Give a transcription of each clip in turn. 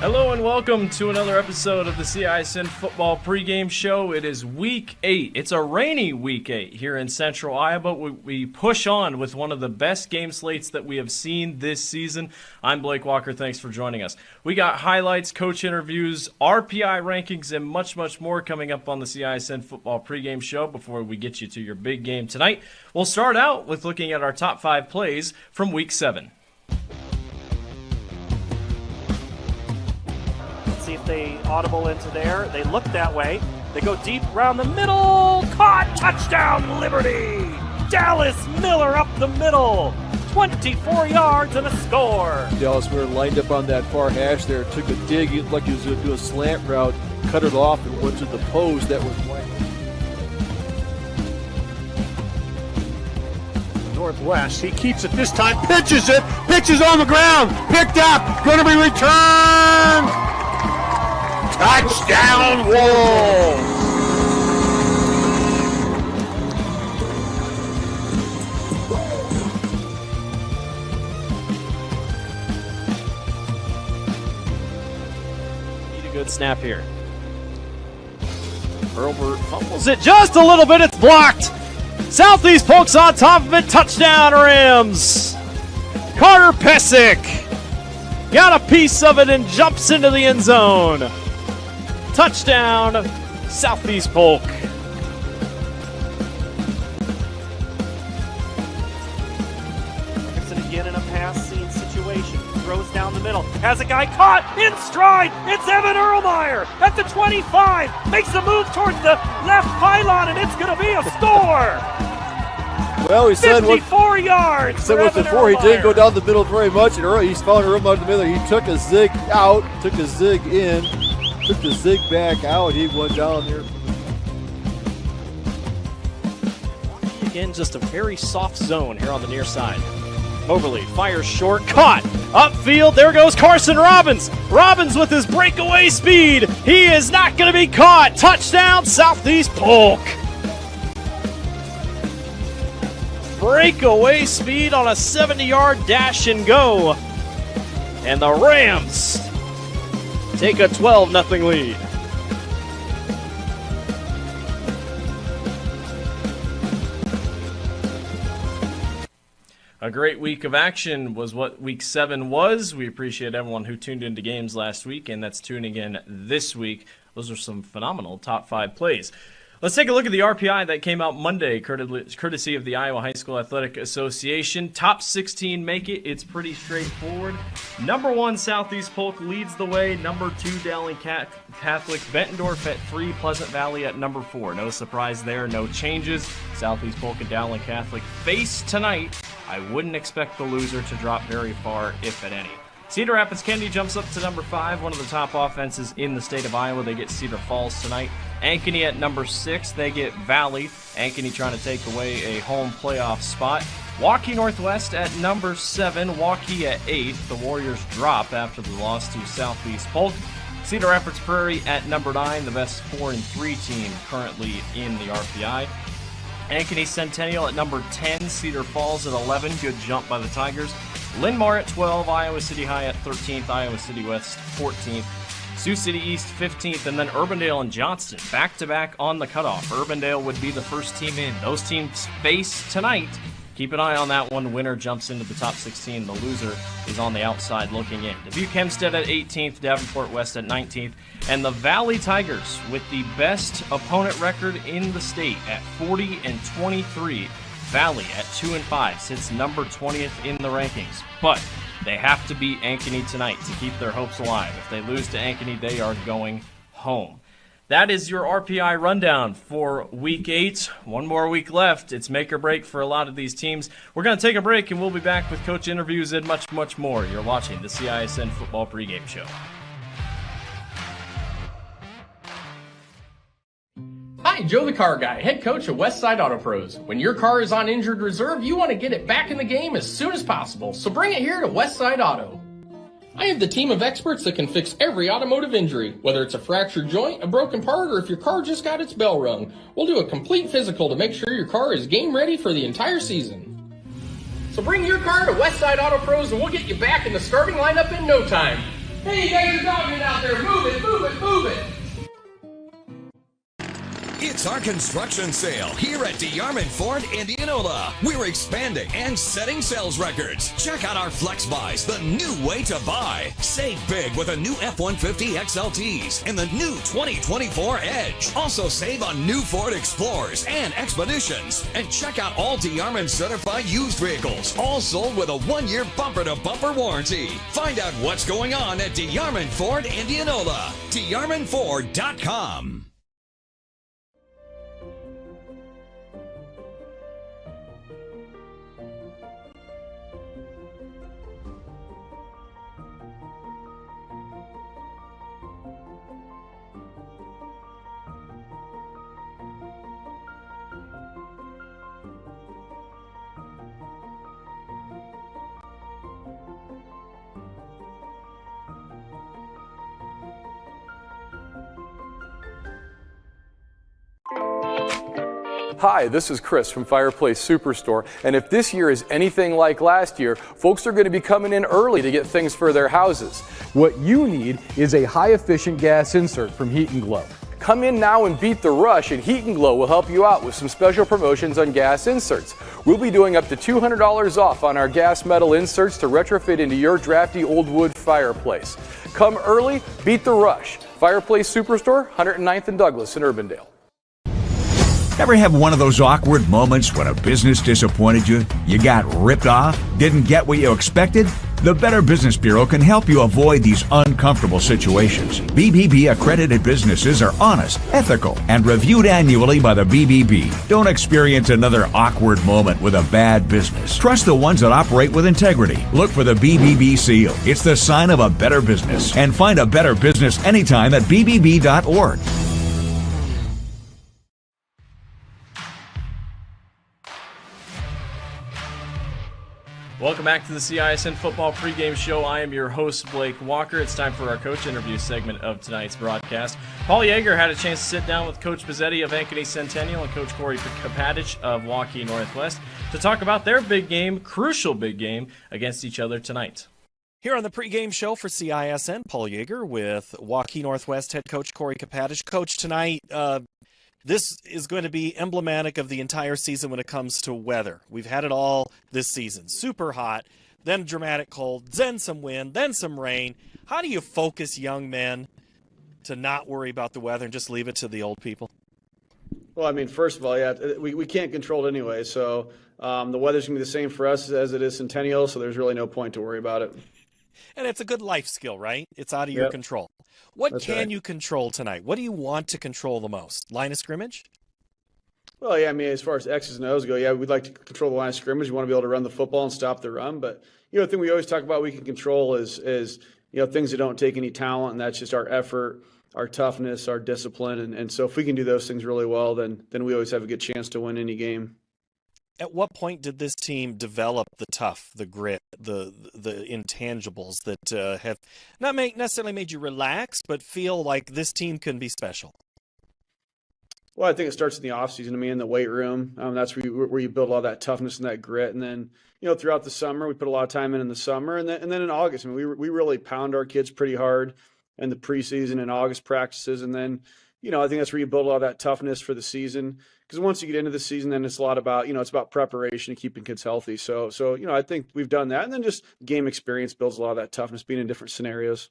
Hello and welcome to another episode of the CIML Football Pregame Show. It is Week 8. It's a rainy Week 8 here in Central Iowa, but we push on with one of the best game slates that we have seen this season. I'm Blake Walker. Thanks for joining us. We got highlights, coach interviews, RPI rankings, and much, much more coming up on the CIML Football Pregame Show before we get you to your big game tonight. We'll start out with looking at our top 5 plays from Week 7. See if they audible into there. They look that way. They go deep around the middle. Caught! Touchdown, Liberty! Dallas Miller up the middle. 24 yards and a score. Dallas Miller lined up on that far hash there, took a dig, like he was going to do a slant route, cut it off, and went to the post that was wide. Northwest, he keeps it this time, pitches on the ground, picked up, going to be returned. Touchdown, Wolves! Need a good snap here. Herbert fumbles it just a little bit. It's blocked. Southeast Polk's on top of it. Touchdown, Rams. Carter Pesic got a piece of it and jumps into the end zone. Touchdown, Southeast Polk. It's again in a pass-scene situation. Throws down the middle. Has a guy caught in stride. It's Evan Erlmeyer at the 25. Makes a move towards the left pylon, and it's going to be a score. Well, he said 54 yards. Said once before he didn't go down the middle very much, and he's found Erlmeyer in the middle. He took a zig out, took a zig in. Took the zig back out. He went down there. Again, just a very soft zone here on the near side. Moberly fires short, caught upfield. There goes Carson Robbins. Robbins with his breakaway speed. He is not going to be caught. Touchdown, Southeast Polk. Breakaway speed on a 70-yard dash and go. And the Rams take a 12-0 lead. A great week of action was what Week 7 was. We appreciate everyone who tuned into games last week, and that's tuning in this week. Those are some phenomenal top 5 plays. Let's take a look at the RPI that came out Monday, courtesy of the Iowa High School Athletic Association. Top 16 make it. It's pretty straightforward. Number 1, Southeast Polk leads the way. Number 2, Dowling Catholic. Bettendorf at 3, Pleasant Valley at number 4. No surprise there, no changes. Southeast Polk and Dowling Catholic face tonight. I wouldn't expect the loser to drop very far, if at any. Cedar Rapids Kennedy jumps up to number 5, one of the top offenses in the state of Iowa. They get Cedar Falls tonight. Ankeny at number 6, they get Valley. Ankeny trying to take away a home playoff spot. Waukee Northwest at number 7, Waukee at 8. The Warriors drop after the loss to Southeast Polk. Cedar Rapids Prairie at number 9, the best 4-3 team currently in the RPI. Ankeny Centennial at number 10, Cedar Falls at 11, good jump by the Tigers. Linn-Mar at 12, Iowa City High at 13th, Iowa City West 14th, Sioux City East 15th, and then Urbandale and Johnston back-to-back on the cutoff. Urbandale would be the first team in. Those teams face tonight Keep an eye on that one. Winner jumps into the top 16. The loser is on the outside looking in. Dubuque Hempstead at 18th, Davenport West at 19th, and the Valley Tigers with the best opponent record in the state at 40-23. Valley at 2-5 sits number 20th in the rankings, but they have to beat Ankeny tonight to keep their hopes alive. If they lose to Ankeny, they are going home. That is your RPI rundown for Week 8. One more week left. It's make or break for a lot of these teams. We're going to take a break, and we'll be back with coach interviews and much, much more. You're watching the CISN Football Pregame Show. Hi, Joe the Car Guy, head coach of Westside Auto Pros. When your car is on injured reserve, you want to get it back in the game as soon as possible, so bring it here to Westside Auto. I have the team of experts that can fix every automotive injury, whether it's a fractured joint, a broken part, or if your car just got its bell rung. We'll do a complete physical to make sure your car is game ready for the entire season. So bring your car to Westside Auto Pros and we'll get you back in the starting lineup in no time. Hey, you guys are dogging out there. Move it, move it, move it. It's our construction sale here at DeArmond Ford Indianola. We're expanding and setting sales records. Check out our Flex Buys, the new way to buy. Save big with a new F-150 XLTs and the new 2024 Edge. Also save on new Ford Explorers and Expeditions. And check out all DeArmond certified used vehicles, all sold with a 1-year bumper-to-bumper warranty. Find out what's going on at DeArmond Ford Indianola. DeArmondFord.com. Hi, this is Chris from Fireplace Superstore, and if this year is anything like last year, folks are going to be coming in early to get things for their houses. What you need is a high-efficient gas insert from Heat and Glow. Come in now and beat the rush, and Heat and Glow will help you out with some special promotions on gas inserts. We'll be doing up to $200 off on our gas metal inserts to retrofit into your drafty old wood fireplace. Come early, beat the rush. Fireplace Superstore, 109th and Douglas in Urbandale. Ever have one of those awkward moments when a business disappointed you? You got ripped off? Didn't get what you expected? The Better Business Bureau can help you avoid these uncomfortable situations. BBB accredited businesses are honest, ethical, and reviewed annually by the BBB. Don't experience another awkward moment with a bad business. Trust the ones that operate with integrity. Look for the BBB seal. It's the sign of a better business. And find a better business anytime at bbb.org. Welcome back to the CISN Football Pregame Show. I am your host, Blake Walker. It's time for our coach interview segment of tonight's broadcast. Paul Yeager had a chance to sit down with Coach Pizzetti of Ankeny Centennial and Coach Corey Kapatich of Waukee Northwest to talk about their big game, crucial big game, against each other tonight. Here on the pregame show for CISN, Paul Yeager with Waukee Northwest head coach Corey Kapatich. Coach, tonight, this is going to be emblematic of the entire season when it comes to weather. We've had it all this season. Super hot, then dramatic cold, then some wind, then some rain. How do you focus young men to not worry about the weather and just leave it to the old people? Well, I mean, first of all, yeah, we can't control it anyway. So the weather's going to be the same for us as it is Centennial, so there's really no point to worry about it. And it's a good life skill, right? It's out of your control. What That's can right. you control tonight? What do you want to control the most? Line of scrimmage? Well, yeah, I mean, as far as X's and O's go, yeah, we'd like to control the line of scrimmage. We want to be able to run the football and stop the run. But, the thing we always talk about we can control is things that don't take any talent, and that's just our effort, our toughness, our discipline. And so if we can do those things really well, then we always have a good chance to win any game. At what point did this team develop the tough, the grit, the intangibles that have not necessarily made you relax, but feel like this team can be special? Well, I think it starts in the offseason. I mean, in the weight room, that's where you build a lot of that toughness and that grit. And then, throughout the summer, we put a lot of time in the summer. And then in August, I mean, we really pound our kids pretty hard in the preseason and August practices. And then, I think that's where you build a lot of that toughness for the season. Because once you get into the season, then it's a lot about, it's about preparation and keeping kids healthy. So, I think we've done that. And then just game experience builds a lot of that toughness, being in different scenarios.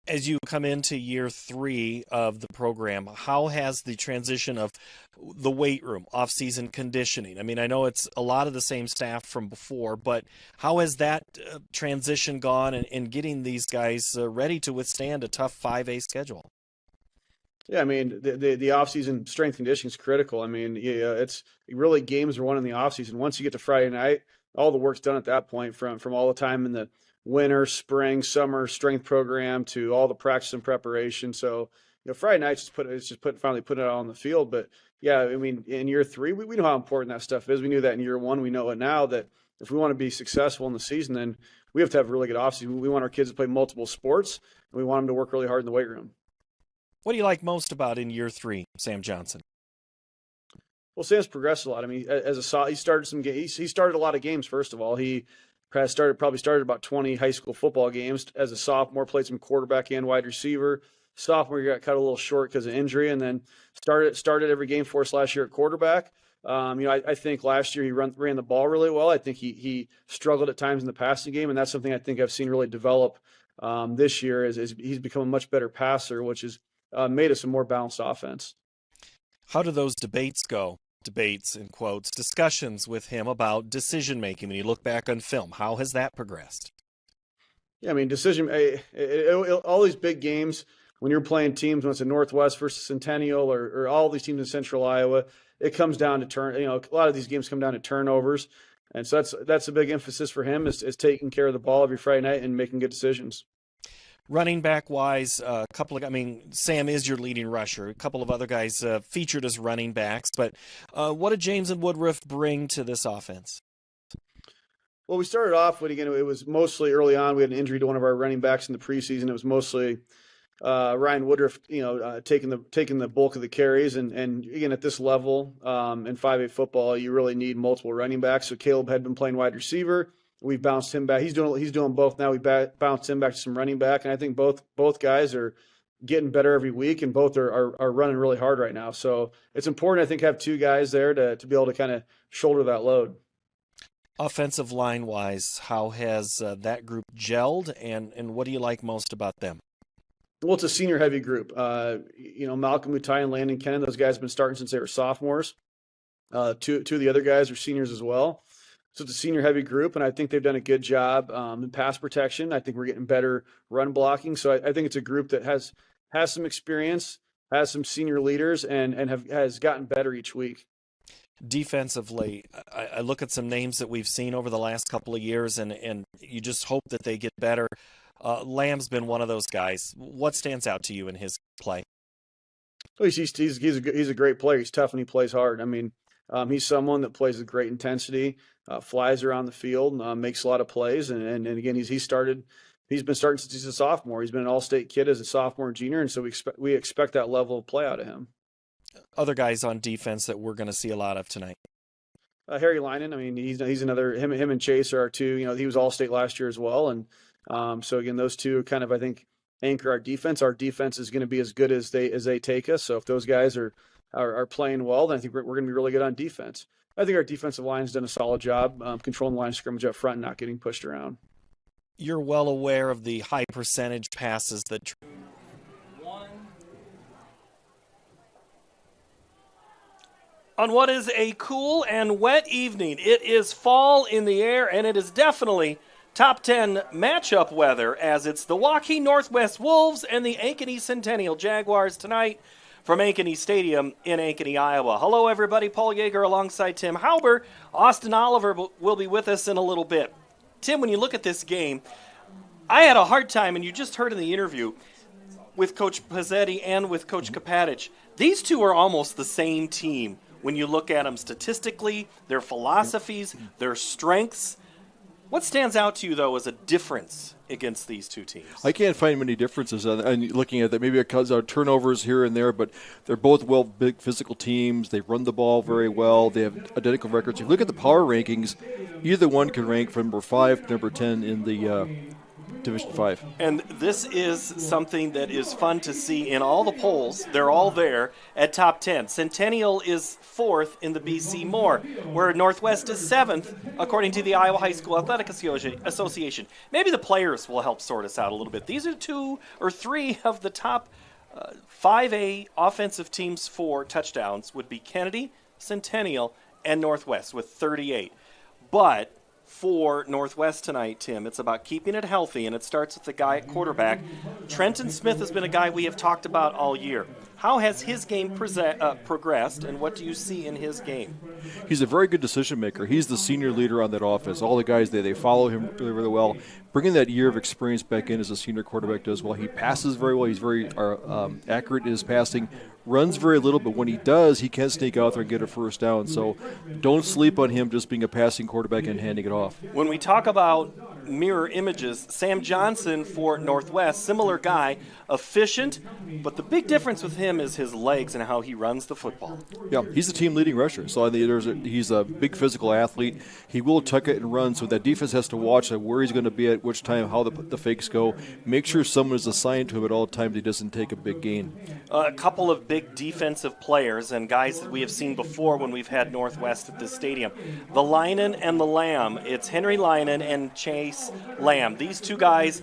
As you come into year 3 of the program, how has the transition of the weight room, off-season conditioning? I mean, I know it's a lot of the same staff from before, but how has that transition gone in getting these guys ready to withstand a tough 5A schedule? Yeah, I mean, the off-season strength conditioning is critical. I mean, it's really games are won in the off-season. Once you get to Friday night, all the work's done at that point from all the time in the winter, spring, summer strength program to all the practice and preparation. So, Friday night finally put it out on the field. But yeah, I mean, in year 3, we know how important that stuff is. We knew that in year 1. We know it now that if we want to be successful in the season, then we have to have a really good offseason. We want our kids to play multiple sports, and we want them to work really hard in the weight room. What do you like most about in year 3, Sam Johnson? Well, Sam's progressed a lot. I mean, he started a lot of games. First of all, he probably started about 20 high school football games as a sophomore. Played some quarterback and wide receiver. Sophomore, he got cut a little short because of injury, and then started every game for us last year at quarterback. I think last year he ran the ball really well. I think he struggled at times in the passing game, and that's something I think I've seen really develop this year. Is he's become a much better passer, which has made us a more balanced offense. How do those debates go? Debates, in quotes, discussions with him about decision-making when you look back on film. How has that progressed? Yeah, I mean, all these big games, when you're playing teams, when it's a Northwest versus Centennial or all these teams in Central Iowa, it comes down to a lot of these games come down to turnovers. And so that's a big emphasis for him is taking care of the ball every Friday night and making good decisions. Running back wise, Sam is your leading rusher. A couple of other guys featured as running backs, but what did James and Woodruff bring to this offense? Well, we started off with, it was mostly early on. We had an injury to one of our running backs in the preseason. It was mostly Ryan Woodruff, taking the bulk of the carries. And again, at this level in 5A football, you really need multiple running backs. So Caleb had been playing wide receiver. We've bounced him back. He's doing both now. We bounced him back to some running back, and I think both guys are getting better every week, and both are running really hard right now. So it's important, I think, to have two guys there to be able to kind of shoulder that load. Offensive line wise, how has that group gelled, and what do you like most about them? Well, it's a senior heavy group. Malcolm Mutai and Landon Kennan, those guys have been starting since they were sophomores. Two of the other guys are seniors as well. So it's a senior-heavy group, and I think they've done a good job in pass protection. I think we're getting better run blocking. So I think it's a group that has some experience, has some senior leaders, and has gotten better each week. Defensively, I look at some names that we've seen over the last couple of years, and you just hope that they get better. Lamb's been one of those guys. What stands out to you in his play? He's a great player. He's tough and he plays hard. I mean, he's someone that plays with great intensity, flies around the field, makes a lot of plays, and again, he's been starting since he's a sophomore. He's been an all-state kid as a sophomore and junior, and so we expect that level of play out of him. Other guys on defense that we're going to see a lot of tonight. Harry Linen, I mean, he's another. Him and Chase are our two. He was all-state last year as well, and so again, those two kind of, I think, anchor our defense. Our defense is going to be as good as they take us. So if those guys are playing well, then I think we're going to be really good on defense. I think our defensive line has done a solid job controlling the line of scrimmage up front and not getting pushed around. You're well aware of the high percentage passes that. On what is a cool and wet evening, it is fall in the air, and it is definitely top 10 matchup weather as it's the Waukee Northwest Wolves and the Ankeny Centennial Jaguars tonight from Ankeny Stadium in Ankeny, Iowa. Hello, everybody. Paul Yeager alongside Tim Hauber. Austin Oliver will be with us in a little bit. Tim, when you look at this game, I had a hard time, and you just heard in the interview with Coach Pizzetti and with Coach Kapatich. These two are almost the same team when you look at them statistically, their philosophies, their strengths. What stands out to you, though, as a difference against these two teams? I can't find many differences and looking at that. Maybe because of turnovers here and there, but they're both big physical teams. They run the ball very well. They have identical records. If you look at the power rankings, either one can rank from number 5 to number 10 in the Division 5. And this is something that is fun to see in all the polls. They're all there at top 10. Centennial is 4th in the BC More, where Northwest is 7th, according to the Iowa High School Athletic Association. Maybe the players will help sort us out a little bit. These are 2 or 3 of the top 5A offensive teams for touchdowns would be Kennedy, Centennial, and Northwest with 38. But for Northwest tonight, Tim, it's about keeping it healthy, and it starts with the guy at quarterback. Trenton Smith has been a guy we have talked about all year. How has his game progressed, and what do you see in his game? He's a very good decision maker. He's the senior leader on that offense. All the guys, they follow him really, really well. Bringing that year of experience back in as a senior quarterback does well. He passes very well. He's very accurate in his passing. Runs very little, but when he does, he can sneak out there and get a first down. So don't sleep on him just being a passing quarterback and handing it off. When we talk about mirror images, Sam Johnson for Northwest, similar guy, efficient, but the big difference with him is his legs and how he runs the football. Yeah, he's the team leading rusher. So he's a big physical athlete. He will tuck it and run, so that defense has to watch where he's going to be at which time, how the fakes go. Make sure someone is assigned to him at all times. He doesn't take a big gain. A couple of big defensive players and guys that we have seen before when we've had Northwest at this stadium. The Linen and the Lamb. It's Henry Linen and Chase Lamb. These two guys,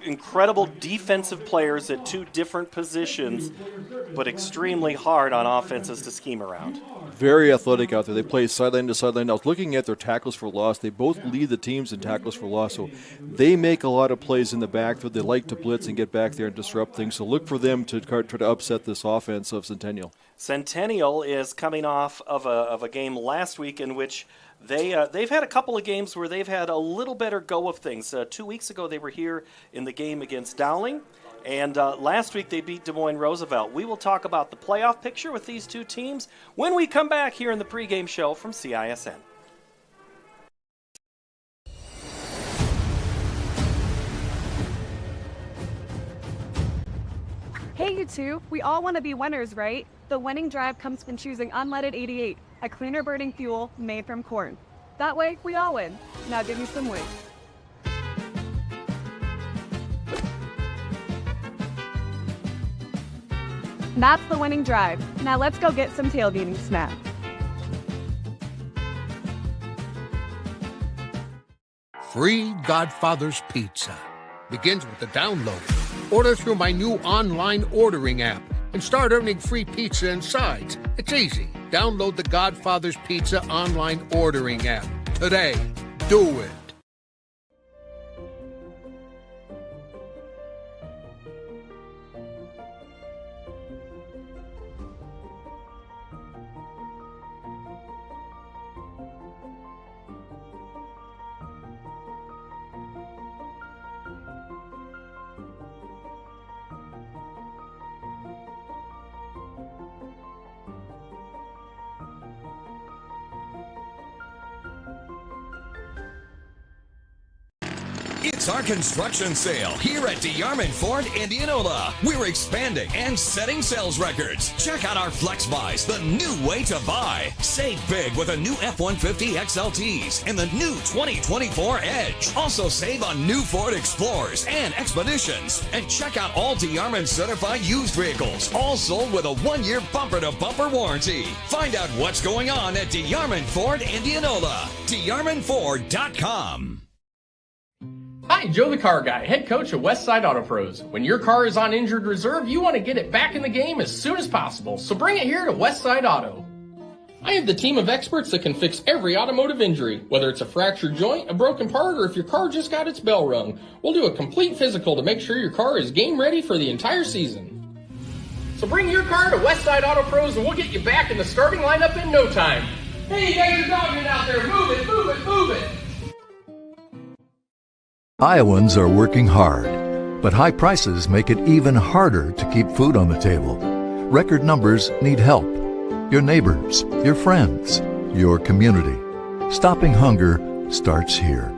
incredible defensive players at 2 different positions, but extremely hard on offenses to scheme around. Very athletic out there. They play sideline to sideline. I was looking at their tackles for loss. They both lead the teams in tackles for loss, so they make a lot of plays in the backfield. They like to blitz and get back there and disrupt things, so look for them to try to upset this offense of Centennial. Centennial is coming off of a game last week in which they've had a couple of games where they've had a little better go of things. 2 weeks ago they were here in the game against Dowling, and last week they beat Des Moines Roosevelt. We will talk about the playoff picture with these two teams when we come back here in the pregame show from CISN. Hey, you two. We all want to be winners, right? The winning drive comes from choosing unleaded 88, a cleaner burning fuel made from corn. That way, we all win. Now give me some weight. That's the winning drive. Now let's go get some tailgating snacks. Free Godfather's Pizza begins with the download. Order through my new online ordering app and start earning free pizza and sides. It's easy. Download the Godfather's Pizza online ordering app today. Do it. It's our construction sale here at DeArmond Ford Indianola. We're expanding and setting sales records. Check out our Flex Buys, the new way to buy. Save big with a new F-150 XLTs and the new 2024 Edge. Also save on new Ford Explorers and Expeditions. And check out all DeArmond certified used vehicles, all sold with a 1-year bumper-to-bumper warranty. Find out what's going on at DeArmond Ford Indianola. DeArmondFord.com. Hi, Joe the Car Guy, head coach of Westside Auto Pros. When your car is on injured reserve, you want to get it back in the game as soon as possible, so bring it here to Westside Auto. I have the team of experts that can fix every automotive injury, whether it's a fractured joint, a broken part, or if your car just got its bell rung. We'll do a complete physical to make sure your car is game ready for the entire season. So bring your car to Westside Auto Pros and we'll get you back in the starting lineup in no time. Hey, you guys are dogging out there, move it, move it, move it! Iowans are working hard, but high prices make it even harder to keep food on the table. Record numbers need help. Your neighbors, your friends, your community. Stopping hunger starts here.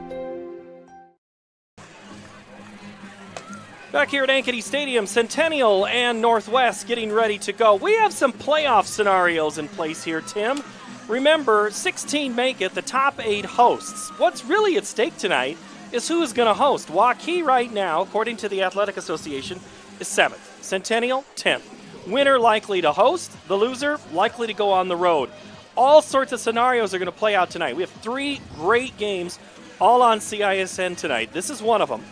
Back here at Ankeny Stadium, Centennial and Northwest getting ready to go. We have some playoff scenarios in place here, Tim. Remember, 16 make it, the top 8 hosts. What's really at stake tonight is who is going to host. Waukee right now, according to the Athletic Association, is 7th. Centennial, 10th. Winner likely to host, the loser likely to go on the road. All sorts of scenarios are going to play out tonight. We have 3 great games all on CISN tonight. This is one of them.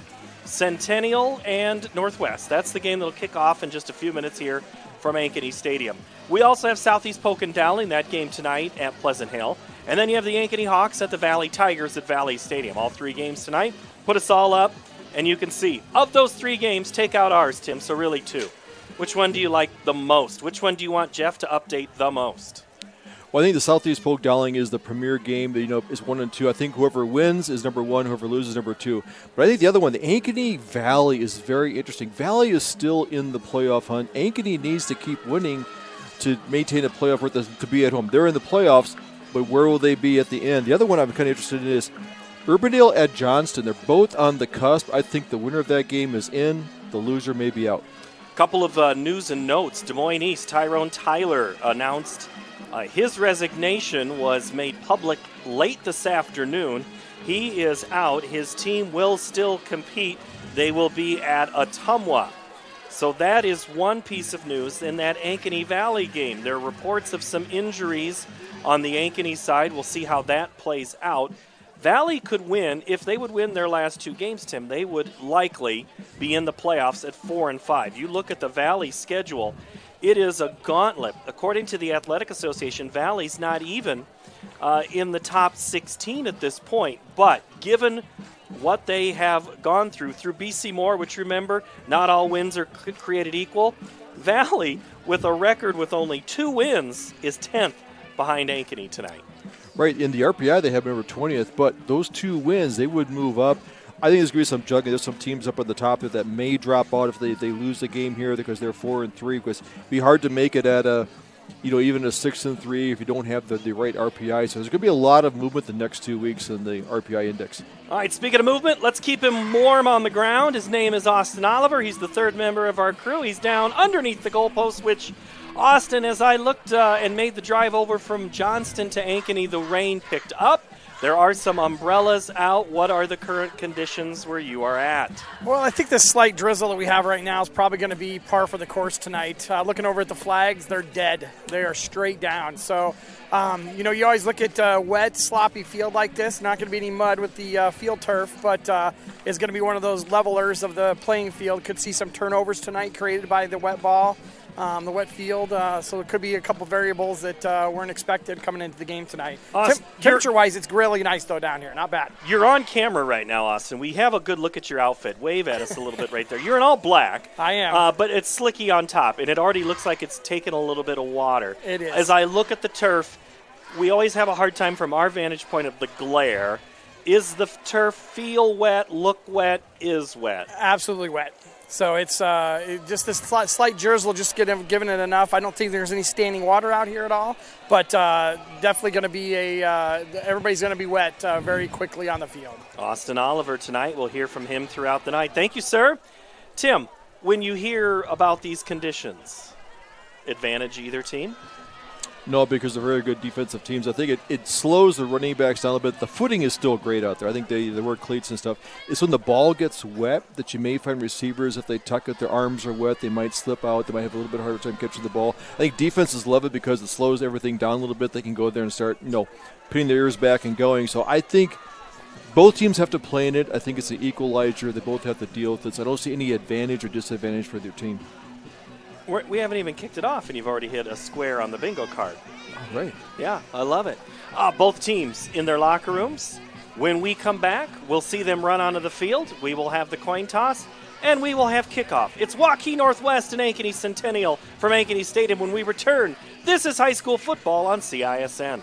Centennial and Northwest. That's the game that will kick off in just a few minutes here from Ankeny Stadium. We also have Southeast Polk and Dowling, that game tonight at Pleasant Hill. And then you have the Ankeny Hawks at the Valley Tigers at Valley Stadium. All 3 games tonight. Put us all up, and you can see. Of those 3 games, take out ours, Tim, so really 2. Which one do you like the most? Which one do you want Jeff to update the most? Well, I think the Southeast Polk Dowling is the premier game that, is 1 and 2. I think whoever wins is number 1, whoever loses is number 2. But I think the other one, the Ankeny Valley, is very interesting. Valley is still in the playoff hunt. Ankeny needs to keep winning to maintain a playoff worth to be at home. They're in the playoffs, but where will they be at the end? The other one I'm kind of interested in is Urbandale at Johnston. They're both on the cusp. I think the winner of that game is in. The loser may be out. Couple of news and notes. Des Moines East, Tyrone Tyler announced his resignation was made public late this afternoon. He is out. His team will still compete. They will be at Ottumwa. So that is one piece of news in that Ankeny Valley game. There are reports of some injuries on the Ankeny side. We'll see how that plays out. Valley could win. If they would win their last 2 games, Tim, they would likely be in the playoffs at 4 and 5. You look at the Valley schedule, it is a gauntlet. According to the Athletic Association, Valley's not even in the top 16 at this point. But given what they have gone through BC Moore, which remember, not all wins are created equal, Valley, with a record with only 2 wins, is 10th behind Ankeny tonight. Right, in the RPI they have number 20th, but those 2 wins, they would move up. I think there's going to be some juggling. There's some teams up at the top that may drop out if they lose the game here because they're 4 and 3. Because it'd be hard to make it at even a 6 and 3 if you don't have the right RPI. So there's going to be a lot of movement the next 2 weeks in the RPI index. All right, speaking of movement, let's keep him warm on the ground. His name is Austin Oliver. He's the 3rd member of our crew. He's down underneath the goalpost, which, Austin, as I looked and made the drive over from Johnston to Ankeny, the rain picked up. There are some umbrellas out. What are the current conditions where you are at? Well, I think the slight drizzle that we have right now is probably going to be par for the course tonight. Looking over at the flags, they're dead. They are straight down. So, you always look at wet, sloppy field like this. Not going to be any mud with the field turf, but it's going to be one of those levelers of the playing field. Could see some turnovers tonight created by the wet ball. The wet field, so it could be a couple variables that weren't expected coming into the game tonight. Temperature-wise, it's really nice, though, down here. Not bad. You're on camera right now, Austin. We have a good look at your outfit. Wave at us a little bit right there. You're in all black. I am. But it's slicky on top, and it already looks like it's taken a little bit of water. It is. As I look at the turf, we always have a hard time from our vantage point of the glare. Is the turf feel wet, look wet, is wet? Absolutely wet. So it's just this slight drizzle, just giving it enough. I don't think there's any standing water out here at all, but definitely going to be everybody's going to be wet very quickly on the field. Austin Oliver tonight. We'll hear from him throughout the night. Thank you, sir. Tim, when you hear about these conditions, advantage either team? No, because they're very good defensive teams. I think it slows the running backs down a bit. The footing is still great out there. I think they wear cleats and stuff. It's when the ball gets wet that you may find receivers, if they tuck it, their arms are wet, they might slip out. They might have a little bit harder time catching the ball. I think defenses love it because it slows everything down a little bit. They can go there and start, putting their ears back and going. So I think both teams have to play in it. I think it's an equalizer. They both have to deal with it. So I don't see any advantage or disadvantage for their team. We haven't even kicked it off, and you've already hit a square on the bingo card. Oh, right. Yeah, I love it. Both teams in their locker rooms. When we come back, we'll see them run onto the field. We will have the coin toss, and we will have kickoff. It's Waukee Northwest and Ankeny Centennial from Ankeny Stadium when we return. This is high school football on CISN.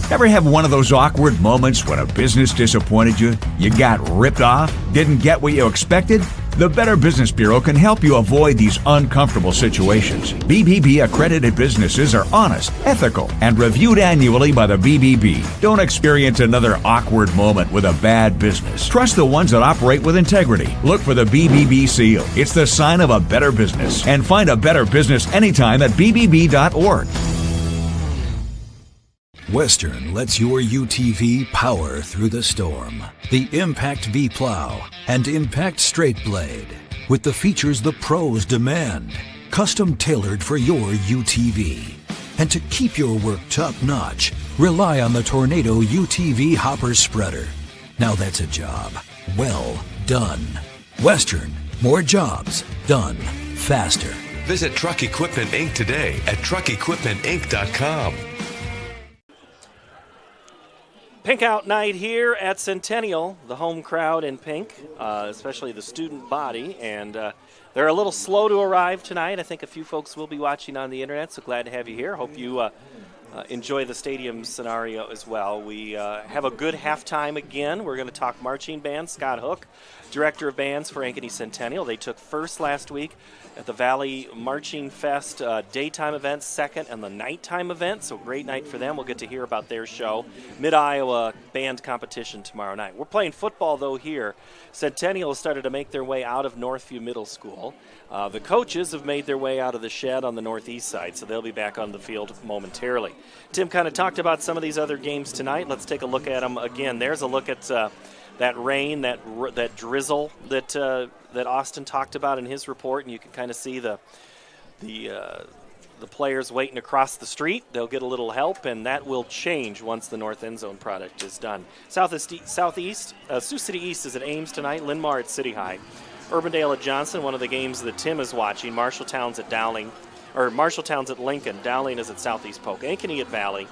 Ever have one of those awkward moments when a business disappointed you? You got ripped off? Didn't get what you expected? The Better Business Bureau can help you avoid these uncomfortable situations. BBB accredited businesses are honest, ethical, and reviewed annually by the BBB. Don't experience another awkward moment with a bad business. Trust the ones that operate with integrity. Look for the BBB seal. It's the sign of a better business. And find a better business anytime at bbb.org. Western lets your UTV power through the storm. The Impact V Plow and Impact Straight Blade, with the features the pros demand. Custom tailored for your UTV. And to keep your work top-notch, rely on the Tornado UTV Hopper Spreader. Now that's a job well done. Western, more jobs done faster. Visit Truck Equipment Inc. today at truckequipmentinc.com. Pink out night here at Centennial, the home crowd in pink, especially the student body, and they're a little slow to arrive tonight. I think a few folks will be watching on the internet, so glad to have you here. Hope you enjoy the stadium scenario as well. We have a good halftime again. We're going to talk marching band. Scott Hook, director of bands for Ankeny Centennial. They took first last week at the Valley Marching Fest daytime event, second, and the nighttime event. So great night for them. We'll get to hear about their show. Mid-Iowa band competition tomorrow night. We're playing football, though, here. Centennial has started to make their way out of Northview Middle School. The coaches have made their way out of the shed on the northeast side, so they'll be back on the field momentarily. Tim kind of talked about some of these other games tonight. Let's take a look at them again. There's a look at that rain, that drizzle that Austin talked about in his report, and you can kind of see the players waiting to cross the street. They'll get a little help, and that will change once the north end zone product is done. Southeast, Sioux City East is at Ames tonight. Linn-Mar at City High. Urbandale at Johnson, one of the games that Tim is watching. Marshalltown's at Lincoln. Dowling is at Southeast Polk. Ankeny at Valley.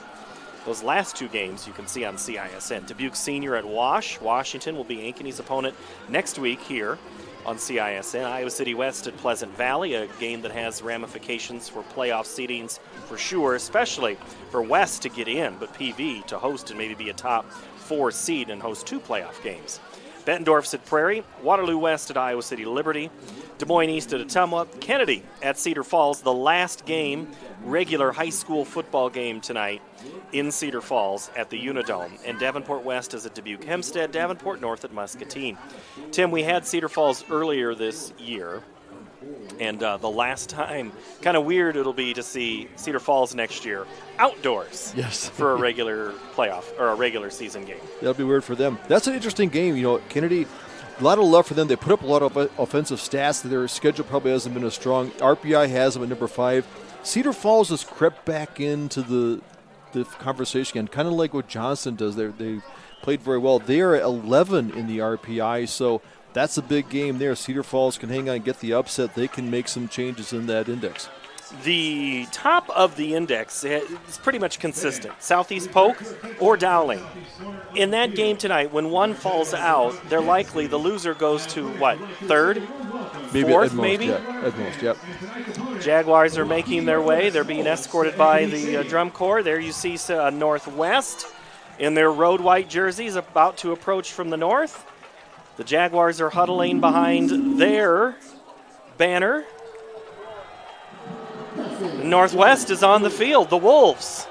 Those last two games you can see on CISN. Dubuque Senior at Wash. Washington will be Ankeny's opponent next week here on CISN. Iowa City West at Pleasant Valley, a game that has ramifications for playoff seedings for sure, especially for West to get in, but PV to host and maybe be a top 4 seed and host 2 playoff games. Bettendorf's at Prairie, Waterloo West at Iowa City Liberty, Des Moines East at Ottumwa, Kennedy at Cedar Falls, the last game, regular high school football game tonight in Cedar Falls at the Unidome. And Davenport West is at Dubuque Hempstead, Davenport North at Muscatine. Tim, we had Cedar Falls earlier this year, and the last time, kind of weird it'll be to see Cedar Falls next year outdoors. Yes. For a regular playoff or a regular season game. That'll be weird for them. That's an interesting game. You know, Kennedy, a lot of love for them. They put up a lot of offensive stats. Their schedule probably hasn't been as strong. RPI has them at number 5. Cedar Falls has crept back into the conversation again, kind of like what Johnson does. They played very well. They are at 11 in the RPI, so that's a big game there. Cedar Falls can hang on and get the upset. They can make some changes in that index. The top of the index is pretty much consistent. Southeast Polk or Dowling. In that game tonight, when one falls out, they're likely the loser goes to what, 3rd? Maybe 4th, at most, maybe? Yeah, at most, yep. Jaguars are making their way. They're being escorted by the drum corps. There you see Northwest in their road white jerseys about to approach from the north. The Jaguars are huddling behind their banner. Northwest is on the field, the Wolves.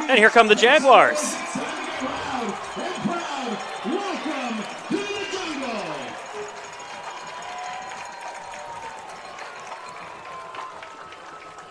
And here come the Jaguars.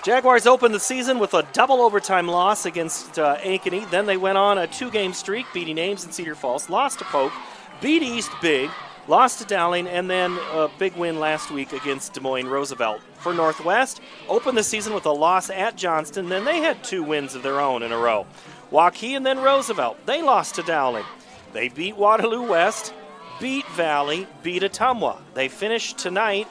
Jaguars opened the season with a double overtime loss against Ankeny. Then they went on a 2-game streak, beating Ames and Cedar Falls, lost to Polk, beat East big, lost to Dowling, and then a big win last week against Des Moines Roosevelt. For Northwest, opened the season with a loss at Johnston. Then they had 2 wins of their own in a row. Waukee and then Roosevelt. They lost to Dowling. They beat Waterloo West, beat Valley, beat Ottumwa. They finished tonight.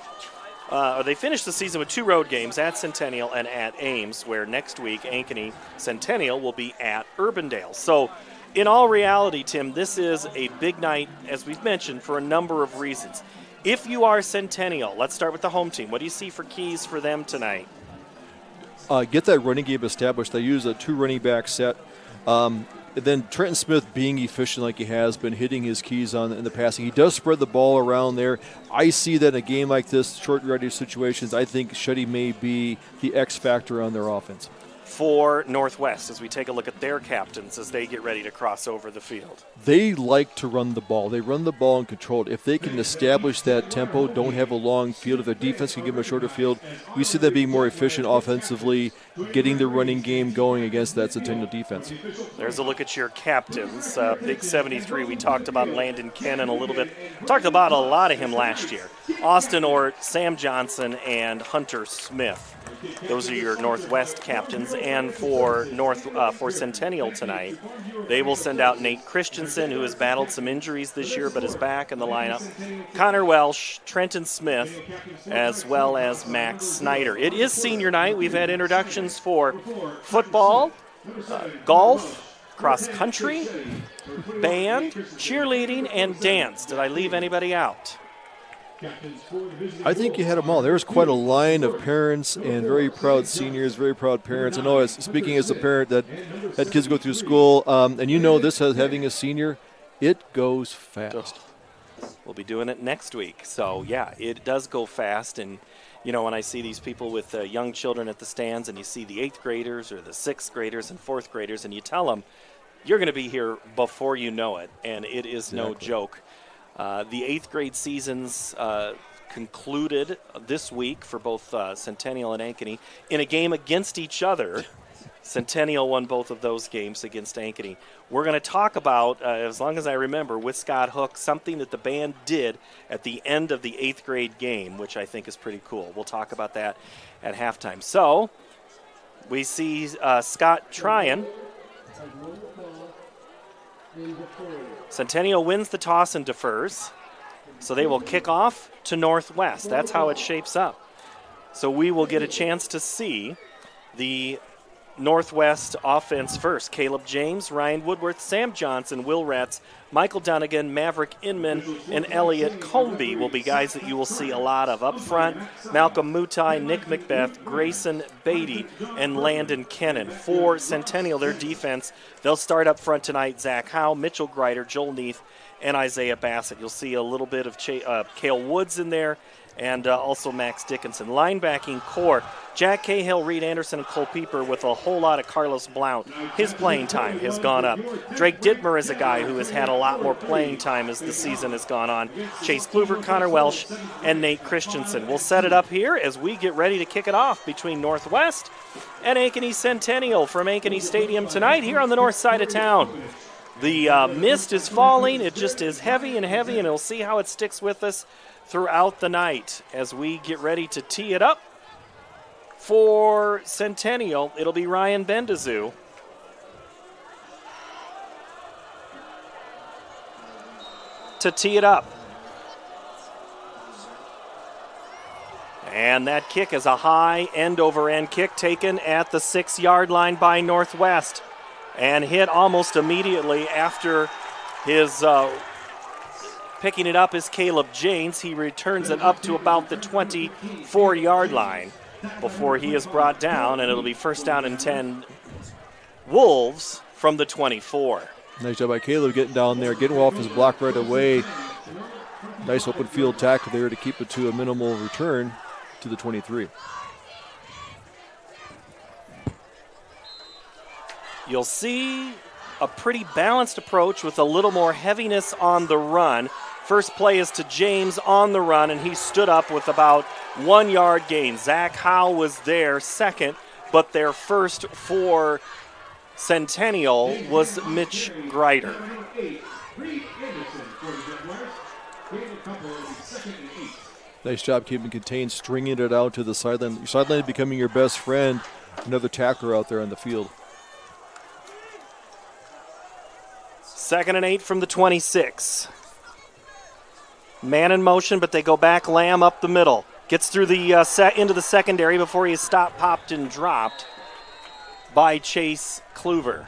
They finished the season with 2 road games at Centennial and at Ames, where next week Ankeny Centennial will be at Urbandale. So in all reality, Tim, this is a big night, as we've mentioned, for a number of reasons. If you are Centennial, let's start with the home team. What do you see for keys for them tonight? Get that running game established. They use a 2 running back set. Then Trenton Smith being efficient like he has been, hitting his keys in the passing. He does spread the ball around there. I see that in a game like this, short yardage situations, I think Shetty may be the X factor on their offense. for Northwest as we take a look at their captains as they get ready to cross over the field? They like to run the ball. They run the ball and control it. If they can establish that tempo, don't have a long field, if their defense can give them a shorter field, we see them being more efficient offensively, getting the running game going against that Centennial defense. There's a look at your captains. Big 73, we talked about Landon Cannon a little bit. Talked about a lot of him last year. Austin Ort, Sam Johnson, and Hunter Smith. Those are your Northwest captains. And for Centennial tonight, they will send out Nate Christensen, who has battled some injuries this year but is back in the lineup, Connor Welsh, Trenton Smith, as well as Max Snyder. It is senior night. We've had introductions for football, golf, cross country, band, cheerleading, and dance. Did I leave anybody out? I think you had them all. There was quite a line of parents and very proud seniors, very proud parents. I know, speaking as a parent that had kids go through school, and you know this, as having a senior, it goes fast. We'll be doing it next week. So, yeah, it does go fast. And, you know, when I see these people with young children at the stands and you see the 8th graders or the 6th graders and 4th graders and you tell them, you're going to be here before you know it. And it is no joke. The 8th grade seasons concluded this week for both Centennial and Ankeny in a game against each other. Centennial won both of those games against Ankeny. We're going to talk about, as long as I remember, with Scott Hook, something that the band did at the end of the 8th grade game, which I think is pretty cool. We'll talk about that at halftime. So we see Scott trying. Centennial wins the toss and defers, so they will kick off to Northwest. That's how it shapes up. So we will get a chance to see the Northwest offense first. Caleb James, Ryan Woodworth, Sam Johnson, Will Retz, Michael Dunnigan, Maverick Inman, and Elliot Comby will be guys that you will see a lot of. Up front, Malcolm Mutai, Nick Macbeth, Grayson Beatty, and Landon Kennan. For Centennial, their defense, they'll start up front tonight. Zach Howe, Mitchell Greider, Joel Neath, and Isaiah Bassett. You'll see a little bit of Cale Woods in there, and also Max Dickinson. Linebacking core, Jack Cahill, Reed Anderson, and Cole Pieper with a whole lot of Carlos Blount. His playing time has gone up. Drake Dittmer is a guy who has had a lot more playing time as the season has gone on. Chase Kluver, Connor Welsh, and Nate Christensen. We'll set it up here as we get ready to kick it off between Northwest and Ankeny Centennial from Ankeny Stadium tonight here on the north side of town. The mist is falling. It just is heavy, and we'll see how it sticks with us throughout the night as we get ready to tee it up. For Centennial, it'll be Ryan Bendazoo. To tee it up. And that kick is a high end-over-end kick taken at the 6-yard line by Northwest and hit almost immediately after his picking it up is Caleb James. He returns it up to about the 24-yard line before he is brought down, and it'll be first down and 10 Wolves from the 24. Nice job by Caleb getting down there, getting off his block right away. Nice open field tackle there to keep it to a minimal return to the 23. You'll see a pretty balanced approach with a little more heaviness on the run. First play is to James on the run, and he stood up with about 1 yard gain. Zach Howe was there second, but their first for Centennial was Mitch Greider. Nice job keeping contained, stringing it out to the sideline. Your sideline becoming your best friend. Another tackler out there on the field. 2nd and 8 from the 26. Man in motion, but they go back. Lamb up the middle. Gets through the into the secondary before he is stopped, popped, and dropped by Chase Kluver.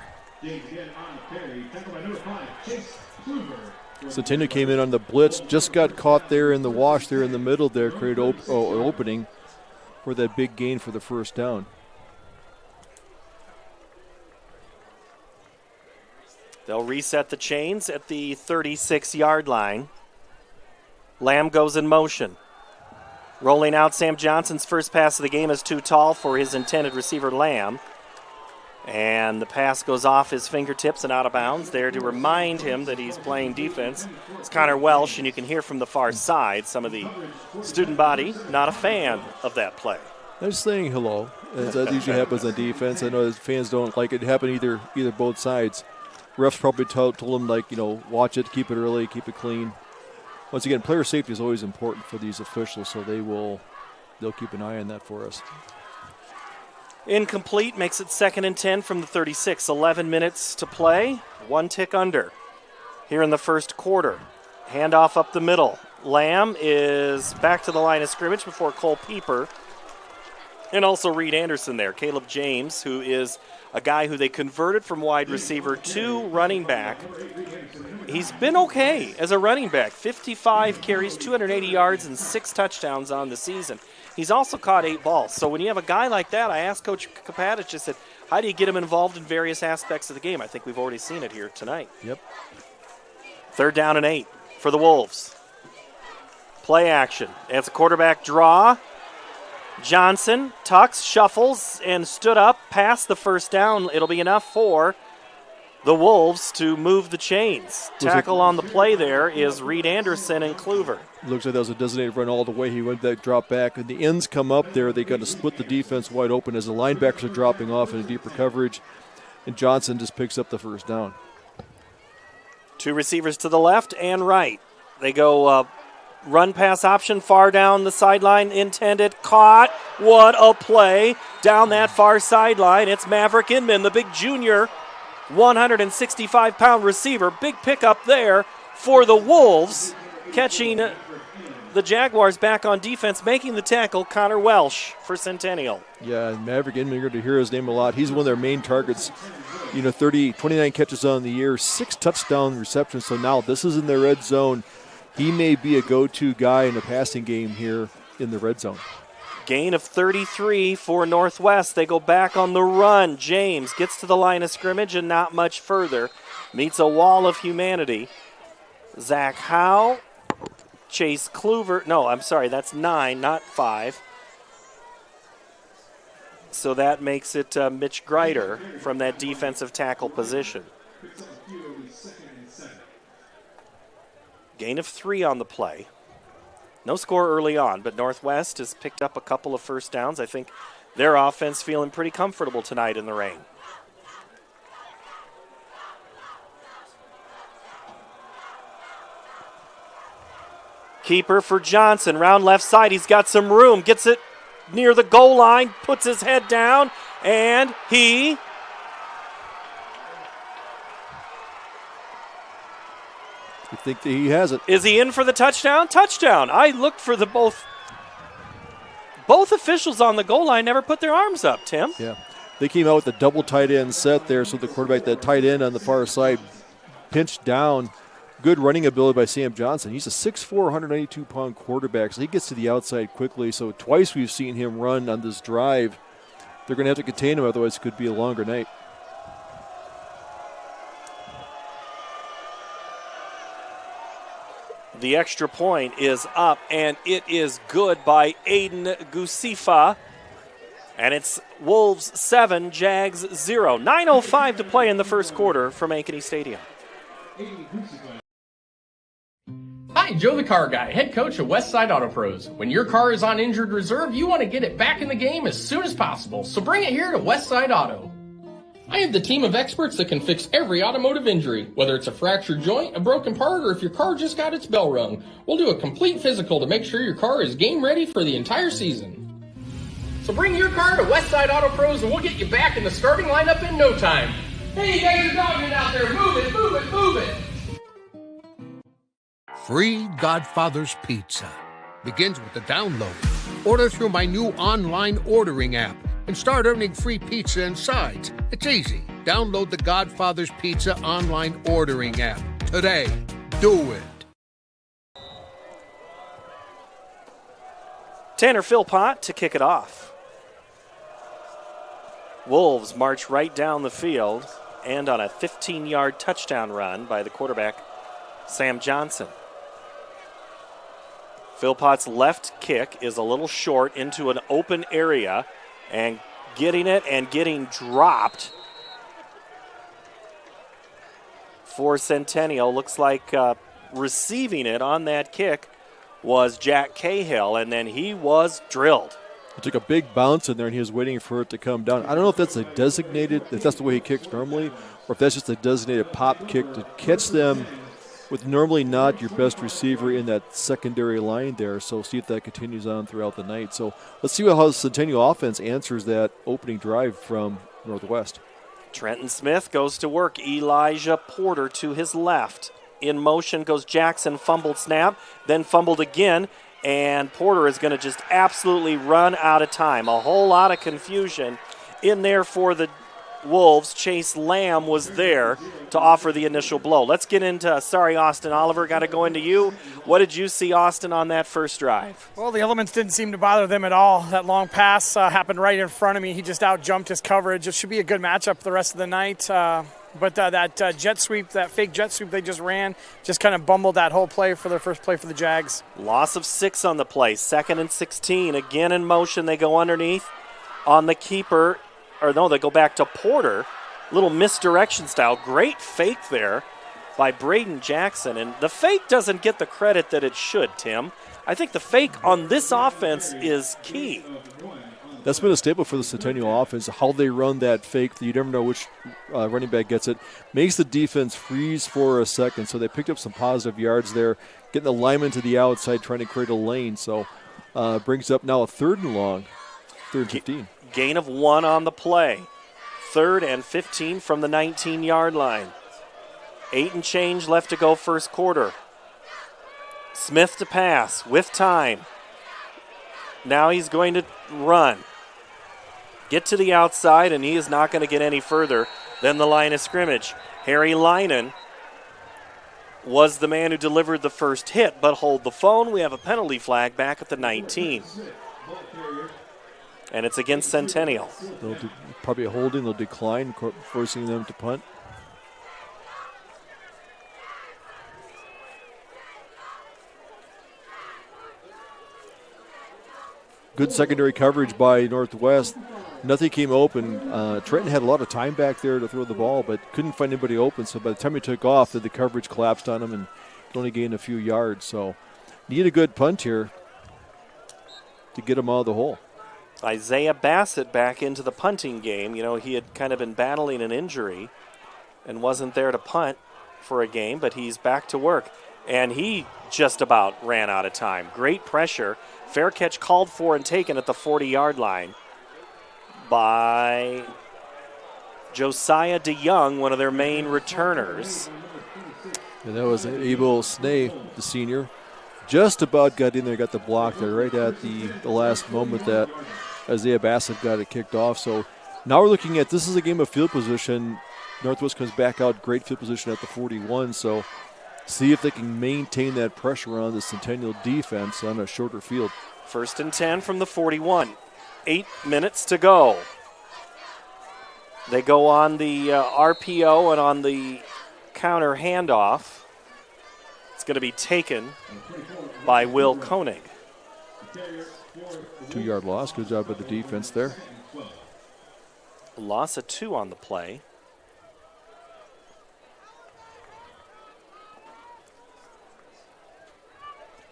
Centennial came in on the blitz, just got caught there in the wash there in the middle there, created opening for that big gain for the first down. They'll reset the chains at the 36-yard line. Lamb goes in motion. Rolling out, Sam Johnson's first pass of the game is too tall for his intended receiver, Lamb. And the pass goes off his fingertips and out of bounds. There to remind him that he's playing defense. It's Connor Welsh, and you can hear from the far side some of the student body not a fan of that play. They're saying hello, as that usually happens on defense. I know fans don't like it. It happened either both sides. Refs probably told them, like, watch it, keep it early, keep it clean. Once again, player safety is always important for these officials, so they'll keep an eye on that for us. Incomplete, makes it 2nd and 10 from the 36. 11 minutes to play, 1 tick under here in the first quarter. Handoff up the middle. Lamb is back to the line of scrimmage before Cole Pieper. And also Reed Anderson there. Caleb James, who is a guy who they converted from wide receiver to running back. He's been okay as a running back. 55 carries, 280 yards, and 6 touchdowns on the season. He's also caught 8 balls. So when you have a guy like that, I asked Coach Kapadic, just said, how do you get him involved in various aspects of the game? I think we've already seen it here tonight. Yep. 3rd down and 8 for the Wolves. Play action. It's a quarterback draw. Johnson tucks, shuffles, and stood up past the 1st down. It'll be enough for the Wolves to move the chains. Tackle on the play there is Reed Anderson and Kluver. Looks like that was a designated run all the way. He went that drop back, and the ends come up there. They got to split the defense wide open as the linebackers are dropping off in a deeper coverage, and Johnson just picks up the 1st down. 2 receivers to the left and right. They go run pass option far down the sideline, intended, caught. What a play down that far sideline. It's Maverick Inman, the big junior, 165-pound receiver. Big pickup there for the Wolves, catching the Jaguars back on defense, making the tackle, Connor Welsh for Centennial. Yeah, Maverick Inman, you're going to hear his name a lot. He's one of their main targets. 29 catches on the year, 6 touchdown receptions. So now this is in their red zone. He may be a go-to guy in the passing game here in the red zone. Gain of 33 for Northwest. They go back on the run. James gets to the line of scrimmage and not much further. Meets a wall of humanity. Zach Howe, Chase Kluver. No, I'm sorry, that's 9, not 5. So that makes it Mitch Greider from that defensive tackle position. Gain of 3 on the play. No score early on, but Northwest has picked up a couple of 1st downs. I think their offense feeling pretty comfortable tonight in the rain. Keeper for Johnson, round left side. He's got some room, gets it near the goal line, puts his head down, and he You think that he has it. Is he in for the touchdown? Touchdown. I looked for the both officials on the goal line never put their arms up, Tim. Yeah. They came out with a double tight end set there, so the quarterback, that tight end on the far side, pinched down. Good running ability by Sam Johnson. He's a 6'4", 192-pound quarterback, so he gets to the outside quickly. So twice we've seen him run on this drive. They're going to have to contain him, otherwise it could be a longer night. The extra point is up, and it is good by Aiden Gusifa. And it's Wolves 7, Jags 0. 9:05 to play in the first quarter from Ankeny Stadium. Hi, Joe the Car Guy, head coach of Westside Auto Pros. When your car is on injured reserve, you want to get it back in the game as soon as possible, so bring it here to Westside Auto. I have the team of experts that can fix every automotive injury, whether it's a fractured joint, a broken part, or if your car just got its bell rung. We'll do a complete physical to make sure your car is game ready for the entire season. So bring your car to Westside Auto Pros and we'll get you back in the starting lineup in no time. Hey, you guys are dogging out there. Move it, move it, move it. Free Godfather's Pizza begins with the download. Order through my new online ordering app and start earning free pizza and sides. It's easy. Download the Godfather's Pizza online ordering app today. Do it. Tanner Philpott to kick it off. Wolves march right down the field and on a 15-yard touchdown run by the quarterback, Sam Johnson. Philpott's left kick is a little short into an open area, and getting it and getting dropped for Centennial. Looks like receiving it on that kick was Jack Cahill, and then he was drilled. He took a big bounce in there, and he was waiting for it to come down. I don't know if that's a designated, if that's the way he kicks normally, or if that's just a designated pop kick to catch them with normally not your best receiver in that secondary line there. So see if that continues on throughout the night. So let's see how the Centennial offense answers that opening drive from Northwest. Trenton Smith goes to work. Elijah Porter to his left. In motion goes Jackson, fumbled snap, then fumbled again, and Porter is going to just absolutely run out of time. A whole lot of confusion in there for the Wolves. Chase Lamb was there to offer the initial blow. Let's get into, sorry, Austin Oliver, got to go into you. What did you see, Austin, on that first drive? Well, the elements didn't seem to bother them at all. That long pass happened right in front of me. He just out-jumped his coverage. It should be a good matchup the rest of the night. But that jet sweep, that fake jet sweep they just ran, just kind of bumbled that whole play for their first play for the Jags. Loss of 6 on the play. 2nd and 16. Again in motion. They go underneath on the keeper. Or no, they go back to Porter. Little misdirection style. Great fake there by Braden Jackson. And the fake doesn't get the credit that it should, Tim. I think the fake on this offense is key. That's been a staple for the Centennial offense, how they run that fake. You never know which running back gets it. Makes the defense freeze for a second, so they picked up some positive yards there, getting the lineman to the outside, trying to create a lane. So brings up now a 3rd and long, 3rd and 15. Gain of 1 on the play. 3rd and 15 from the 19-yard line. 8 and change left to go first quarter. Smith to pass with time. Now he's going to run. Get to the outside, and he is not going to get any further than the line of scrimmage. Harry Linen was the man who delivered the first hit, but hold the phone. We have a penalty flag back at the 19. And it's against Centennial. They'll do probably a holding. They'll decline, forcing them to punt. Good secondary coverage by Northwest. Nothing came open. Trenton had a lot of time back there to throw the ball, but couldn't find anybody open. So by the time he took off, the coverage collapsed on him and could only gain a few yards. So need a good punt here to get him out of the hole. Isaiah Bassett back into the punting game. You know, he had kind of been battling an injury and wasn't there to punt for a game, but he's back to work. And he just about ran out of time. Great pressure. Fair catch called for and taken at the 40-yard line by Josiah DeYoung, one of their main returners. And that was Abel Snee, the senior. Just about got in there, got the block there right at the last moment that Isaiah Bassett got it kicked off. So now we're looking at, this is a game of field position. Northwest comes back out, great field position at the 41. So see if they can maintain that pressure on the Centennial defense on a shorter field. 1st and 10 from the 41. 8 minutes to go. They go on the RPO and on the counter handoff. It's going to be taken by Will Koenig. 2-yard loss. Good job by the defense there. Loss of 2 on the play.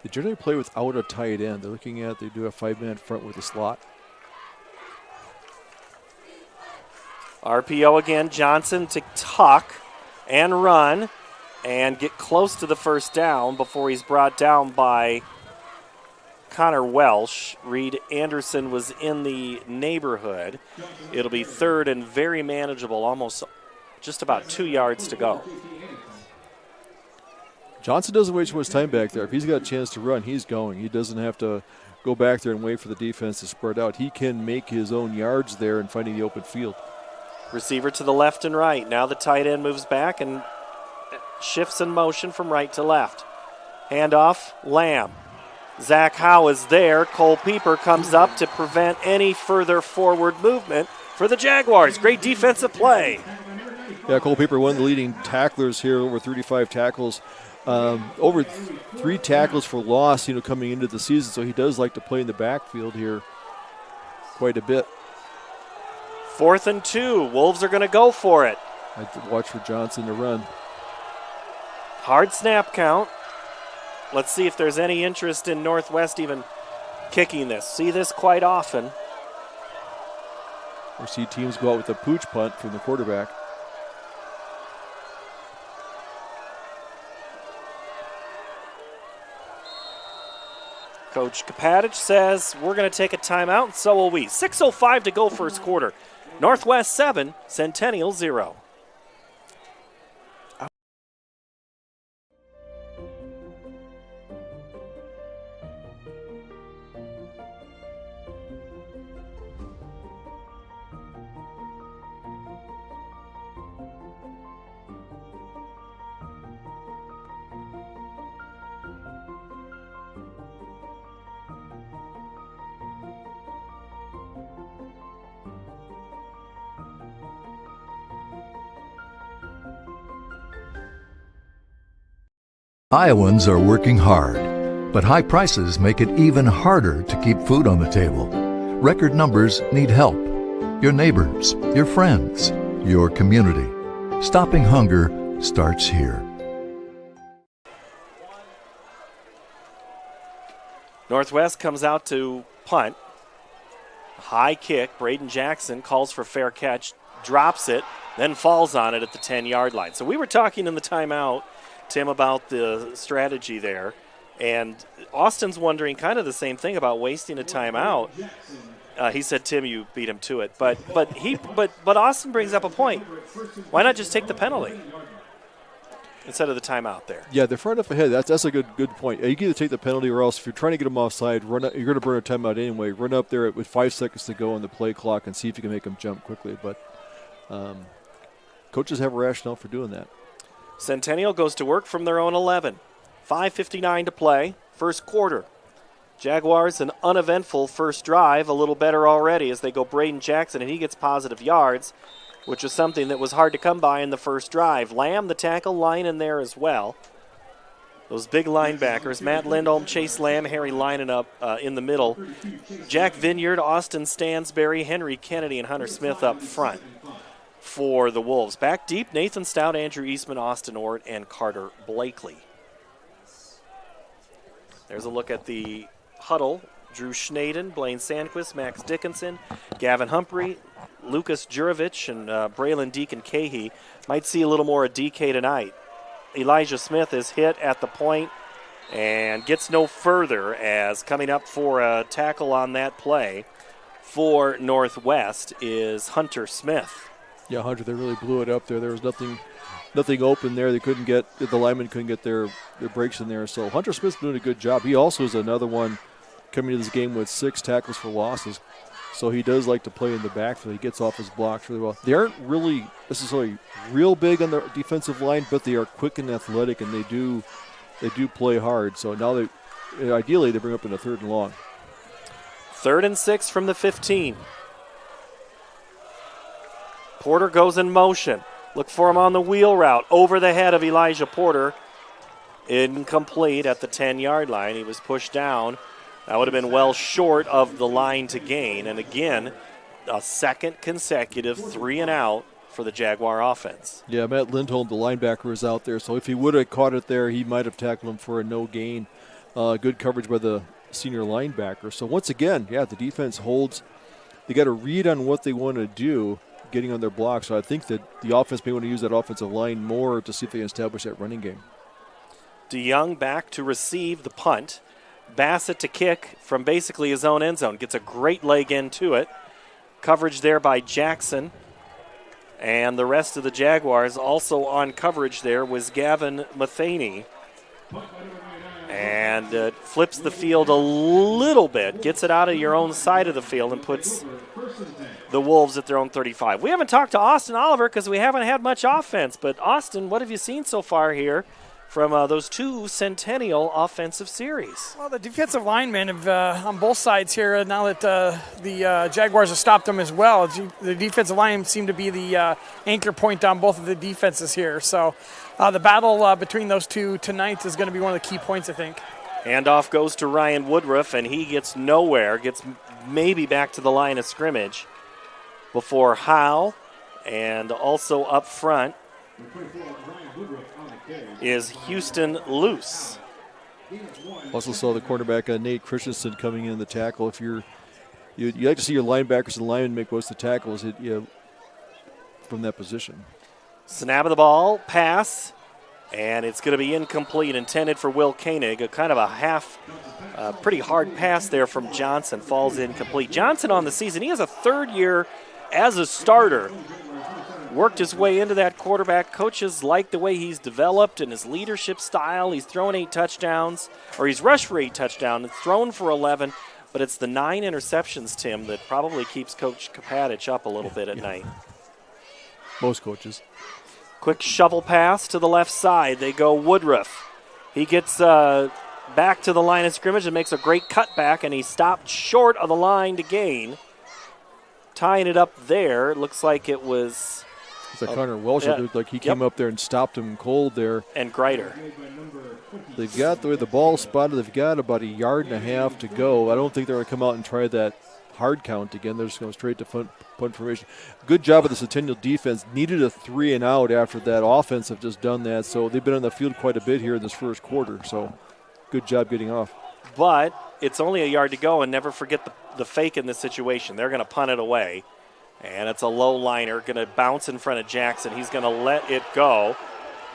They generally play without a tight end. They're looking at, they do a 5-man front with a slot. RPO again, Johnson to tuck and run and get close to the first down before he's brought down by Connor Welsh. Reed Anderson was in the neighborhood. It'll be 3rd and very manageable, almost just about 2 yards to go. Johnson doesn't waste much time back there. If he's got a chance to run, he's going. He doesn't have to go back there and wait for the defense to spread out. He can make his own yards there and finding the open field. Receiver to the left and right. Now the tight end moves back and shifts in motion from right to left. Handoff, Lamb. Zach Howe is there. Cole Pieper comes up to prevent any further forward movement for the Jaguars. Great defensive play. Yeah, Cole Pieper, one of the leading tacklers here, over 35 tackles. Over 3 tackles for loss, coming into the season. So he does like to play in the backfield here quite a bit. 4th and 2. Wolves are going to go for it. I'd watch for Johnson to run. Hard snap count. Let's see if there's any interest in Northwest even kicking this. See this quite often. We see teams go out with a pooch punt from the quarterback. Coach Kapatic says we're going to take a timeout, and so will we. 6:05 to go first quarter. Northwest 7, Centennial 0. Iowans are working hard, but high prices make it even harder to keep food on the table. Record numbers need help. Your neighbors, your friends, your community. Stopping hunger starts here. Northwest comes out to punt. High kick. Braden Jackson calls for fair catch, drops it, then falls on it at the 10-yard line. So we were talking in the timeout, Tim, about the strategy there, and Austin's wondering kind of the same thing about wasting a timeout. He said, Tim, you beat him to it, but Austin brings up a point. Why not just take the penalty instead of the timeout there? Yeah, they're far enough ahead. That's a good point. You can either take the penalty, or else if you're trying to get them offside, you're going to burn a timeout anyway. Run up there with 5 seconds to go on the play clock and see if you can make them jump quickly. But coaches have a rationale for doing that. Centennial goes to work from their own 11. 5:59 to play, first quarter. Jaguars an uneventful first drive, a little better already as they go Braden Jackson, and he gets positive yards, which is something that was hard to come by in the first drive. Lamb, the tackle, line in there as well. Those big linebackers, Matt Lindholm, Chase Lamb, Harry lining up in the middle. Jack Vineyard, Austin Stansberry, Henry Kennedy, and Hunter Smith up front for the Wolves. Back deep, Nathan Stout, Andrew Eastman, Austin Ort, and Carter Blakely. There's a look at the huddle. Drew Schnaden, Blaine Sandquist, Max Dickinson, Gavin Humphrey, Lucas Jurovich, and Braylon Deacon Cahey. Might see a little more of DK tonight. Elijah Smith is hit at the point and gets no further, as coming up for a tackle on that play for Northwest is Hunter Smith. Yeah, Hunter, they really blew it up there. There was nothing open there. The linemen couldn't get their breaks in there. So Hunter Smith's doing a good job. He also is another one coming to this game with 6 tackles for losses. So he does like to play in the backfield. He gets off his blocks really well. They aren't really necessarily real big on the defensive line, but they are quick and athletic, and they do play hard. So now ideally they bring up in a 3rd and long. 3rd and 6 from the 15. Porter goes in motion. Look for him on the wheel route. Over the head of Elijah Porter. Incomplete at the 10-yard line. He was pushed down. That would have been well short of the line to gain. And again, a second consecutive 3-and-out for the Jaguar offense. Yeah, Matt Lindholm, the linebacker, is out there. So if he would have caught it there, he might have tackled him for a no gain. Good coverage by the senior linebacker. So once again, the defense holds. They got to read on what they want to do, getting on their block. So I think that the offense may want to use that offensive line more to see if they can establish that running game. DeYoung back to receive the punt. Bassett to kick from basically his own end zone. Gets a great leg into it. Coverage there by Jackson. And the rest of the Jaguars also on coverage there was Gavin Matheny. And flips the field a little bit, gets it out of your own side of the field, and puts the Wolves at their own 35. We haven't talked to Austin Oliver because we haven't had much offense. But, Austin, what have you seen so far here from those 2 Centennial offensive series? Well, the defensive linemen have, on both sides here, now that the Jaguars have stopped them as well, the defensive line seem to be the anchor point on both of the defenses here. So the battle between those two tonight is going to be one of the key points, I think. Handoff goes to Ryan Woodruff, and he gets nowhere, gets maybe back to the line of scrimmage before Howe, and also up front is Houston Luce. Also saw the cornerback Nate Christensen coming in the tackle. If you like to see your linebackers and linemen make most of the tackles from that position. Snap of the ball, pass, and it's going to be incomplete, intended for Will Koenig. A kind of a pretty hard pass there from Johnson, falls incomplete. Johnson on the season, he has a third year as a starter. Worked his way into that quarterback. Coaches like the way he's developed and his leadership style. He's thrown 8 touchdowns, or he's rushed for 8 touchdowns, thrown for 11, but it's the 9 interceptions, Tim, that probably keeps Coach Kapadich up a little bit at night. Most coaches. Quick shovel pass to the left side. They go Woodruff. He gets back to the line of scrimmage and makes a great cutback, and he stopped short of the line to gain. Tying it up there, it looks like it was... It's like Connor Welsh, like he came up there and stopped him cold there. And Greider. They've got the way the ball spotted. They've got about 1.5 yards to go. I don't think they're going to come out and try that hard count again. They're just going straight to punt formation. Good job of the Centennial defense. Needed a 3-and-out after that. Offense have just done that. So they've been on the field quite a bit here in this first quarter. So good job getting off. But it's only 1 yard to go, and never forget the fake in this situation. They're going to punt it away. And it's a low liner, going to bounce in front of Jackson. He's going to let it go.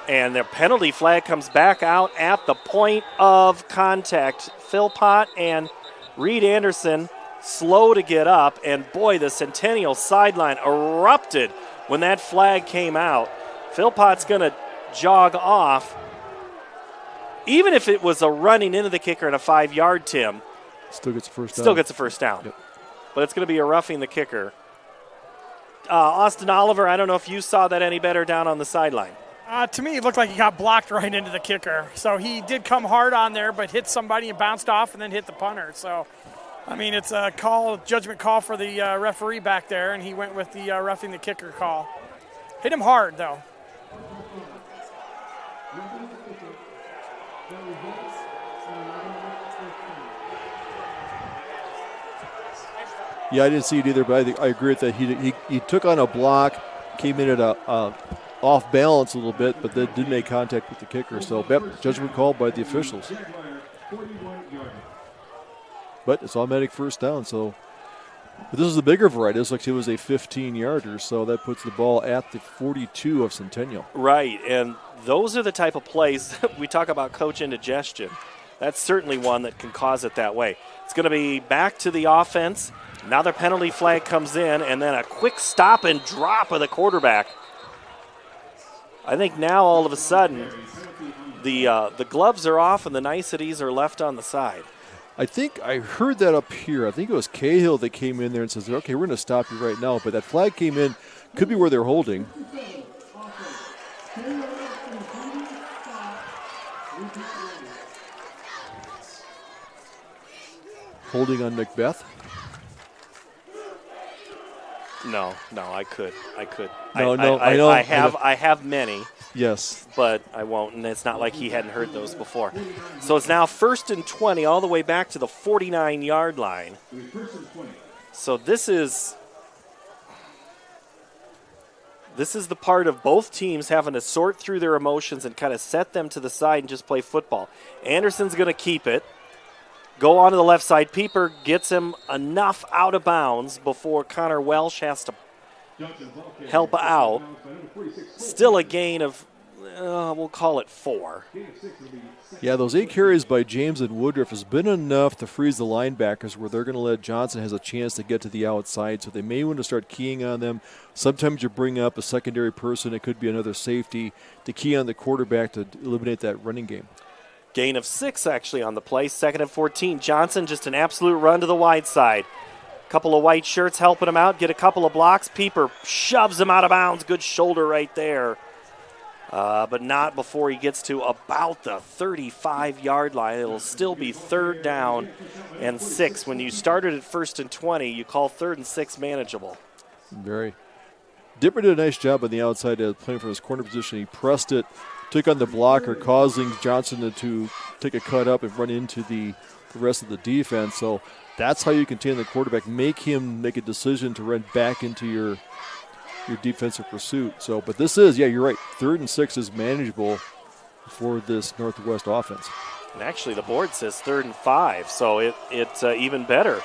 And their penalty flag comes back out at the point of contact. Philpott and Reed Anderson slow to get up. And boy, the Centennial sideline erupted when that flag came out. Philpott's going to jog off. Even if it was a running into the kicker and a 5-yard, Tim. Still gets a first down. Still gets a first down. Yep. But it's going to be a roughing the kicker. Austin Oliver, I don't know if you saw that any better down on the sideline. To me, it looked like he got blocked right into the kicker. So he did come hard on there, but hit somebody and bounced off and then hit the punter. So, I mean, it's a judgment call for the referee back there, and he went with the roughing the kicker call. Hit him hard, though. Yeah, I didn't see it either, but I agree with that. He took on a block, came in at a off balance a little bit, but then did make contact with the kicker. So, judgment called by the officials. But it's automatic first down. So, but this is the bigger variety. This looks like it was a 15-yarder, so that puts the ball at the 42 of Centennial. Right, and those are the type of plays we talk about coach indigestion. That's certainly one that can cause it that way. It's going to be back to the offense. Another penalty flag comes in, and then a quick stop and drop of the quarterback. I think now all of a sudden the gloves are off and the niceties are left on the side. I think I heard that up here. I think it was Cahill that came in there and says, okay, we're going to stop you right now. But that flag came in, could be where they're holding. Holding on Macbeth. No, I could. No, I know. I have many. Yes. But I won't, and it's not like he hadn't heard those before. So it's now 1st and 20 all the way back to the 49-yard line. So this is the part of both teams having to sort through their emotions and kind of set them to the side and just play football. Anderson's going to keep it. Go on to the left side. Pieper gets him enough out of bounds before Connor Welsh has to help out. Still a gain of, we'll call it 4. Yeah, those 8 carries by James and Woodruff has been enough to freeze the linebackers where they're going to let Johnson has a chance to get to the outside, so they may want to start keying on them. Sometimes you bring up a secondary person. It could be another safety to key on the quarterback to eliminate that running game. Gain of 6 actually on the play. 2nd and 14. Johnson just an absolute run to the wide side. Couple of white shirts helping him out. Get a couple of blocks. Pieper shoves him out of bounds. Good shoulder right there. But not before he gets to about the 35-yard line. It'll still be 3rd down and 6. When you started at 1st and 20, you call 3rd and 6 manageable. Very. Dipper did a nice job on the outside playing from his corner position. He pressed it, took on the blocker, causing Johnson to take a cut up and run into the rest of the defense. So that's how you contain the quarterback. Make him make a decision to run back into your defensive pursuit. So, but this is, yeah, you're right. 3rd and 6 is manageable for this Northwest offense. And actually, the board says 3rd and 5, so it's even better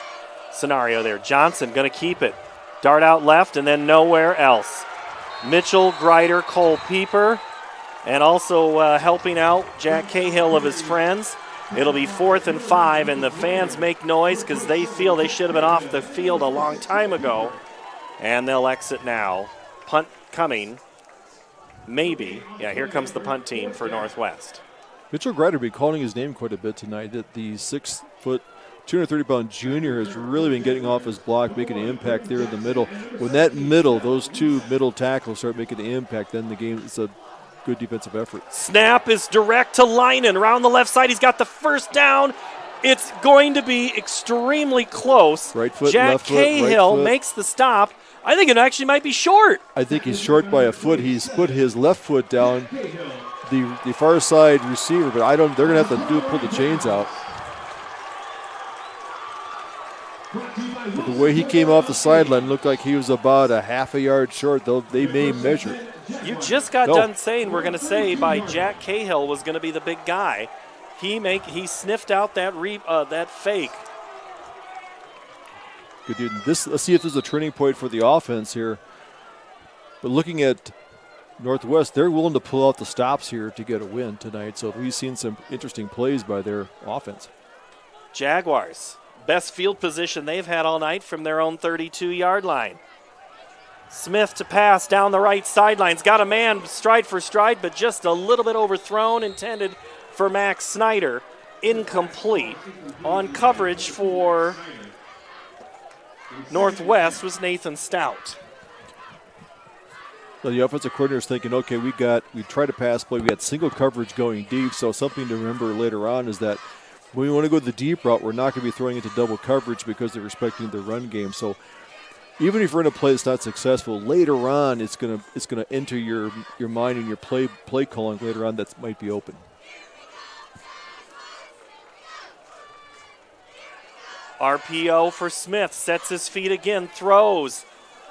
scenario there. Johnson going to keep it. Dart out left and then nowhere else. Mitchell, Greider, Cole Pieper, and also helping out Jack Cahill of his friends. It'll be 4th and 5, and the fans make noise because they feel they should have been off the field a long time ago. And they'll exit now. Punt coming. Maybe. Yeah, here comes the punt team for Northwest. Mitchell Greider will be calling his name quite a bit tonight. The 6-foot, 230-pound junior has really been getting off his block, making an impact there in the middle. When those two middle tackles start making an impact, then the game is a good defensive effort. Snap is direct to Leinen. Around the left side, he's got the first down. It's going to be extremely close. Right foot, Jack left foot, Cahill right foot. makes the stop. I think it actually might be short. I think he's short by a foot. He's put his left foot down, the far side receiver, but they're going to have to pull the chains out. But the way he came off the sideline looked like he was about a half a yard short, though they may measure it. You just got done saying we're going to say by Jack Cahill was going to be the big guy. He sniffed out that fake. Good dude. Let's see if there's a turning point for the offense here. But looking at Northwest, they're willing to pull out the stops here to get a win tonight. So we've seen some interesting plays by their offense. Jaguars, best field position they've had all night from their own 32-yard line. Smith to pass down the right sidelines. Got a man stride for stride, but just a little bit overthrown, intended for Max Snyder. Incomplete. On coverage for Northwest was Nathan Stout. So the offensive coordinator is thinking, okay, we tried to pass play. We got single coverage going deep. So something to remember later on is that when we want to go the deep route, we're not going to be throwing into double coverage because they're respecting the run game. So even if we're in a play that's not successful, later on it's going to enter your mind and your play calling later on that might be open. RPO for Smith, sets his feet again, throws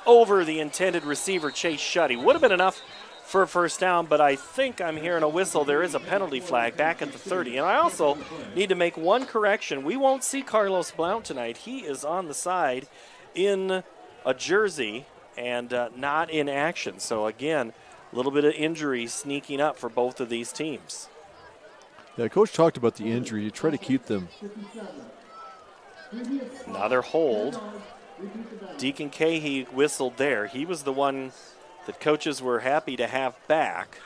over the intended receiver, Chase Shuddy. Would have been enough for a first down, but I think I'm hearing a whistle. There is a penalty flag back at the 30. And I also need to make one correction. We won't see Carlos Blount tonight. He is on the side in a jersey and not in action. So again, a little bit of injury sneaking up for both of these teams. Yeah, Coach talked about the injury. You try to keep them. Another hold. Deacon Cahey whistled there. He was the one that coaches were happy to have back.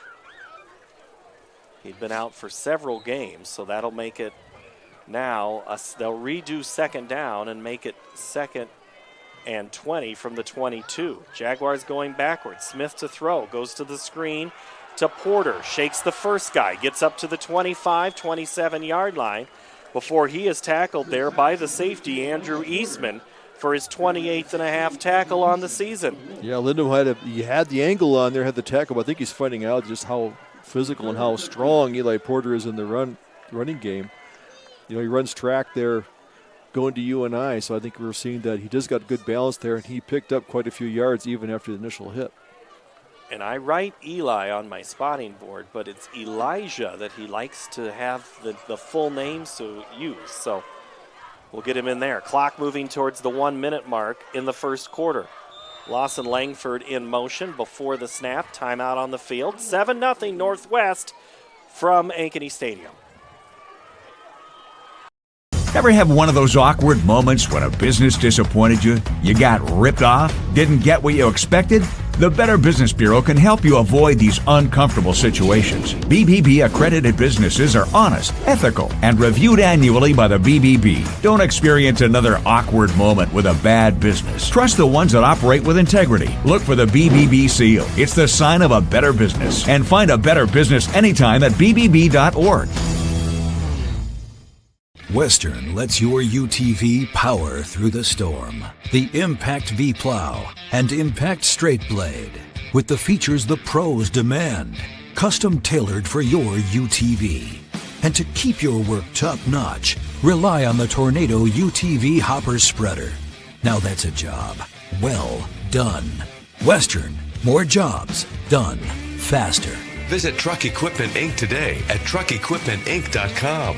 He'd been out for several games, so that'll make it now. They'll redo second down and make it 2nd and 20 from the 22. Jaguars going backwards. Smith to throw. Goes to the screen to Porter. Shakes the first guy. Gets up to the 25, 27-yard line before he is tackled there by the safety, Andrew Eastman, for his 28th and a half tackle on the season. Yeah, Lindholm had the angle on there, had the tackle, but I think he's finding out just how physical and how strong Eli Porter is in the running game. You know, he runs track there going to UNI, so I think we're seeing that he just got good balance there, and he picked up quite a few yards even after the initial hit. And I write Eli on my spotting board, but it's Elijah that he likes to have the full names to use. So we'll get him in there. Clock moving towards the 1 minute mark in the first quarter. Lawson Langford in motion before the snap. Timeout on the field. 7-0 Northwest from Ankeny Stadium. Ever have one of those awkward moments when a business disappointed you? You got ripped off? Didn't get what you expected? The Better Business Bureau can help you avoid these uncomfortable situations. BBB accredited businesses are honest, ethical, and reviewed annually by the BBB. Don't experience another awkward moment with a bad business. Trust the ones that operate with integrity. Look for the BBB seal. It's the sign of a better business. And find a better business anytime at bbb.org. Western lets your UTV power through the storm. The Impact V Plow and Impact Straight Blade, with the features the pros demand, custom tailored for your UTV. And to keep your work top notch, rely on the Tornado UTV Hopper Spreader. Now that's a job well done. Western, more jobs done faster. Visit Truck Equipment Inc. today at truckequipmentinc.com.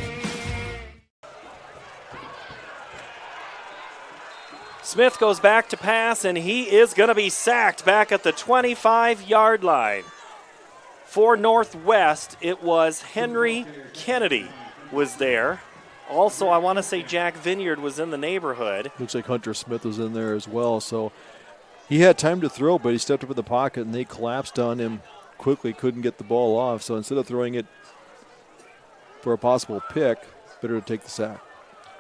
Smith goes back to pass, and he is going to be sacked back at the 25-yard line. For Northwest, it was Henry Kennedy was there. Also, I want to say Jack Vineyard was in the neighborhood. Looks like Hunter Smith was in there as well. So he had time to throw, but he stepped up in the pocket, and they collapsed on him quickly, couldn't get the ball off. So instead of throwing it for a possible pick, better to take the sack.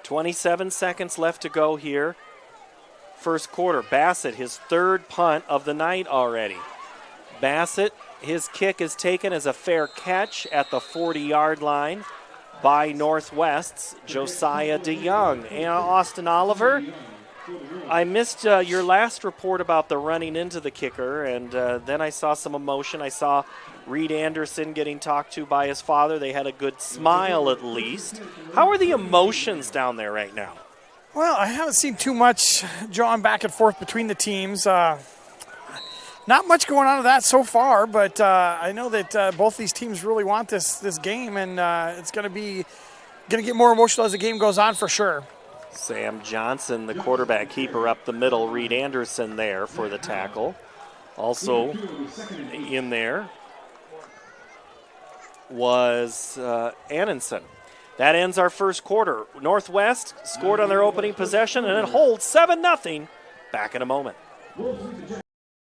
27 seconds left to go here. First quarter. Bassett, his third punt of the night already. Bassett, his kick is taken as a fair catch at the 40-yard line by Northwest's Josiah DeYoung. And Austin Oliver, I missed your last report about the running into the kicker, and then I saw some emotion. I saw Reed Anderson getting talked to by his father. They had a good smile at least. How are the emotions down there right now? Well, I haven't seen too much jawing back and forth between the teams. Not much going on with that so far, but I know that both these teams really want this game, and it's going to get more emotional as the game goes on for sure. Sam Johnson, the quarterback keeper up the middle. Reed Anderson there for the tackle. Also in there was Annenson. That ends our first quarter. Northwest scored on their opening possession and it holds 7-0. Back in a moment.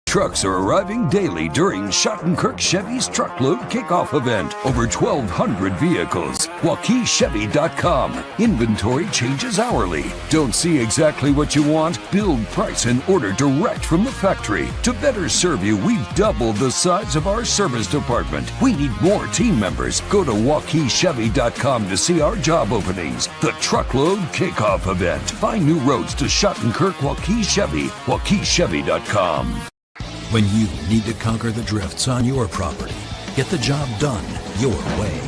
Trucks are arriving daily during Schottenkirk Chevy's Truckload Kickoff event. Over 1,200 vehicles. WaukeeChevy.com. Inventory changes hourly. Don't see exactly what you want? Build, price, and order direct from the factory. To better serve you, we've doubled the size of our service department. We need more team members. Go to WaukeeChevy.com to see our job openings. The Truckload Kickoff event. Find new roads to Schottenkirk Waukee Chevy. WaukeeChevy.com. When you need to conquer the drifts on your property, get the job done your way.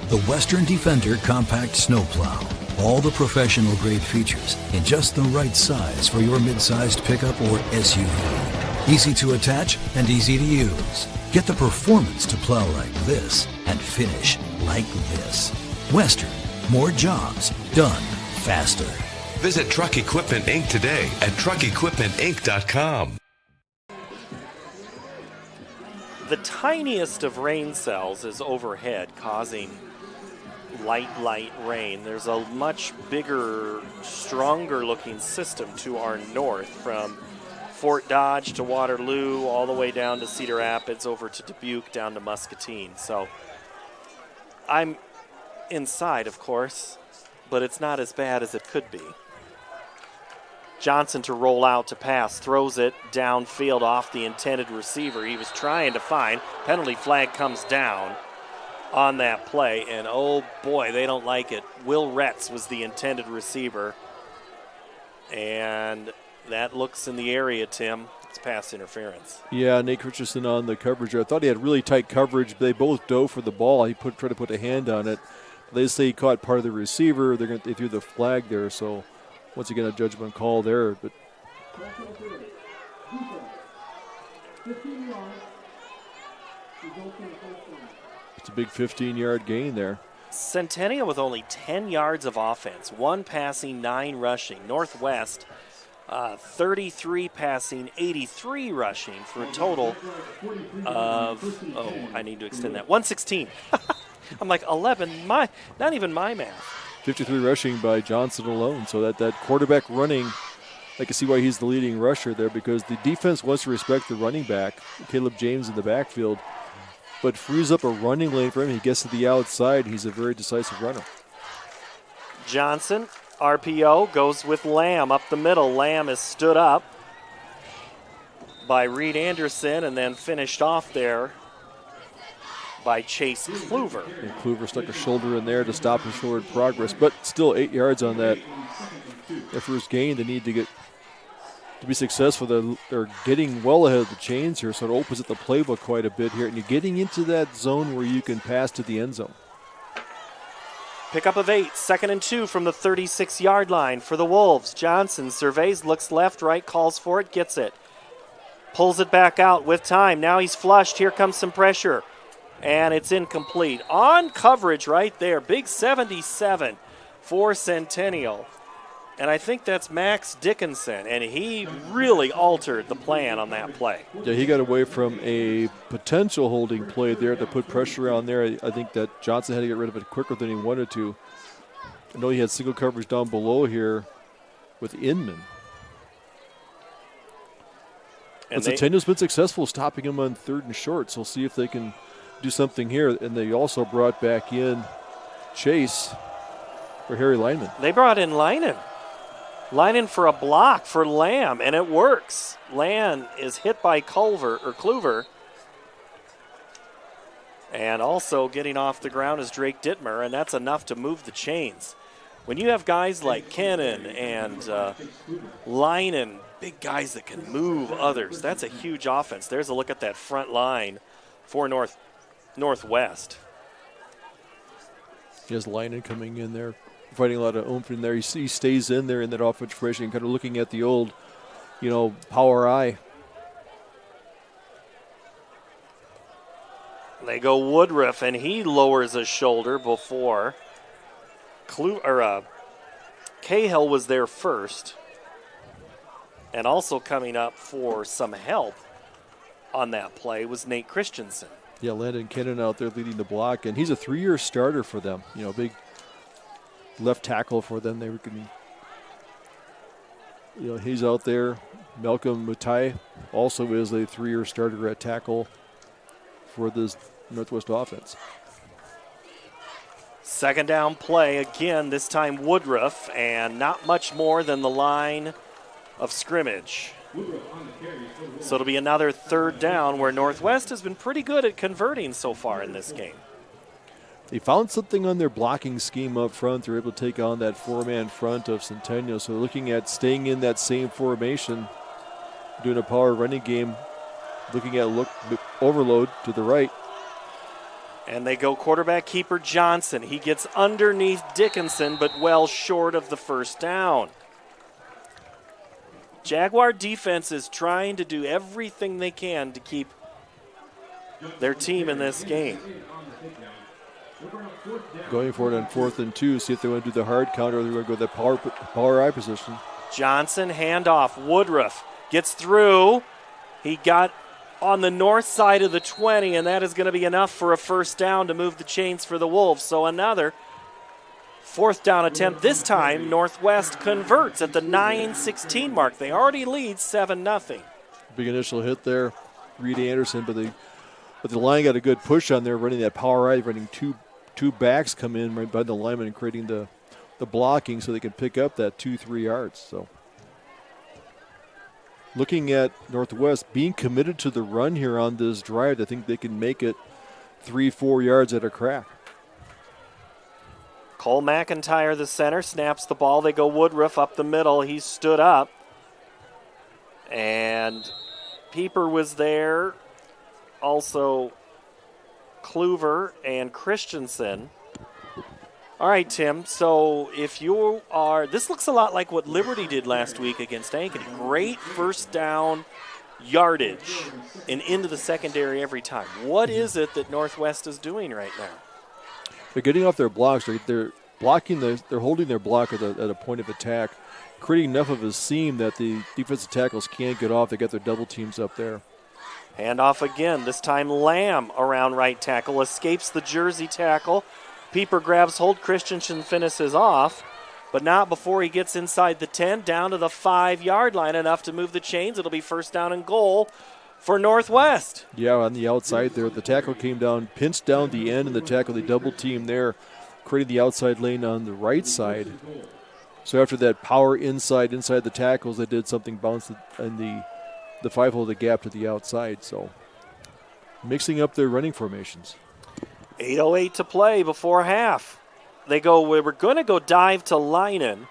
The Western Defender Compact Snowplow. All the professional grade features in just the right size for your mid-sized pickup or SUV. Easy to attach and easy to use. Get the performance to plow like this and finish like this. Western. More jobs done faster. Visit Truck Equipment Inc. today at truckequipmentinc.com. The tiniest of rain cells is overhead, causing light rain. There's a much bigger, stronger-looking system to our north, from Fort Dodge to Waterloo, all the way down to Cedar Rapids, over to Dubuque, down to Muscatine. So I'm inside, of course, but it's not as bad as it could be. Johnson to roll out to pass, throws it downfield off the intended receiver he was trying to find. Penalty flag comes down on that play, and oh boy, they don't like it. Will Retz was the intended receiver, and that looks in the area, Tim. It's pass interference. Yeah, Nate Richardson on the coverage there. I thought he had really tight coverage. They both dove for the ball. He tried to put a hand on it. They say he caught part of the receiver. They threw the flag there, so once again, a judgment call there. But it's a big 15-yard gain there. Centennial with only 10 yards of offense, 1 passing, 9 rushing. Northwest, 33 passing, 83 rushing for a total of, I need to extend that, 116. I'm like 11, not even my math. 53 rushing by Johnson alone. So that quarterback running, I can see why he's the leading rusher there, because the defense wants to respect the running back, Caleb James, in the backfield, but frees up a running lane for him. He gets to the outside. He's a very decisive runner. Johnson, RPO, goes with Lamb up the middle. Lamb is stood up by Reed Anderson and then finished off there by Chase Kluver. And Kluver stuck a shoulder in there to stop his forward progress, but still 8 yards on that. Their first gain, they need to be successful. They're getting well ahead of the chains here, so it opens up the playbook quite a bit here, and you're getting into that zone where you can pass to the end zone. Pickup of 8, 2nd and 2 from the 36-yard line for the Wolves. Johnson surveys, looks left, right, calls for it, gets it. Pulls it back out with time. Now he's flushed. Here comes some pressure. and it's incomplete. On coverage right there, big 77 for Centennial. And I think that's Max Dickinson, and he really altered the plan on that play. Yeah, he got away from a potential holding play there to put pressure on there. I think that Johnson had to get rid of it quicker than he wanted to. I know he had single coverage down below here with Inman. And Centennial's been successful stopping him on 3rd and short, so we'll see if they can do something here. And they also brought back in Chase for Harry Lineman. They brought in Linen. Linen for a block for Lamb, and it works. Lamb is hit by Kluver. And also getting off the ground is Drake Dittmer, and that's enough to move the chains. When you have guys like Kennan and Linen, big guys that can move others, that's a huge offense. There's a look at that front line for Northwest. He has Linen coming in there, fighting a lot of oomph in there. He stays in there in that offensive formation, kind of looking at the old, power eye. They go Woodruff, and he lowers his shoulder before Cahill was there first. And also coming up for some help on that play was Nate Christensen. Yeah, Landon Kennan out there leading the block, and he's a 3-year starter for them. Big left tackle for them. They were going he's out there. Malcolm Mutai also is a 3-year starter at tackle for this Northwest offense. Second down play again, this time Woodruff, and not much more than the line of scrimmage. So it'll be another 3rd down where Northwest has been pretty good at converting so far in this game. They found something on their blocking scheme up front. They're able to take on that 4-man front of Centennial. So looking at staying in that same formation, doing a power running game, looking at overload to the right. And they go quarterback keeper Johnson. He gets underneath Dickinson, but well short of the first down. Jaguar defense is trying to do everything they can to keep their team in this game. Going for it on 4th and 2, see if they want to do the hard counter or they're going to go the power eye position. Johnson, handoff. Woodruff gets through. He got on the north side of the 20, and that is going to be enough for a first down to move the chains for the Wolves. So another 4th down attempt. This time, Northwest converts at the 9:16 mark. They already lead 7-0. Big initial hit there, Reed Anderson, but the line got a good push on there, running that power eye, running two backs come in right by the lineman and creating the blocking so they can pick up that 2-3 yards. So looking at Northwest being committed to the run here on this drive, I think they can make it 3-4 yards at a crack. Cole McIntyre, the center, snaps the ball. They go Woodruff up the middle. He stood up. And Pieper was there. Also Kluver and Christensen. All right, Tim, so if you are, this looks a lot like what Liberty did last week against Ankeny. Great first down yardage and into the secondary every time. What is it that Northwest is doing right now? They're getting off their blocks. They're blocking. They're holding their block at a point of attack, creating enough of a seam that the defensive tackles can't get off. They got their double teams up there. Handoff again. This time Lamb around right tackle, escapes the jersey tackle. Pieper grabs hold. Christensen finishes off, but not before he gets inside the 10, down to the 5-yard line, enough to move the chains. It'll be first down and goal for Northwest. Yeah, on the outside there. The tackle came down, pinched down the end, and the tackle, they double team there, creating the outside lane on the right side. So after that power inside the tackles, they did something, bounced in the 5-hole, the gap to the outside. So mixing up their running formations. 8:08 to play before half. We were going to go dive to Linen,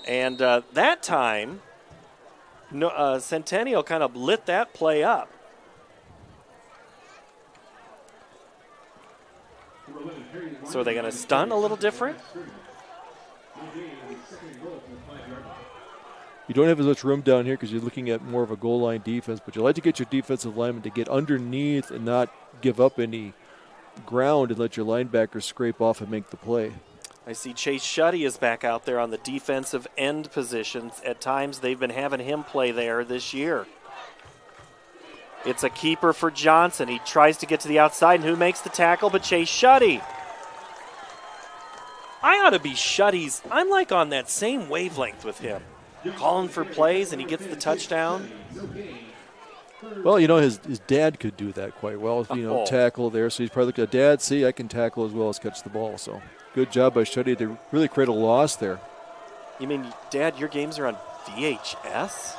and that time Centennial kind of lit that play up. So are they going to stun a little different? You don't have as much room down here because you're looking at more of a goal line defense, but you like to get your defensive linemen to get underneath and not give up any ground and let your linebackers scrape off and make the play. I see Chase Shuddy is back out there on the defensive end positions. At times they've been having him play there this year. It's a keeper for Johnson. He tries to get to the outside, and who makes the tackle but Chase Shuddy? I ought to be Shuddy's. I'm like on that same wavelength with him. Calling for plays, and he gets the touchdown. Well, his dad could do that quite well. Tackle there. So he's probably looking at Dad, see, I can tackle as well as catch the ball. So good job by Shuddy to really create a loss there. You mean, Dad, your games are on VHS?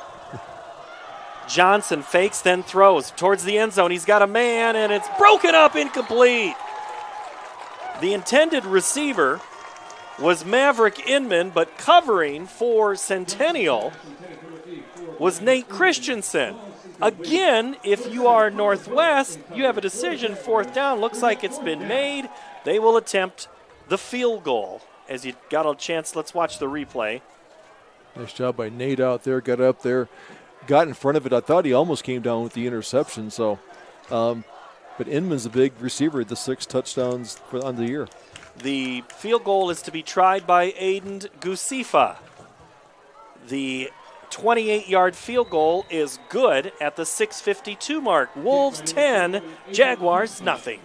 Johnson fakes, then throws towards the end zone. He's got a man, and it's broken up, incomplete. The intended receiver was Maverick Inman, but covering for Centennial was Nate Christensen. Again, if you are Northwest, you have a decision, 4th down. Looks like it's been made. They will attempt the field goal. As you got a chance, let's watch the replay. Nice job by Nate out there. Got up there, got in front of it. I thought he almost came down with the interception. But Inman's a big receiver, the 6 touchdowns on the year. The field goal is to be tried by Aiden Gusifa. The 28-yard field goal is good at the 6:52 mark. Wolves 10, Jaguars nothing.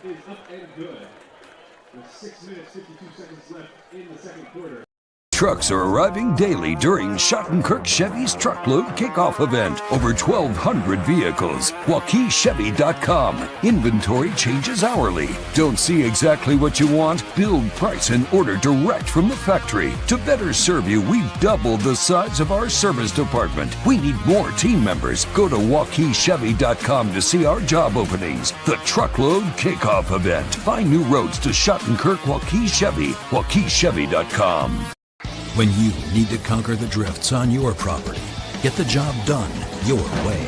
6 minutes, 52 seconds left in the second quarter. Trucks are arriving daily during Schottenkirk Chevy's Truckload Kickoff event. Over 1,200 vehicles. WaukeeChevy.com. Inventory changes hourly. Don't see exactly what you want? Build, price, and order direct from the factory. To better serve you, we've doubled the size of our service department. We need more team members. Go to WaukeeChevy.com to see our job openings. The Truckload Kickoff event. Find new roads to Schottenkirk Waukee Chevy. WaukeeChevy.com. When you need to conquer the drifts on your property, get the job done your way.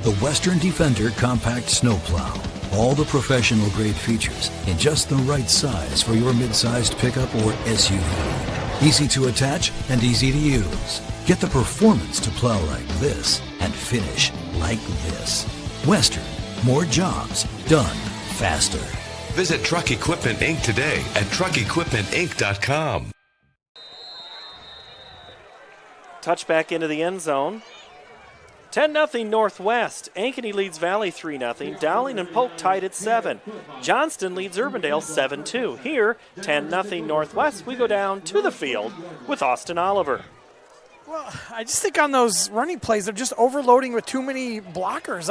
The Western Defender Compact Snowplow. All the professional grade features in just the right size for your mid-sized pickup or SUV. Easy to attach and easy to use. Get the performance to plow like this and finish like this. Western, more jobs done faster. Visit Truck Equipment Inc. today at truckequipmentinc.com. Touchback into the end zone. 10-0 Northwest. Ankeny leads Valley 3-0. Dowling and Polk tied at 7. Johnston leads Urbandale 7-2. Here, 10-0 Northwest. We go down to the field with Austin Oliver. Well, I just think on those running plays, they're just overloading with too many blockers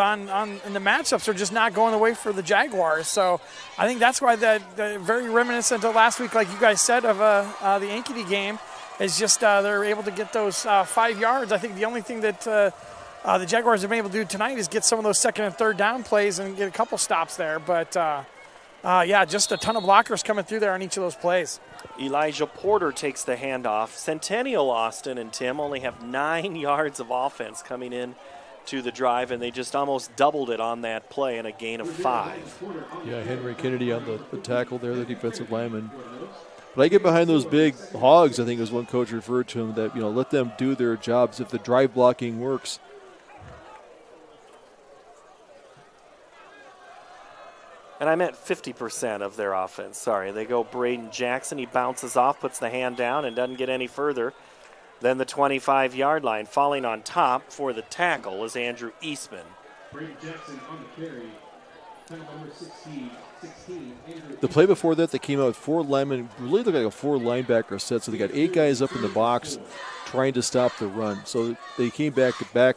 in the matchups. Are just not going the way for the Jaguars. So I think that's why that very reminiscent of last week, like you guys said, of the Ankeny game. It's just they're able to get those 5 yards. I think the only thing that the Jaguars have been able to do tonight is get some of those 2nd and 3rd down plays and get a couple stops there. But, just a ton of blockers coming through there on each of those plays. Elijah Porter takes the handoff. Centennial, Austin, and Tim only have 9 yards of offense coming in to the drive, and they just almost doubled it on that play in a gain of 5. Yeah, Henry Kennedy on the tackle there, the defensive lineman. But I get behind those big hogs, I think as one coach referred to them, that, let them do their jobs if the drive blocking works. And I meant 50% of their offense. Sorry, they go Braden Jackson. He bounces off, puts the hand down, and doesn't get any further than the 25-yard line. Falling on top for the tackle is Andrew Eastman. Braden Jackson on the carry. Number 16. The play before that, they came out with 4 linemen, really looked like a 4 linebacker set. So they got 8 guys up in the box trying to stop the run. So they came back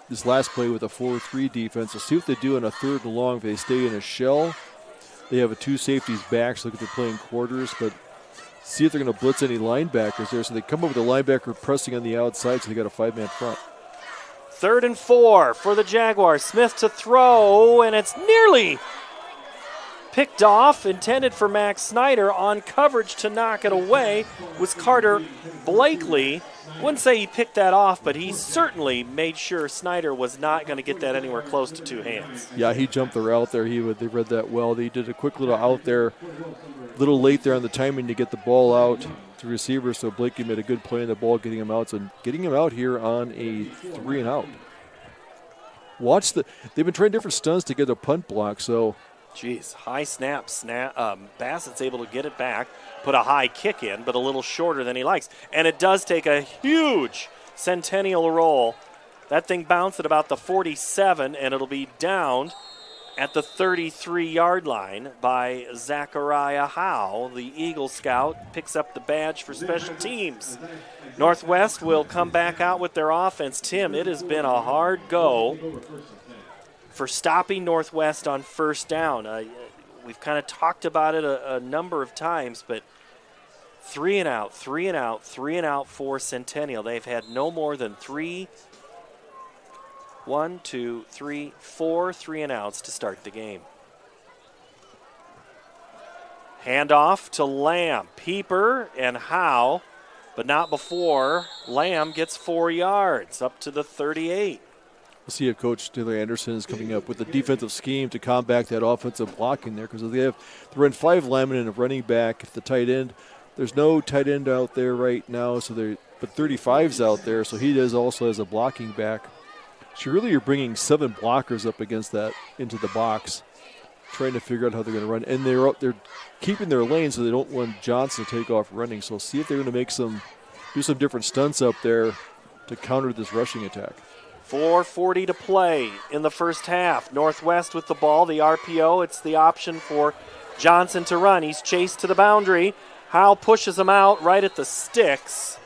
this last play with a 4-3 defense. So see what they do on a 3rd and long. If they stay in a shell, they have a 2 safeties back. So look at they're playing quarters, but see if they're going to blitz any linebackers there. So they come up with a linebacker pressing on the outside. So they got a 5-man front. 3rd and 4 for the Jaguars. Smith to throw, and it's nearly picked off, intended for Max Snyder. On coverage to knock it away was Carter Blakely. Wouldn't say he picked that off, but he certainly made sure Snyder was not going to get that anywhere close to 2 hands. Yeah, he jumped the route there. They read that well. They did a quick little out there, a little late there on the timing to get the ball out to receiver, so Blakely made a good play on the ball, getting him out. So getting him out here on a 3-and-out. They've been trying different stunts to get a punt block, so Jeez, high snap. Bassett's able to get it back, put a high kick in, but a little shorter than he likes. And it does take a huge Centennial roll. That thing bounced at about the 47, and it'll be downed at the 33-yard line by Zachariah Howe. The Eagle Scout picks up the badge for special teams. Northwest will come back out with their offense. Tim, it has been a hard go for stopping Northwest on first down. We've kind of talked about it a number of times, but 3 and out for Centennial. They've had no more than 4 3 and outs to start the game. Handoff to Lamb. Pieper and Howe, but not before Lamb gets 4 yards up to the 38. We'll see if Coach Taylor Anderson is coming up with a defensive scheme to combat that offensive blocking there, because they run 5 linemen and a running back. If the tight end, there's no tight end out there right now, but 35's out there, so he also has a blocking back. So really you're bringing 7 blockers up against that into the box, trying to figure out how they're going to run. And they're keeping their lane so they don't want Johnson to take off running. So see if they're going to do some different stunts up there to counter this rushing attack. 4:40 to play in the first half. Northwest with the ball, the RPO. It's the option for Johnson to run. He's chased to the boundary. Howe pushes him out right at the sticks.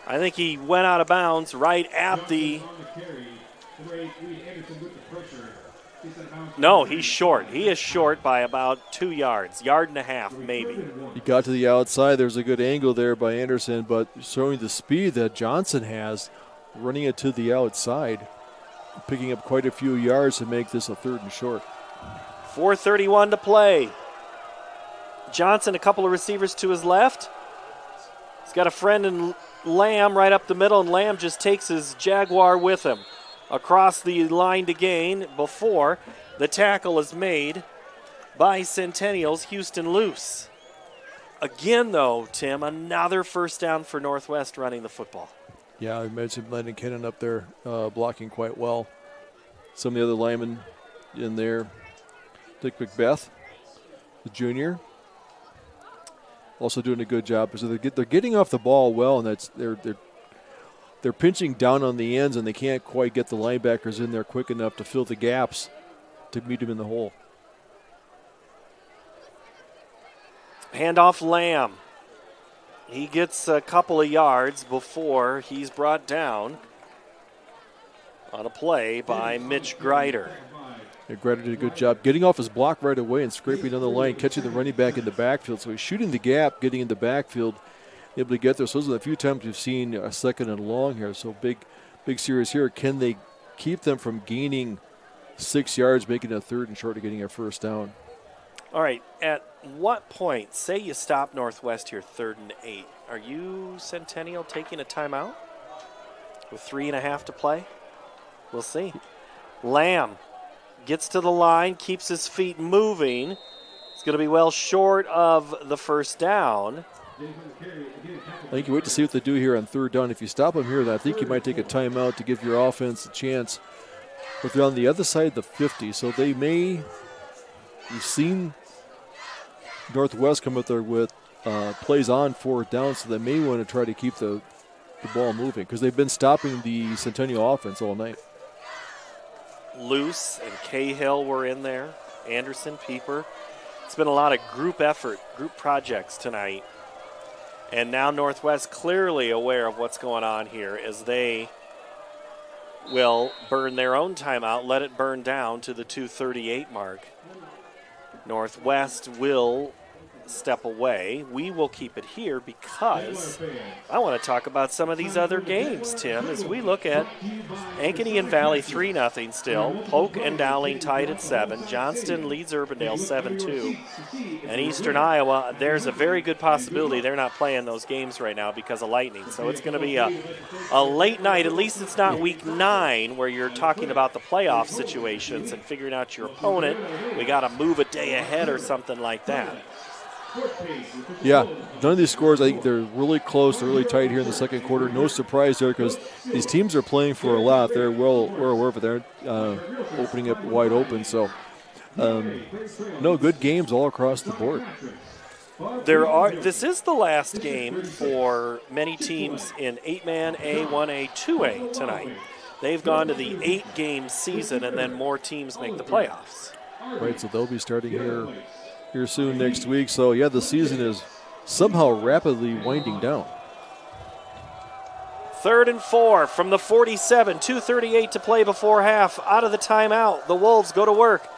I think he went out of bounds right at the... No, he's short. He is short by about 2 yards, 1.5 yards maybe. He got to the outside. There's a good angle there by Anderson, but showing the speed that Johnson has, running it to the outside, picking up quite a few yards to make this a 3rd and short. 4:31 to play. Johnson, a couple of receivers to his left. He's got a friend in Lamb right up the middle, and Lamb just takes his Jaguar with him across the line to gain before the tackle is made by Centennial's Houston Luce. Again, though, Tim, another first down for Northwest running the football. Yeah, I mentioned Landon Kennan up there blocking quite well. Some of the other linemen in there. Dick Macbeth, the junior, also doing a good job. So they're getting off the ball well, and they're pinching down on the ends, and they can't quite get the linebackers in there quick enough to fill the gaps to meet them in the hole. Handoff Lamb. He gets a couple of yards before he's brought down on a play by Mitch Greider. Yeah, Greider did a good job getting off his block right away and scraping down the line, catching the running back in the backfield. So he's shooting the gap, getting in the backfield, able to get there. So those are the few times we've seen a 2nd and long here. So big series here. Can they keep them from gaining 6 yards, making a 3rd and short, of getting a first down? All right, at what point, say you stop Northwest here 3rd and 8, are you, Centennial, taking a timeout with 3.5 to play? We'll see. Lamb gets to the line, keeps his feet moving. It's going to be well short of the first down. I think you wait to see what they do here on 3rd down. If you stop them here, I think you might take a timeout to give your offense a chance. But they're on the other side of the 50, so they may. You've seen Northwest come up there with plays on 4th down, so they may want to try to keep the ball moving because they've been stopping the Centennial offense all night. Luce and Cahill were in there. Anderson, Pieper. It's been a lot of group effort, group projects tonight. And now Northwest clearly aware of what's going on here as they will burn their own timeout, let it burn down to the 2:38 mark. Northwest will step away. We will keep it here because I want to talk about some of these other games, Tim, as we look at Ankeny and Valley 3-0 still. Polk and Dowling tied at 7. Johnston leads Urbandale 7-2. And Eastern Iowa, there's a very good possibility they're not playing those games right now because of lightning. So it's going to be a late night. At least it's not week 9 where you're talking about the playoff situations and figuring out your opponent. We got to move a day ahead or something like that. Yeah, none of these scores, I think they're really close. They're really tight here in the second quarter. No surprise there because these teams are playing for a lot. They're well aware of it. They're opening up wide open. So no, good games all across the board. This is the last game for many teams in 8-man A, 1A, 2A tonight. They've gone to the 8-game season, and then more teams make the playoffs. Right, so they'll be starting here soon next week. So, yeah, the season is somehow rapidly winding down. 3rd and 4 from the 47, 2:38 to play before half. Out of the timeout, the Wolves go to work.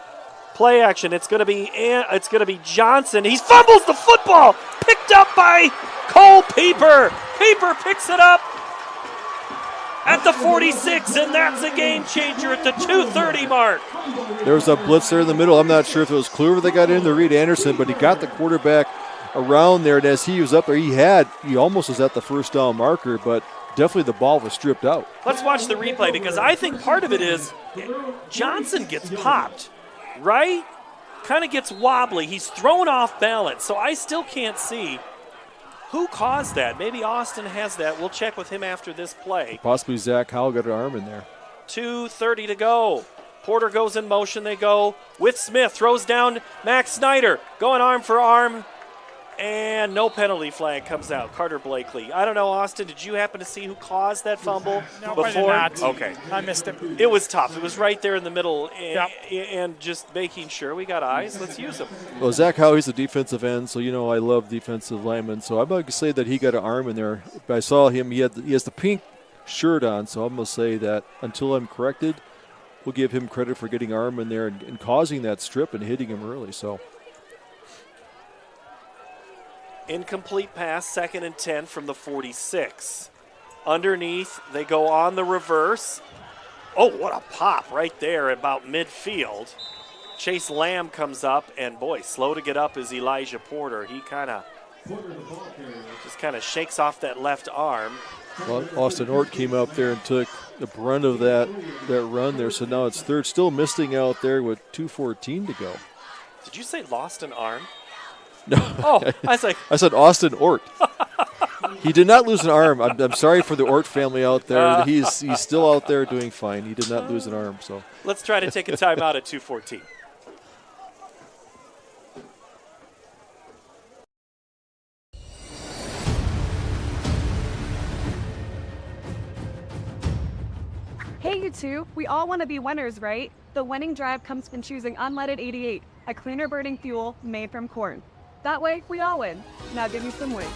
Play action. It's going to be Johnson. He fumbles the football. Picked up by Cole Pieper. Pieper picks it up at the 46, and that's a game changer at the 2:30 mark. There was a blitz there in the middle. I'm not sure if it was Kluwer that got in to Reed Anderson, but he got the quarterback around there, and as he was up there, he almost was at the first down marker, but definitely the ball was stripped out. Let's watch the replay, because I think part of it is Johnson gets popped, right? Kind of gets wobbly. He's thrown off balance, so I still can't see who caused that. Maybe Austin has that. We'll check with him after this play. Possibly Zach Howell got an arm in there. 2:30 to go. Porter goes in motion. They go with Smith. Throws down Max Snyder. Going arm for arm. And no penalty flag comes out. Carter Blakely. I don't know, Austin, did you happen to see who caused that fumble before? I did not. Okay. I missed it. It was tough. It was right there in the middle, and just making sure we got eyes. Let's use them. Well, Zach Howe, he's a defensive end, so I love defensive linemen. So I'm going to say that he got an arm in there. I saw him. He has the pink shirt on, so I'm going to say that until I'm corrected, we'll give him credit for getting arm in there and causing that strip and hitting him early. So. Incomplete pass, 2nd and 10 from the 46. Underneath, they go on the reverse. Oh, what a pop right there about midfield. Chase Lamb comes up, and boy, slow to get up is Elijah Porter. He kind of shakes off that left arm. Well, Austin Ort came up there and took the brunt of that run there, so now it's 3rd. Still missing out there with 2:14 to go. Did you say lost an arm? No. Oh, I said Austin Ort. He did not lose an arm. I'm sorry for the Ort family out there. He's still out there doing fine. He did not lose an arm. So let's try to take a timeout at 2:14. Hey, you two. We all want to be winners, right? The winning drive comes from choosing unleaded 88, a cleaner burning fuel made from corn. That way, we all win. Now give me some wings.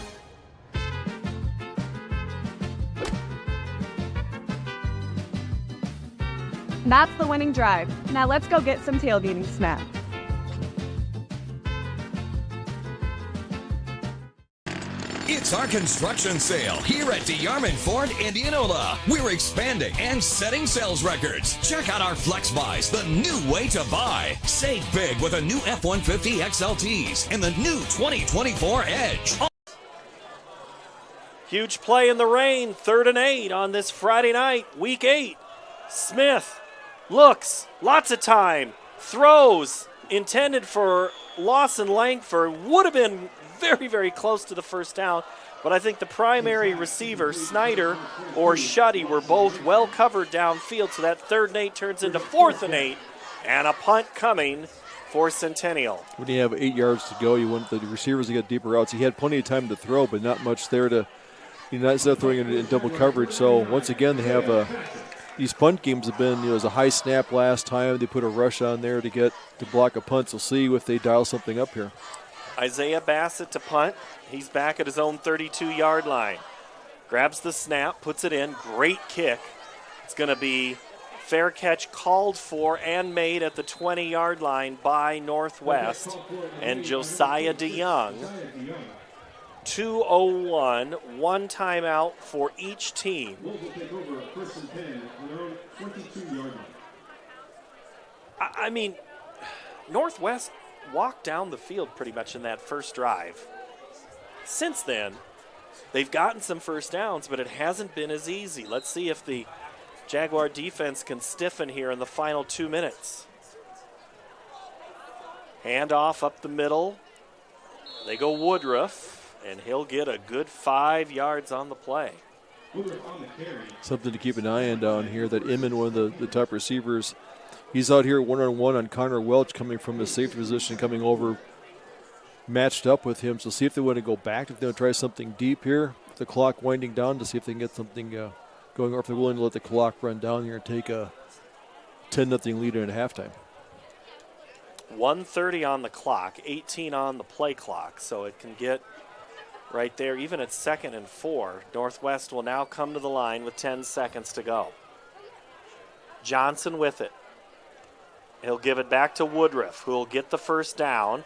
That's the winning drive. Now let's go get some tailgating snacks. It's our construction sale here at DeArmond Ford Indianola. We're expanding and setting sales records. Check out our Flex Buys, the new way to buy. Save big with a new F-150 XLTs and the new 2024 Edge. Huge play in the rain, 3rd and 8 on this Friday night, week 8. Smith looks, lots of time, throws, intended for Lawson Langford, would have been very, very close to the first down, but I think the primary receiver, Snyder or Shuddy, were both well covered downfield, so that 3rd and 8 turns into 4th and 8, and a punt coming for Centennial. When you have 8 yards to go, you want the receivers to get deeper routes. He had plenty of time to throw, but not much there to, instead of throwing it in double coverage. So once again, they have these punt games have been, it was a high snap last time. They put a rush on there to block a punt. So see if they dial something up here. Isaiah Bassett to punt. He's back at his own 32-yard line. Grabs the snap, puts it in. Great kick. It's going to be fair catch called for and made at the 20-yard line by Northwest. And Josiah DeYoung. 2:01, one timeout for each team. I mean, Northwest walked down the field pretty much in that first drive. Since then, they've gotten some first downs, but it hasn't been as easy. Let's see if the Jaguar defense can stiffen here in the final 2 minutes. Handoff up the middle. They go Woodruff, and he'll get a good 5 yards on the play. Something to keep an eye on down here, that Inman, one of the top receivers, He's out here one-on-one on Connor Welch coming from his safety position, coming over, matched up with him. So see if they want to go back, if they want to try something deep here. The clock winding down to see if they can get something going, or if they're willing to let the clock run down here and take a 10-0 lead in halftime. 1:30 on the clock, 18 on the play clock, so it can get right there, even at 2nd and 4. Northwest will now come to the line with 10 seconds to go. Johnson with it. He'll give it back to Woodruff, who will get the first down,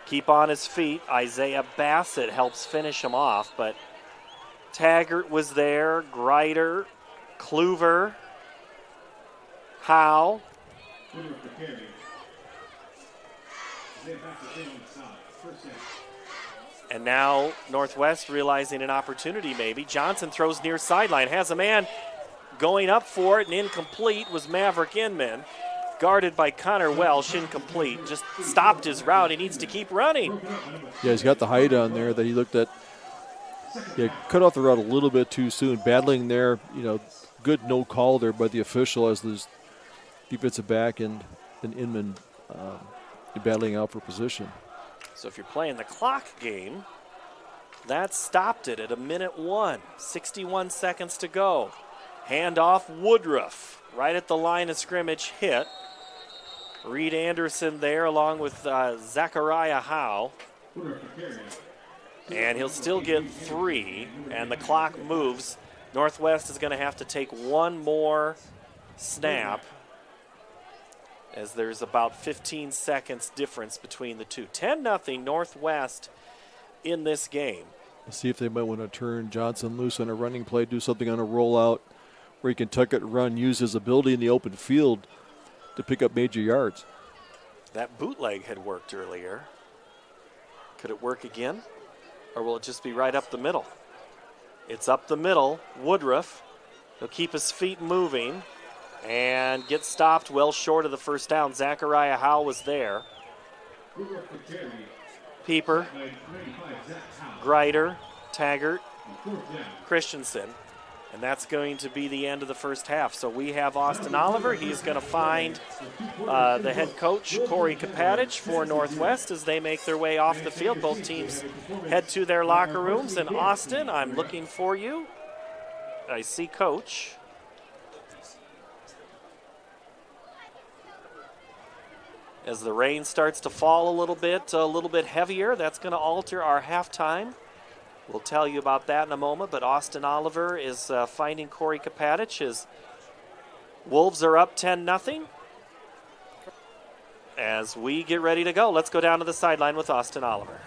keep on his feet. Isaiah Bassett helps finish him off, but Taggart was there, Greider, Kluver, Howe. And now Northwest realizing an opportunity maybe. Johnson throws near sideline, has a man going up for it, and incomplete was Maverick Inman. Guarded by Connor Welsh, incomplete. Just stopped his route. He needs to keep running. Yeah, he's got the height on there that he looked at. Yeah, cut off the route a little bit too soon. Battling there, good no call there by the official as the defensive back and Inman battling out for position. So if you're playing the clock game, that stopped it at 1:01. 61 seconds to go. Handoff Woodruff right at the line of scrimmage, hit. Reed Anderson there along with Zachariah Howe. And he'll still get 3, and the clock moves. Northwest is going to have to take one more snap, as there's about 15 seconds difference between the two. 10-0 Northwest in this game. Let's see if they might want to turn Johnson loose on a running play, do something on a rollout where he can tuck it, run, use his ability in the open field to pick up major yards. That bootleg had worked earlier. Could it work again? Or will it just be right up the middle? It's up the middle. Woodruff. He'll keep his feet moving and get stopped well short of the first down. Zachariah Howe was there. Pieper, Greider, Taggart, Christensen. And that's going to be the end of the first half. So we have Austin Oliver. He's going to find the head coach, Corey Kapatich, for Northwest as they make their way off the field. Both teams head to their locker rooms. And Austin, I'm looking for you. I see Coach. As the rain starts to fall a little bit heavier, that's going to alter our halftime. We'll tell you about that in a moment, but Austin Oliver is finding Corey Kapatich. His Wolves are up 10-0. As we get ready to go, let's go down to the sideline with Austin Oliver.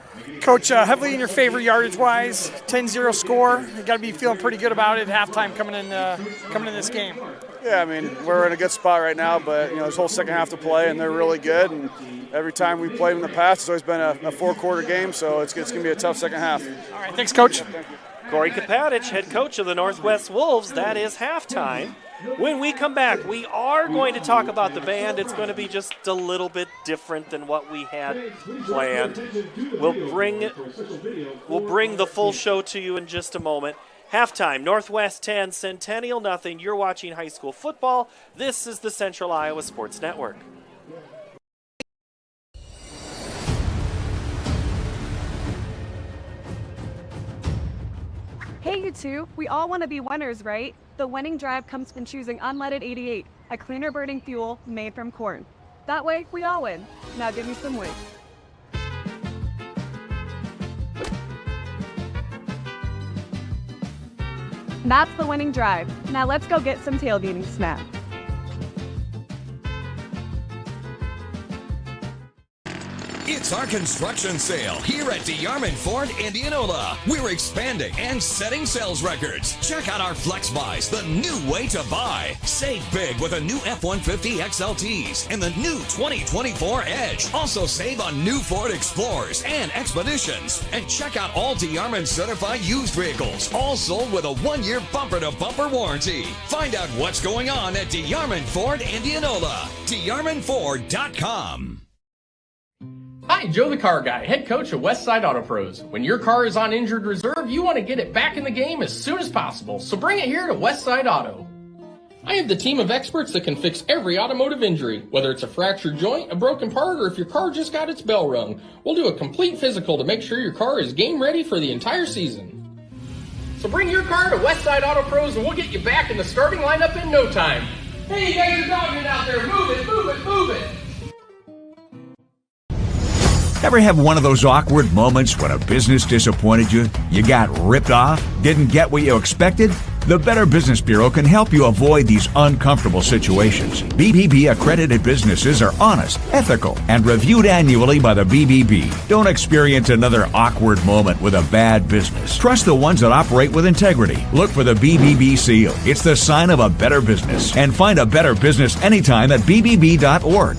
Coach, heavily in your favor yardage-wise, 10-0 score. You got to be feeling pretty good about it at halftime coming in this game. Yeah, I mean, we're in a good spot right now, but, this whole second half to play, and they're really good. And every time we played in the past, it's always been a four-quarter game, so it's going to be a tough second half. All right, thanks, Coach. Thank you. Corey Kapatich, head coach of the Northwest Wolves. That is halftime. When we come back, we are going to talk about the band. It's going to be just a little bit different than what we had planned. We'll bring the full show to you in just a moment. Halftime, Northwest 10, Centennial nothing. You're watching high school football. This is the Central Iowa Sports Network. Hey, you two, we all want to be winners, right? The winning drive comes from choosing unleaded 88, a cleaner burning fuel made from corn. That way, we all win. Now give me some wings. That's the winning drive. Now let's go get some tailgating snacks. It's our construction sale here at DeArmond Ford Indianola. We're expanding and setting sales records. Check out our Flex Buys, the new way to buy. Save big with a new F-150 XLTs and the new 2024 Edge. Also save on new Ford Explorers and Expeditions. And check out all DeArmond certified used vehicles, all sold with a 1-year bumper-to-bumper warranty. Find out what's going on at DeArmond Ford Indianola. DeArmondFord.com. Hi, Joe the Car Guy, head coach of Westside Auto Pros. When your car is on injured reserve, you want to get it back in the game as soon as possible. So bring it here to Westside Auto. I have the team of experts that can fix every automotive injury, whether it's a fractured joint, a broken part, or if your car just got its bell rung. We'll do a complete physical to make sure your car is game ready for the entire season. So bring your car to Westside Auto Pros and we'll get you back in the starting lineup in no time. Hey, you guys are dogging out there. Move it, move it, move it. Ever have one of those awkward moments when a business disappointed you? You got ripped off? Didn't get what you expected? The Better Business Bureau can help you avoid these uncomfortable situations. BBB accredited businesses are honest, ethical, and reviewed annually by the BBB. Don't experience another awkward moment with a bad business. Trust the ones that operate with integrity. Look for the BBB seal. It's the sign of a better business. And find a better business anytime at bbb.org.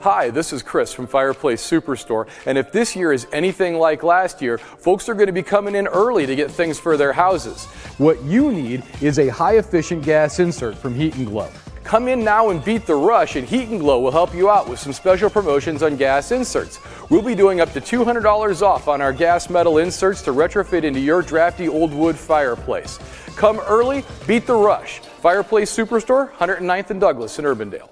Hi, this is Chris from Fireplace Superstore, and if this year is anything like last year, folks are going to be coming in early to get things for their houses. What you need is a high-efficient gas insert from Heat and Glow. Come in now and beat the rush, and Heat and Glow will help you out with some special promotions on gas inserts. We'll be doing up to $200 off on our gas metal inserts to retrofit into your drafty old wood fireplace. Come early, beat the rush. Fireplace Superstore, 109th and Douglas in Urbandale.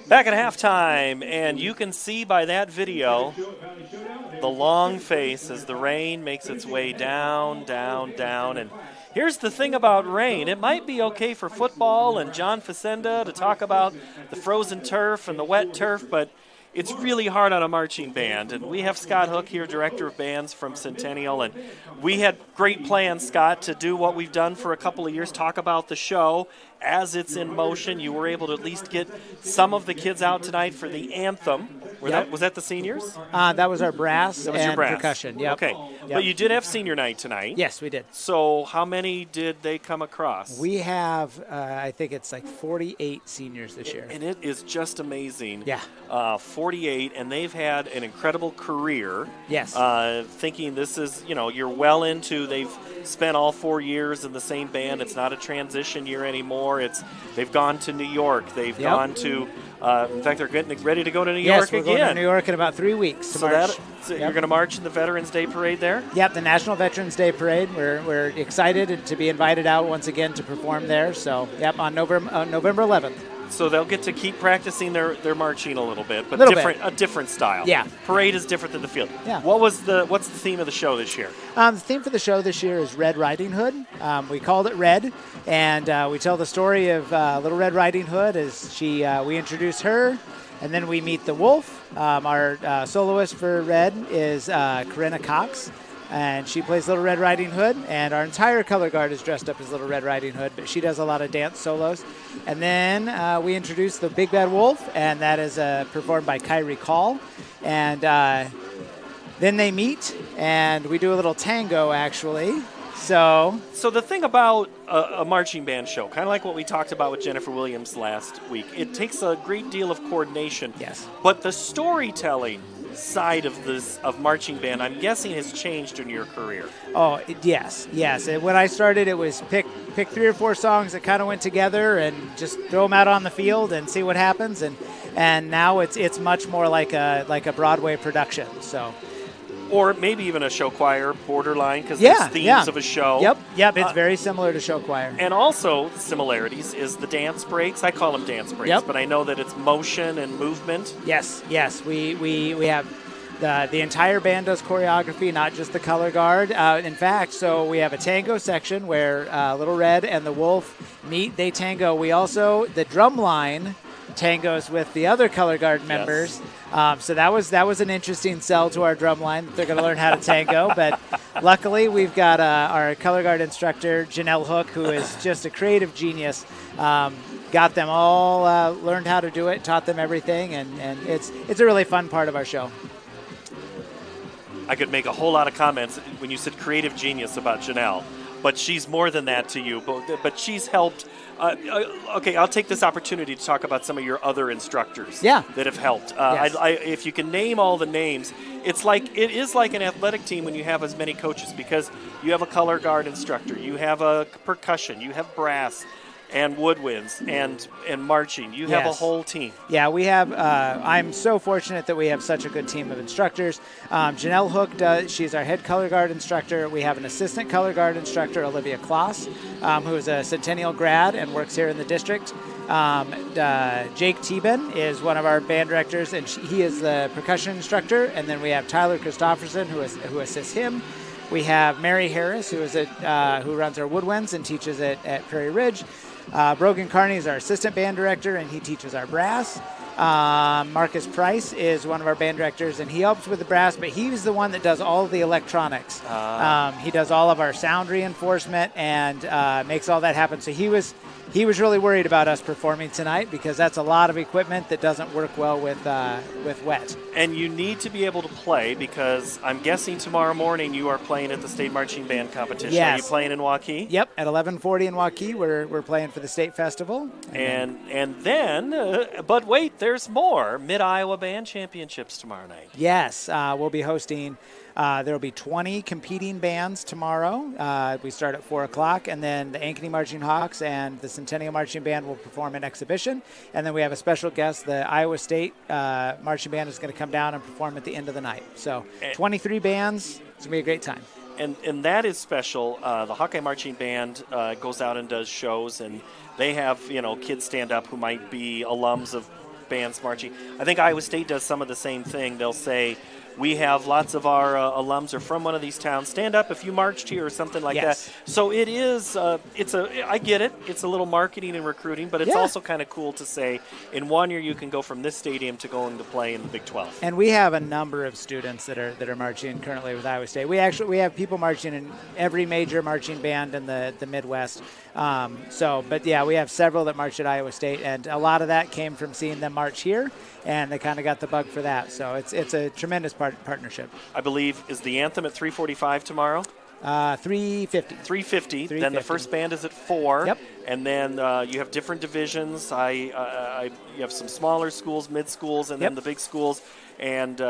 Back at halftime, and you can see by that video the long face as the rain makes its way down, down, down. And here's the thing about rain. It might be okay for football and John Facenda to talk about the frozen turf and the wet turf, but it's really hard on a marching band. And we have Scott Hook here, Director of Bands from Centennial, and we had great plans, Scott, to do what we've done for a couple of years, talk about the show as it's in motion. You were able to at least get some of the kids out tonight for the anthem. Was that the seniors? That was our brass That was and your brass. percussion. Yep. Okay, Yep. But you did have senior night tonight. Yes, we did. So how many did they come across? We have, I think it's like 48 seniors this year. And it is just amazing. Yeah. 48, and they've had an incredible career. Yes. Thinking this is, you're well into, they've spent all 4 years in the same band. It's not a transition year anymore. They've gone to New York. They've gone to, in fact, they're getting ready to go to New York again. Yes, we're going to New York in about 3 weeks to march. You're going to march in the Veterans Day Parade there? Yep, the National Veterans Day Parade. We're excited to be invited out once again to perform there. So, yep, on November 11th. So they'll get to keep practicing their marching a little bit, but a different style. Yeah. Parade is different than the field. Yeah. What's the theme of the show this year? The theme for the show this year is Red Riding Hood. We called it Red, and we tell the story of Little Red Riding Hood as we introduce her, and then we meet the wolf. Our soloist for Red is Corinna Cox, and she plays Little Red Riding Hood, and our entire color guard is dressed up as Little Red Riding Hood, but she does a lot of dance solos. And then we introduce the Big Bad Wolf, and that is performed by Kyrie Call. And then they meet, and we do a little tango, actually. So the thing about a marching band show, kind of like what we talked about with Jennifer Williams last week, it takes a great deal of coordination. Yes. But the storytelling side of marching band, I'm guessing, has changed in your career. Oh, yes. When I started, it was pick 3 or 4 songs that kind of went together and just throw them out on the field and see what happens. And now it's much more like a Broadway production. So. Or maybe even a show choir, borderline, because there's themes of a show. Yep. It's very similar to show choir. And also, similarities is the dance breaks. I call them dance breaks, but I know that it's motion and movement. Yes. We have the entire band does choreography, not just the color guard. In fact, so we have a tango section where Little Red and the Wolf meet. They tango. We also, the drum line tangos with the other color guard members. So that was an interesting sell to our drum line. They're going to learn how to tango, but luckily we've got our color guard instructor, Janelle Hook, who is just a creative genius. Got them all learned how to do it, taught them everything, and it's a really fun part of our show. I could make a whole lot of comments when you said creative genius about Janelle, but she's more than that to you. But she's helped. Okay, I'll take this opportunity to talk about some of your other instructors that have helped. Yes. If you can name all the names, it is like an athletic team when you have as many coaches, because you have a color guard instructor, you have a percussion, you have brass and woodwinds and marching. You have a whole team. Yeah, we have. I'm so fortunate that we have such a good team of instructors. Janelle Hook she's our head color guard instructor. We have an assistant color guard instructor, Olivia Kloss, who is a Centennial grad and works here in the district. Jake Teben is one of our band directors, and he is the percussion instructor. And then we have Tyler Christofferson, who assists him. We have Mary Harris, who runs our woodwinds and teaches at Prairie Ridge. Brogan Carney is our assistant band director, and he teaches our brass. Marcus Price is one of our band directors, and he helps with the brass, but he's the one that does all of the electronics. He does all of our sound reinforcement and makes all that happen. So he was really worried about us performing tonight, because that's a lot of equipment that doesn't work well with wet. And you need to be able to play, because I'm guessing tomorrow morning you are playing at the state marching band competition. Yes. Are you playing in Waukee? Yep, at 11:40 in Waukee, we're playing for the state festival. And then, but wait, there's more. Mid-Iowa Band Championships tomorrow night. Yes, we'll be hosting. There will be 20 competing bands tomorrow. We start at 4 o'clock, and then the Ankeny Marching Hawks and the Centennial Marching Band will perform an exhibition. And then we have a special guest. The Iowa State Marching Band is going to come down and perform at the end of the night. So 23 bands. It's going to be a great time. And that is special. The Hawkeye Marching Band goes out and does shows, and they have kids stand up who might be alums of bands marching. I think Iowa State does some of the same thing. They'll say, we have lots of our alums are from one of these towns. Stand up if you marched here or something like that. So it is, I get it. It's a little marketing and recruiting, but it's also kind of cool to say in 1 year you can go from this stadium to going to play in the Big 12. And we have a number of students that are marching currently with Iowa State. We have people marching in every major marching band in the Midwest. But we have several that march at Iowa State, and a lot of that came from seeing them march here, and they kind of got the bug for that. So it's a tremendous partnership. I believe, is the anthem at 3:45 tomorrow? 3:50. 3:50. Then the first band is at 4. Yep. And then you have different divisions. You have some smaller schools, mid schools, and then the big schools. And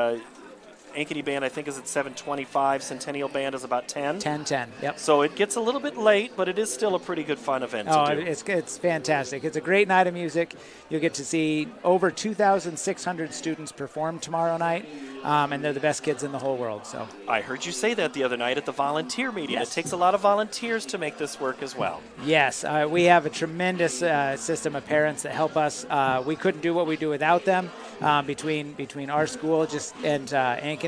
Ankeny Band, I think, is at 7:25. Centennial Band is about 10. 10:10. Yep. So it gets a little bit late, but it is still a pretty good fun event to do. It's fantastic. It's a great night of music. You'll get to see over 2,600 students perform tomorrow night, and they're the best kids in the whole world. So I heard you say that the other night at the volunteer meeting. Yes. It takes a lot of volunteers to make this work as well. Yes, we have a tremendous system of parents that help us. We couldn't do what we do without them. Between our school and Ankeny,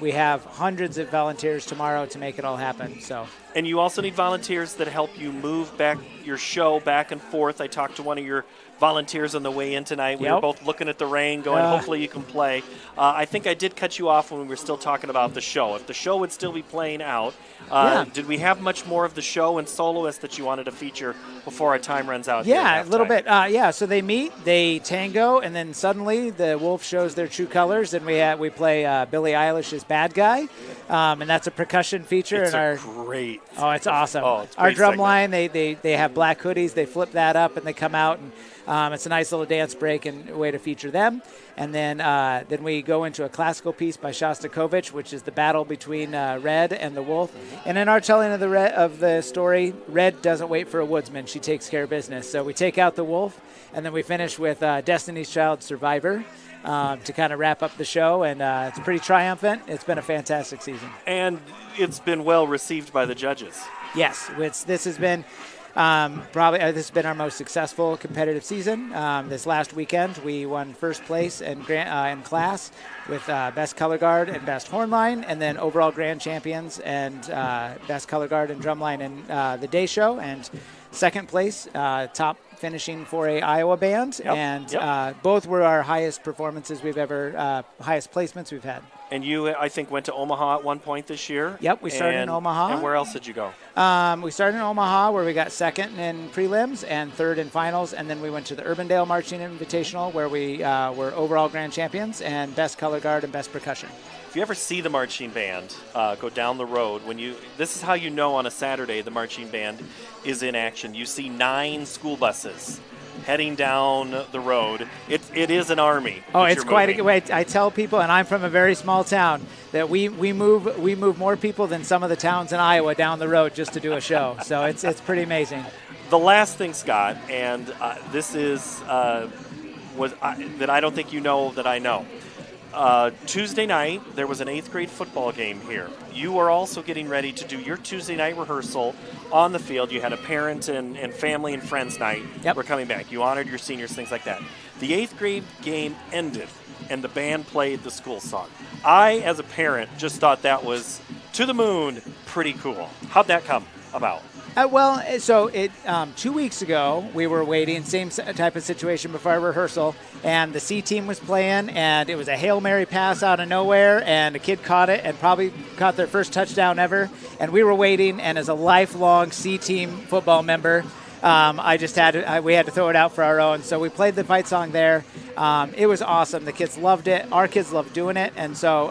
we have hundreds of volunteers tomorrow to make it all happen. So. And you also need volunteers that help you move back your show back and forth. I talked to one of your volunteers on the way in tonight. We were both looking at the rain going, hopefully you can play. I think I did cut you off when we were still talking about the show. If the show would still be playing out, did we have much more of the show and soloists that you wanted to feature before our time runs out? Yeah, a little bit. So they meet, they tango, and then suddenly the wolf shows their true colors, and we play Billie Eilish's Bad Guy, and that's a percussion feature. It's great. Oh, it's awesome. It's our drum line, they have black hoodies. They flip that up, and they come out, and it's a nice little dance break and a way to feature them. And then we go into a classical piece by Shostakovich, which is the battle between Red and the wolf. And in our telling of the story, Red doesn't wait for a woodsman. She takes care of business. So we take out the wolf, and then we finish with Destiny's Child Survivor to kind of wrap up the show. And it's pretty triumphant. It's been a fantastic season. And it's been well received by the judges. Yes, this has been... this has been our most successful competitive season. This last weekend, we won first place in class with best color guard and best horn line, and then overall grand champions and best color guard and drum line in the day show, and second place, top finishing for a Iowa band, both were our highest performances we've ever, highest placements we've had. And you, I think, went to Omaha at one point this year. Yep, we started in Omaha. And where else did you go? We started in Omaha, where we got second in prelims and third in finals, and then we went to the Urbandale Marching Invitational, where we were overall grand champions and best color guard and best percussion. if you ever see the marching band go down the road, this is how you know on a Saturday the marching band is in action. You see 9 school buses heading down the road. It is an army. Oh, it's quite a way. I tell people, and I'm from a very small town, that we move more people than some of the towns in Iowa down the road just to do a show. So it's pretty amazing. The last thing, Scott, and this is that I don't think you know that I know. Tuesday night, there was an 8th grade football game here. You are also getting ready to do your Tuesday night rehearsal on the field. You had a parent and family and friends night. Yep. We're coming back. You honored your seniors, things like that. The 8th grade game ended, and the band played the school song. I, as a parent, just thought that was to the moon, pretty cool. How'd that come about? So 2 weeks ago, we were waiting, same type of situation before our rehearsal, and the C team was playing, and it was a Hail Mary pass out of nowhere, and a kid caught it and probably caught their first touchdown ever, and we were waiting, and as a lifelong C team football member, we had to throw it out for our own. So we played the fight song there. It was awesome. The kids loved it. Our kids loved doing it. And so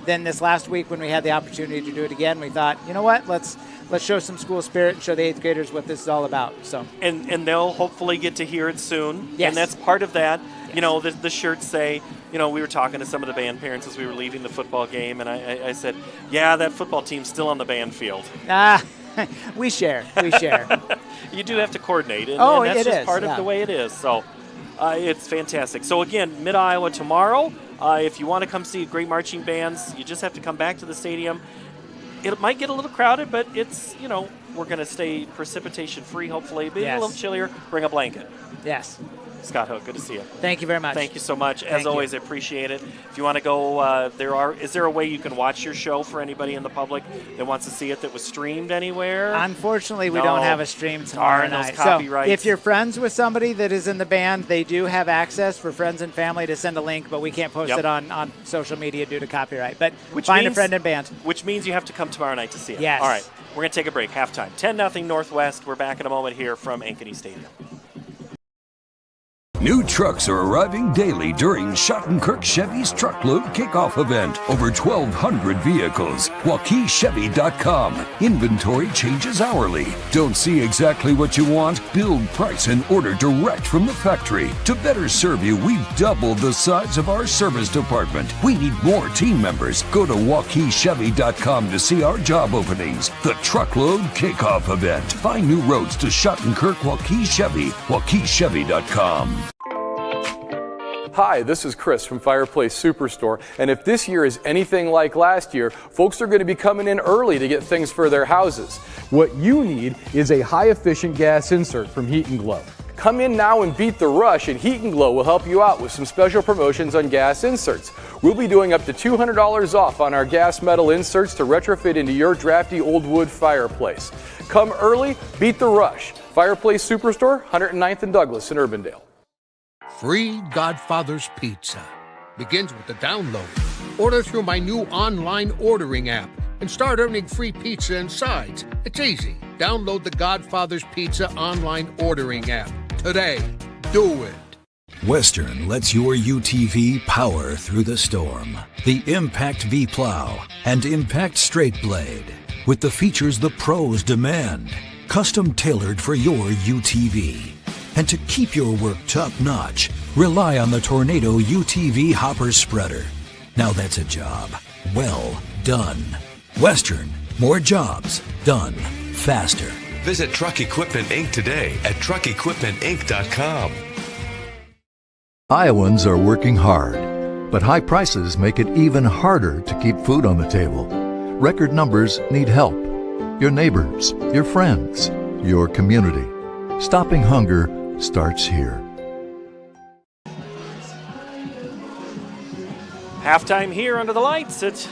then this last week when we had the opportunity to do it again, we thought, you know what, let's show some school spirit and show the 8th graders what this is all about. So and they'll hopefully get to hear it soon. Yes. And that's part of that. Yes. You know, the shirts say, you know, we were talking to some of the band parents as we were leaving the football game, and I said, yeah, that football team's still on the band field. We share. You do have to coordinate, and that's just part of the way it is. So it's fantastic. So again, Mid-Iowa tomorrow. If you want to come see great marching bands, you just have to come back to the stadium. It might get a little crowded, but it's, you know, we're going to stay precipitation free, hopefully. Being a little chillier, bring a blanket. Yes. Scott Hook, good to see you. Thank you very much. Thank you so much. As always, I appreciate it. If you want to go, is there a way you can watch your show for anybody in the public that wants to see it that was streamed anywhere? Unfortunately, we don't have a stream tomorrow night. So if you're friends with somebody that is in the band, they do have access for friends and family to send a link, but we can't post it on social media due to copyright. But find a friend and band. Which means you have to come tomorrow night to see it. Yes. All right. We're going to take a break. Halftime. 10-0 Northwest. We're back in a moment here from Ankeny Stadium. New trucks are arriving daily during Schottenkirk Chevy's Truckload Kickoff event. Over 1,200 vehicles. WaukeeChevy.com. Inventory changes hourly. Don't see exactly what you want? Build, price, and order direct from the factory. To better serve you, we've doubled the size of our service department. We need more team members. Go to WaukeeChevy.com to see our job openings. The Truckload Kickoff event. Find new roads to Schottenkirk Waukee Chevy. WaukeeChevy.com. Hi, this is Chris from Fireplace Superstore, and if this year is anything like last year, folks are going to be coming in early to get things for their houses. What you need is a high-efficient gas insert from Heat and Glow. Come in now and beat the rush, and Heat and Glow will help you out with some special promotions on gas inserts. We'll be doing up to $200 off on our gas metal inserts to retrofit into your drafty old wood fireplace. Come early, beat the rush. Fireplace Superstore, 109th and Douglas in Urbandale. Free Godfather's Pizza begins with the download. Order through my new online ordering app and start earning free pizza and sides. It's easy. Download the Godfather's Pizza online ordering app today. Do it. Western lets your UTV power through the storm. The Impact V Plow and Impact Straight Blade, with the features the pros demand. Custom tailored for your UTV. And to keep your work top-notch, rely on the Tornado UTV Hopper Spreader. Now that's a job well done. Western, more jobs done faster. Visit Truck Equipment Inc. today at truckequipmentinc.com. Iowans are working hard, but high prices make it even harder to keep food on the table. Record numbers need help. Your neighbors, your friends, your community. Stopping hunger starts here. Halftime here under the lights at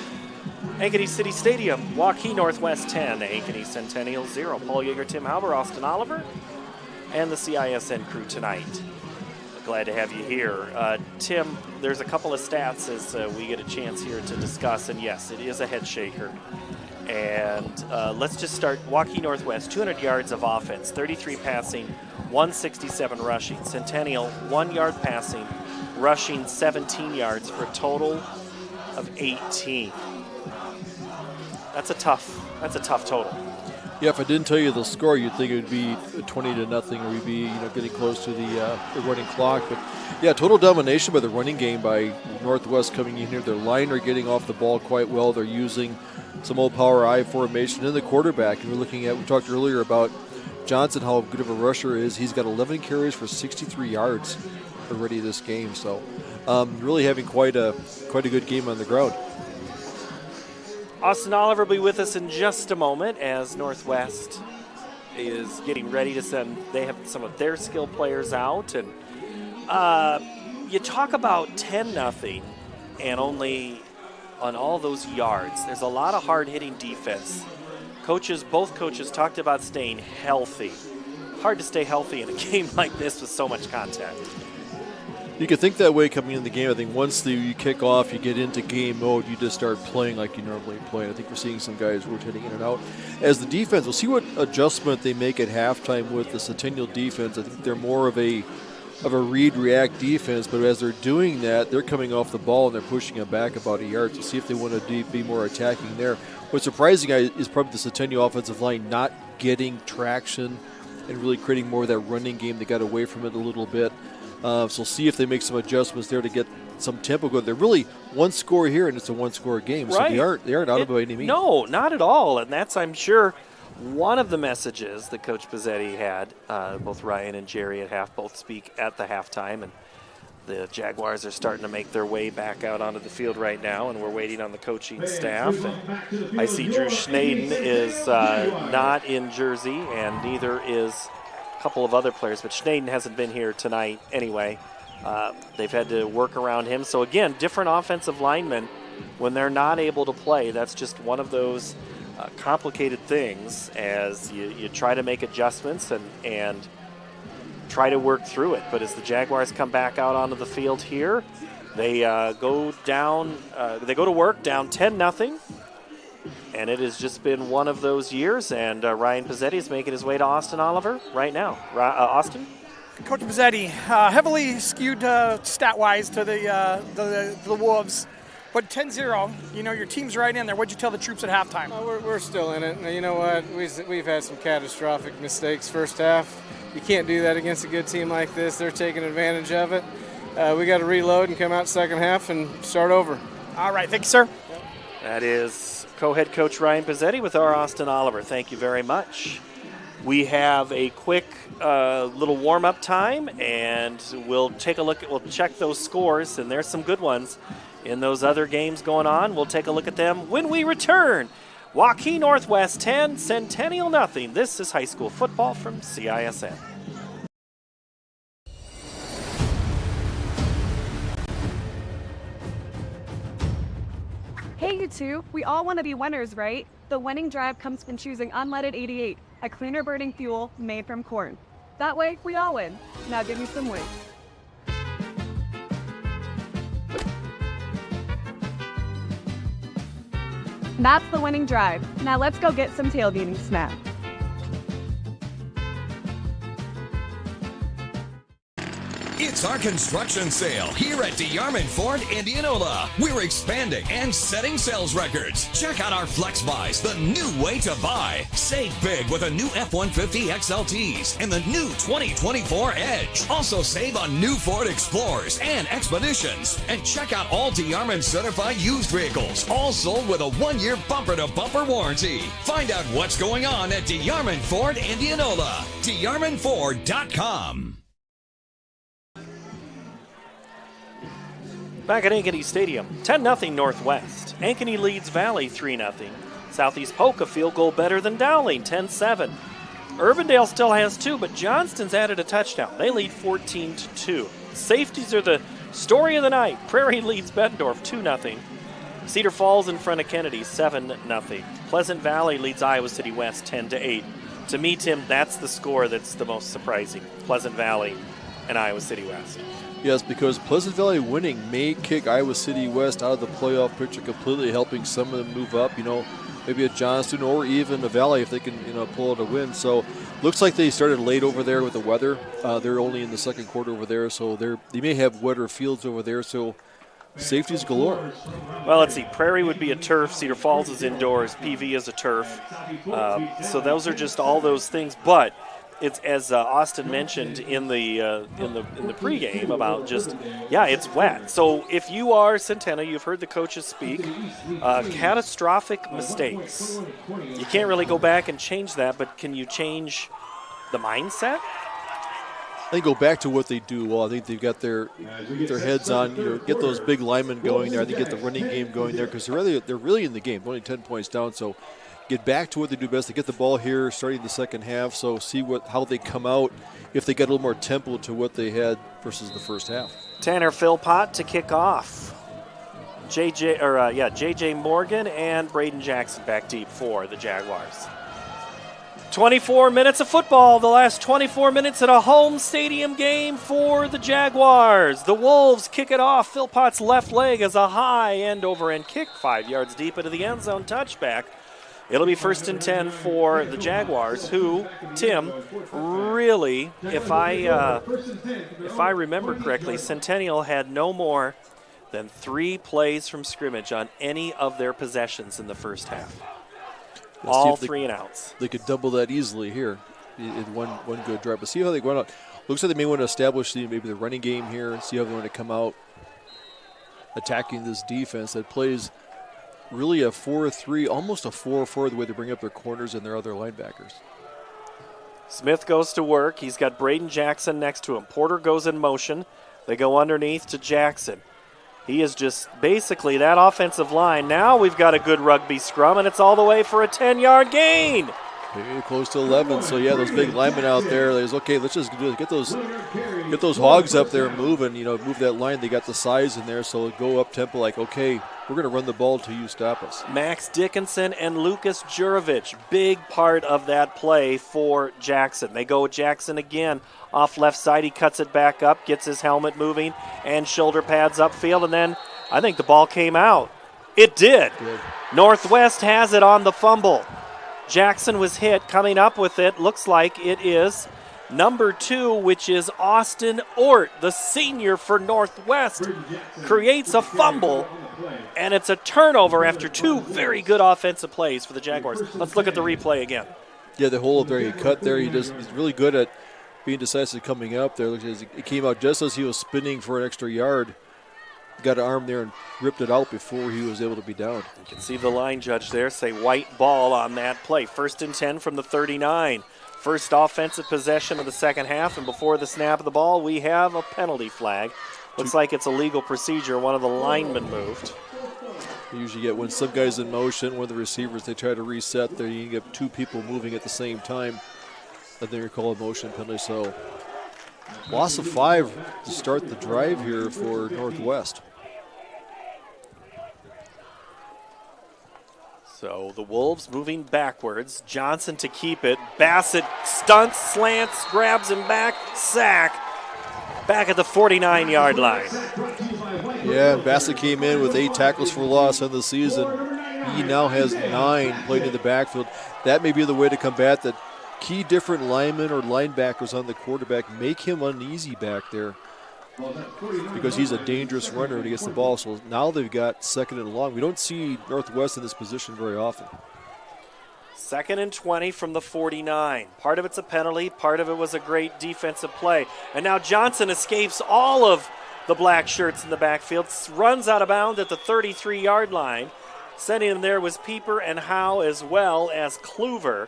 Ankeny City Stadium. Waukee Northwest 10, Ankeny Centennial 0. Paul Yeager, Tim Halber, Austin Oliver, and the CISN crew tonight. Glad to have you here. Tim, there's a couple of stats as we get a chance here to discuss, and yes, it is a head shaker. And let's just start. Waukee Northwest, 200 yards of offense, 33 passing, 167 rushing. Centennial, 1 yard passing, rushing 17 yards for a total of 18. That's a tough total. Yeah, if I didn't tell you the score, you'd think it would be 20-0, or we'd be getting close to the running clock. But yeah, total domination by the running game by Northwest coming in here. Their line are getting off the ball quite well. They're using some old power I formation in the quarterback. And we talked earlier about Johnson, how good of a rusher is. He's got 11 carries for 63 yards already this game. So really having quite a good game on the ground. Austin Oliver will be with us in just a moment as Northwest is getting ready to send. They have some of their skill players out. And you talk about 10-0 and only on all those yards. There's a lot of hard-hitting defense. Both coaches talked about staying healthy. Hard to stay healthy in a game like this with so much contact. You could think that way coming into the game. I think once you kick off, you get into game mode, you just start playing like you normally play. I think we're seeing some guys rotating in and out. As the defense, we'll see what adjustment they make at halftime with the Centennial defense. I think they're more of a read-react defense, but as they're doing that, they're coming off the ball and they're pushing it back about a yard to see if they want to be more attacking there. What's surprising is probably the Centennial offensive line not getting traction and really creating more of that running game. They got away from it a little bit. So see if they make some adjustments there to get some tempo going. They're really one score here, and it's a one-score game. Right. So they aren't out of it by any means. No, not at all. And that's, I'm sure, one of the messages that Coach Pizzetti had. Both Ryan and Jerry both speak at the halftime, and the Jaguars are starting to make their way back out onto the field right now, and we're waiting on the coaching staff. And I see Drew Schnaden is not in Jersey, and neither is couple of other players, but Schnaden hasn't been here tonight anyway. They've had to work around him. So again, different offensive linemen, when they're not able to play, that's just one of those complicated things as you try to make adjustments and try to work through it. But as the Jaguars come back out onto the field here, they go to work down 10-0. And it has just been one of those years, and Ryan Pizzetti is making his way to Austin Oliver right now. Austin? Coach Pizzetti, heavily skewed stat-wise to the Wolves, but 10-0, your team's right in there. What'd you tell the troops at halftime? We're still in it. And you know what? We've had some catastrophic mistakes first half. You can't do that against a good team like this. They're taking advantage of it. We got to reload and come out second half and start over. All right. Thank you, sir. That is co-head coach Ryan Pizzetti with our Austin Oliver. Thank you very much. We have a quick little warm-up time, and we'll check those scores, and there's some good ones in those other games going on. We'll take a look at them when we return. Waukee Northwest 10, Centennial nothing. This is high school football from CISM. Hey, you two, we all want to be winners, right? The winning drive comes from choosing unleaded 88, a cleaner burning fuel made from corn. That way, we all win. Now give me some wings. That's the winning drive. Now let's go get some tailgating snacks. It's our construction sale here at DeArmond Ford Indianola. We're expanding and setting sales records. Check out our Flex Buys, the new way to buy. Save big with a new F-150 XLTs and the new 2024 Edge. Also save on new Ford Explorers and Expeditions. And check out all DeArmond certified used vehicles, all sold with a 1-year bumper-to-bumper warranty. Find out what's going on at DeArmond Ford Indianola. DeArmondFord.com. Back at Ankeny Stadium, 10-0 Northwest. Ankeny leads Valley 3-0. Southeast Polk a field goal better than Dowling, 10-7. Urbandale still has 2, but Johnston's added a touchdown. They lead 14-2. Safeties are the story of the night. Prairie leads Bettendorf 2-0. Cedar Falls in front of Kennedy 7-0. Pleasant Valley leads Iowa City West 10-8. To me, Tim, that's the score that's the most surprising. Pleasant Valley and Iowa City West. Yes, because Pleasant Valley winning may kick Iowa City West out of the playoff picture completely, helping some of them move up, maybe a Johnston or even a Valley if they can, pull out a win. So looks like they started late over there with the weather. They're only in the second quarter over there, so they may have wetter fields over there. So safeties galore. Well, let's see. Prairie would be a turf. Cedar Falls is indoors. PV is a turf. So those are just all those things. But it's, as Austin mentioned in the pregame, about just, it's wet. So if you are Centennial, you've heard the coaches speak. Catastrophic mistakes. You can't really go back and change that, but can you change the mindset? They go back to what they do well. I think they've got their heads on. Get those big linemen going there. I think get the running game going there because they're really in the game. Only 10 points down, so get back to what they do best. They get the ball here starting the second half. So see how they come out if they get a little more tempo to what they had versus the first half. Tanner Philpott to kick off. JJ Morgan and Braden Jackson back deep for the Jaguars. 24 minutes of football, the last 24 minutes in a home stadium game for the Jaguars. The Wolves kick it off. Philpott's left leg is a high end-over-end kick, 5 yards deep into the end zone, touchback. It'll be 1st and 10 for the Jaguars, who, Tim, really, if I remember correctly, Centennial had no more than 3 plays from scrimmage on any of their possessions in the first half. All 3 and outs. They could double that easily here in one good drive. But see how they go out. Looks like they may want to establish maybe the running game here. See how they want to come out attacking this defense that plays really a 4-3, almost a 4-4 the way they bring up their corners and their other linebackers. Smith goes to work. He's got Braden Jackson next to him. Porter goes in motion. They go underneath to Jackson. He is just basically that offensive line. Now we've got a good rugby scrum, and it's all the way for a 10-yard gain. Maybe close to 11. So those big linemen out there. Okay, let's just get those hogs up there and moving. Move that line. They got the size in there, so go up tempo. Like, okay, we're going to run the ball till you stop us. Max Dickinson and Lucas Jurovich, big part of that play for Jackson. They go with Jackson again. Off left side, he cuts it back up, gets his helmet moving, and shoulder pads upfield, and then I think the ball came out. It did. Good. Northwest has it on the fumble. Jackson was hit, coming up with it. Looks like it is number 2, which is Austin Ort, the senior for Northwest, creates a fumble, and it's a turnover after 2 very good offensive plays for the Jaguars. Let's look at the replay again. Yeah, the hole up there, he cut there. He's really good at being decisive coming up there. It came out just as he was spinning for an extra yard. Got an arm there and ripped it out before he was able to be down. You can see the line judge there say white ball on that play. 1st and 10 from the 39. First offensive possession of the second half, and before the snap of the ball, we have a penalty flag. Looks like it's a legal procedure. One of the linemen moved. You usually get when some guy's in motion, one of the receivers, they try to reset there. You can get 2 people moving at the same time. I think you call a motion penalty. So loss of 5 to start the drive here for Northwest. So the Wolves moving backwards. Johnson to keep it. Bassett stunts, slants, grabs him back, sack. Back at the 49-yard line. Yeah, Bassett came in with 8 tackles for loss in the season. He now has 9 playing in the backfield. That may be the way to combat that. Key different linemen or linebackers on the quarterback make him uneasy back there because he's a dangerous runner when he gets the ball. So now they've got 2nd and long. We don't see Northwest in this position very often. 2nd and 20 from the 49. Part of it's a penalty, part of it was a great defensive play. And now Johnson escapes all of the black shirts in the backfield, runs out of bounds at the 33-yard line. Sending him there was Pieper and Howe as well as Kluver.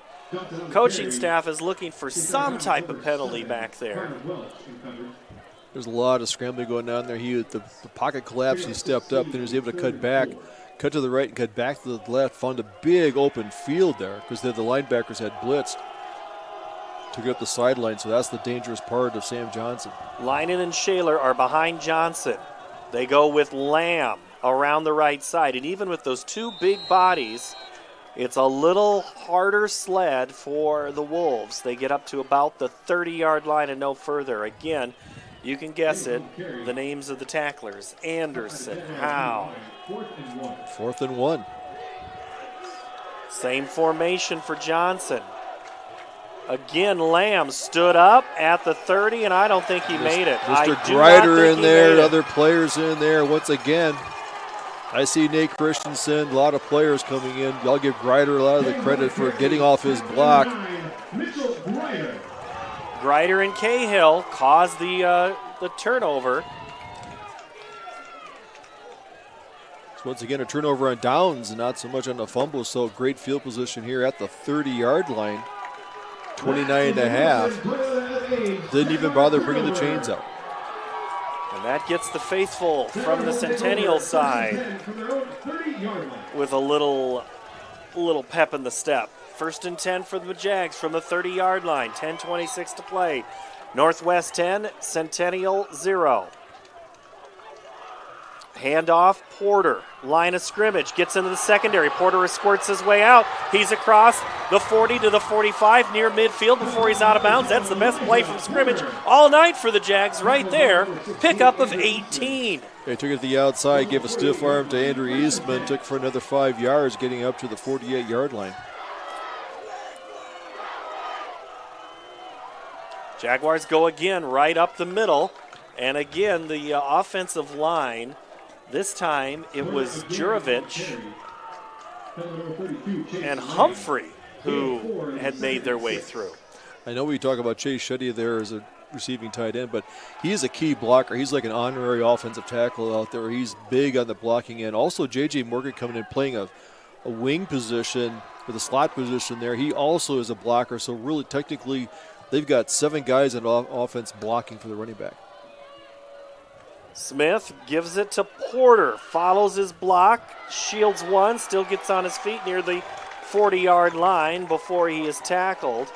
Coaching staff is looking for some type of penalty back there. There's a lot of scrambling going on there. The pocket collapsed, he stepped up, then he was able to cut back, cut to the right and cut back to the left, found a big open field there because the linebackers had blitzed to get up the sideline, so that's the dangerous part of Sam Johnson. Linen and Shaler are behind Johnson. They go with Lamb around the right side, and even with those 2 big bodies, it's a little harder sled for the Wolves. They get up to about the 30-yard line and no further. Again, you can guess it, the names of the tacklers. Anderson, Howe. 4th and 1. Same formation for Johnson. Again, Lamb stood up at the 30, and I don't think he made it. Mr. Grider in there, other players in there. Once again, I see Nate Christensen, a lot of players coming in. I'll give Grider a lot of the credit for getting off his block. Grider and Cahill caused the turnover. Once again, a turnover on downs and not so much on the fumble, so great field position here at the 30-yard line. 29.5. Didn't even bother bringing the chains out. And that gets the faithful from the Centennial side with a little pep in the step. 1st and 10 for the Jags from the 30-yard line. 10:26 to play. Northwest 10, Centennial 0. Handoff, Porter, line of scrimmage, gets into the secondary. Porter squirts his way out. He's across the 40 to the 45 near midfield before he's out of bounds. That's the best play from scrimmage all night for the Jags right there. Pickup of 18. They took it to the outside, gave a stiff arm to Andrew Eastman, took for another 5 yards, getting up to the 48-yard line. Jaguars go again right up the middle. And again, the offensive line, this time it was Jurovich and Humphrey who had made their way through. I know we talk about Chase Shetty there as a receiving tight end, but he is a key blocker. He's like an honorary offensive tackle out there. He's big on the blocking end. Also, J.J. Morgan coming in playing a wing position with a slot position there. He also is a blocker, so really technically they've got 7 guys on offense blocking for the running back. Smith gives it to Porter, follows his block, shields one, still gets on his feet near the 40-yard line before he is tackled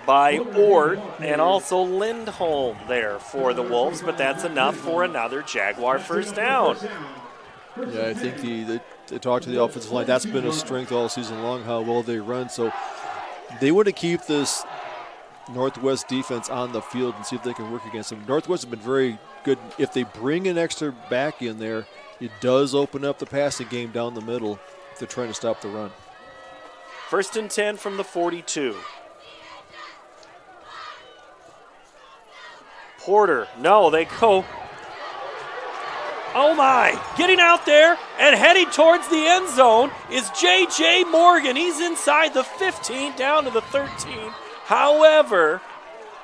by Ort and also Lindholm there for the Wolves, but that's enough for another Jaguar first down. Yeah, I think they talked to the offensive line. That's been a strength all season long, how well they run. So they want to keep this Northwest defense on the field and see if they can work against them. Northwest have been very good. If they bring an extra back in there, it does open up the passing game down the middle if they're trying to stop the run. 1st and 10 from the 42. Porter, no, they go. Oh my, getting out there and heading towards the end zone is J.J. Morgan. He's inside the 15 down to the 13. However,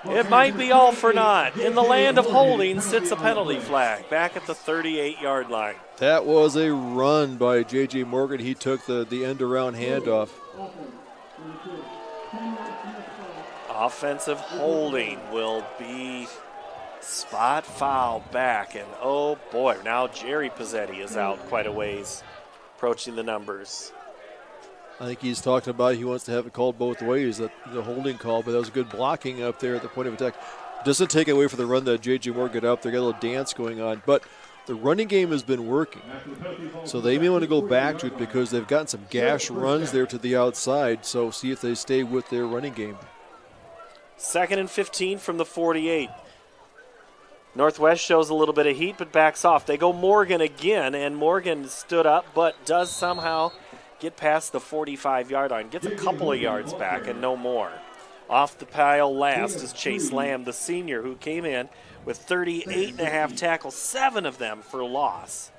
it might be all for naught. In the land of holding sits a penalty flag back at the 38-yard line. That was a run by J.J. Morgan. He took the end-around handoff. Offensive holding will be spot foul back. And oh boy, now Jerry Pizzetti is out quite a ways, approaching the numbers. I think he's talking about he wants to have it called both ways, the holding call, but that was good blocking up there at the point of attack. Doesn't take away from the run that J.J. Morgan got up there, got a little dance going on, but the running game has been working. So they may want to go back to it because they've gotten some gash runs there to the outside, so see if they stay with their running game. 2nd and 15 from the 48. Northwest shows a little bit of heat but backs off. They go Morgan again, and Morgan stood up but does somehow get past the 45-yard line. Gets a couple of yards back and no more. Off the pile last is Chase Lamb, the senior, who came in with 38.5 tackles, 7 of them for loss.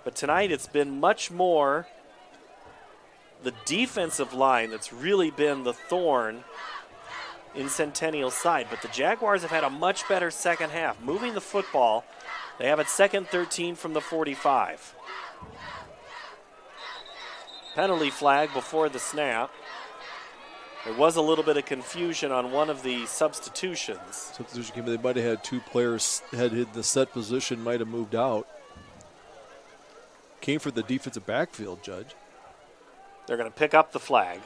But tonight it's been much more the defensive line that's really been the thorn in Centennial's side. But the Jaguars have had a much better second half. Moving the football, they have it 2nd 13 from the 45. Penalty flag before the snap. There was a little bit of confusion on one of the substitutions. They might have had 2 players had in the set position, might have moved out. Came for the defensive backfield, Judge. They're going to pick up the flag.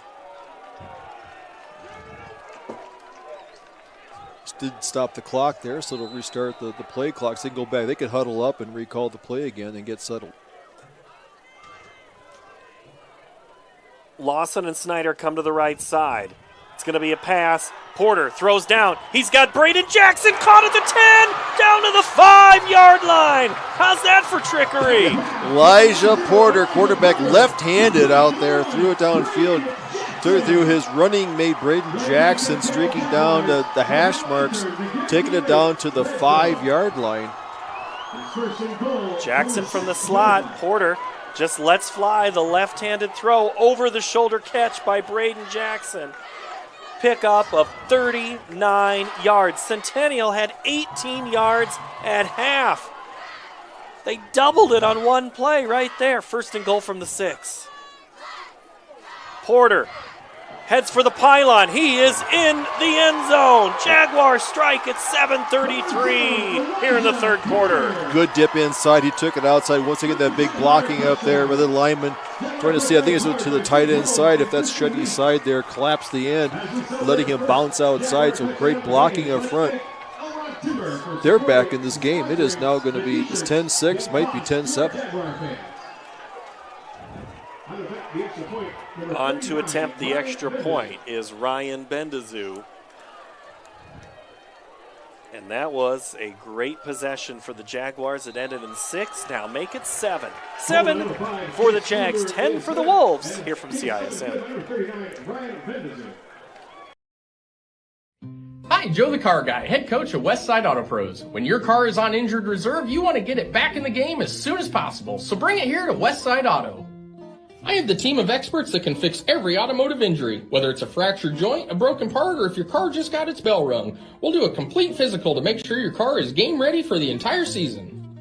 Did stop the clock there, so it'll restart the play clock. So they can go back. They could huddle up and recall the play again and get settled. Lawson and Snyder come to the right side. It's going to be a pass. Porter throws down. He's got Braden Jackson caught at the 10, down to the 5-yard line. How's that for trickery? Elijah Porter, quarterback, left-handed out there, threw it downfield. through his running made Braden Jackson streaking down the hash marks, taking it down to the 5-yard line. Jackson from the slot. Porter just lets fly the left-handed throw, over the shoulder catch by Braden Jackson. Pickup of 39 yards. Centennial had 18 yards at half. They doubled it on one play right there. 1st and goal from the 6. Porter heads for the pylon. He is in the end zone. Jaguars strike at 7:33 here in the 3rd quarter. Good dip inside. He took it outside. Once again, that big blocking up there with the lineman trying to see, I think it's to the tight end side. If that's Shetty's side there, collapse the end, letting him bounce outside. So great blocking up front. They're back in this game. It is now going to be 10-6, might be 10-7. On to attempt the extra point is Ryan Bendazoo. And that was a great possession for the Jaguars. It ended in 6. Now make it 7. 7 for the Jags, 10 for the Wolves. Here from CISM. Hi, Joe the Car Guy, head coach of Westside Auto Pros. When your car is on injured reserve, you want to get it back in the game as soon as possible. So bring it here to Westside Auto. I have the team of experts that can fix every automotive injury, whether it's a fractured joint, a broken part, or if your car just got its bell rung. We'll do a complete physical to make sure your car is game ready for the entire season.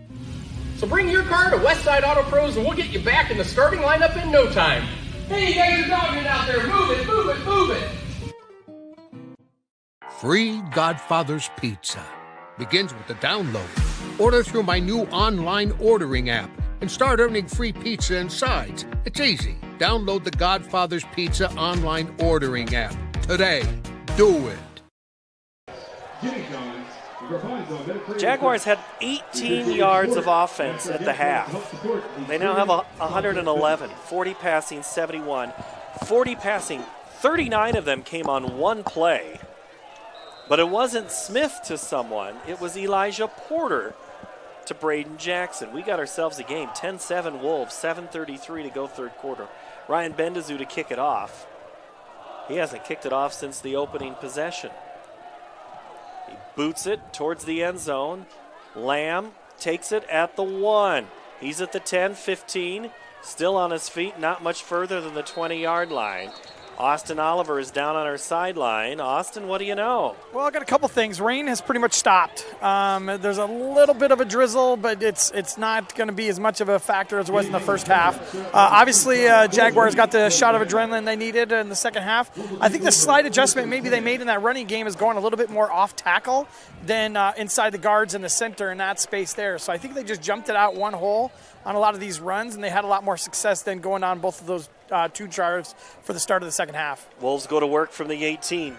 So bring your car to Westside Auto Pros and we'll get you back in the starting lineup in no time. Hey, you guys are dogging out there. Move it, move it, move it. Free Godfather's Pizza begins with the download. Order through my new online ordering app and start earning free pizza and sides. It's easy. Download the Godfather's Pizza online ordering app today. Do it. Jaguars had 18 yards of offense at the half. They now have 111, 40 passing, 71. 40 passing, 39 of them came on one play. But it wasn't Smith to someone, it was Elijah Porter to Braden Jackson. We got ourselves a game, 10-7 Wolves, 7:33 to go 3rd quarter. Ryan Bendazoo to kick it off. He hasn't kicked it off since the opening possession. He boots it towards the end zone. Lamb takes it at the 1. He's at the 10, 15, still on his feet, not much further than the 20-yard line. Austin Oliver is down on our sideline. Austin, what do you know? Well, I got a couple things. Rain has pretty much stopped. There's a little bit of a drizzle, but it's not going to be as much of a factor as it was in the first half. Obviously, Jaguars got the shot of adrenaline they needed in the second half. I think the slight adjustment maybe they made in that running game is going a little bit more off tackle than inside the guards in the center in that space there. So I think they just jumped it out one hole on a lot of these runs, and they had a lot more success than going on both of those 2 drives for the start of the second half. Wolves go to work from the 18.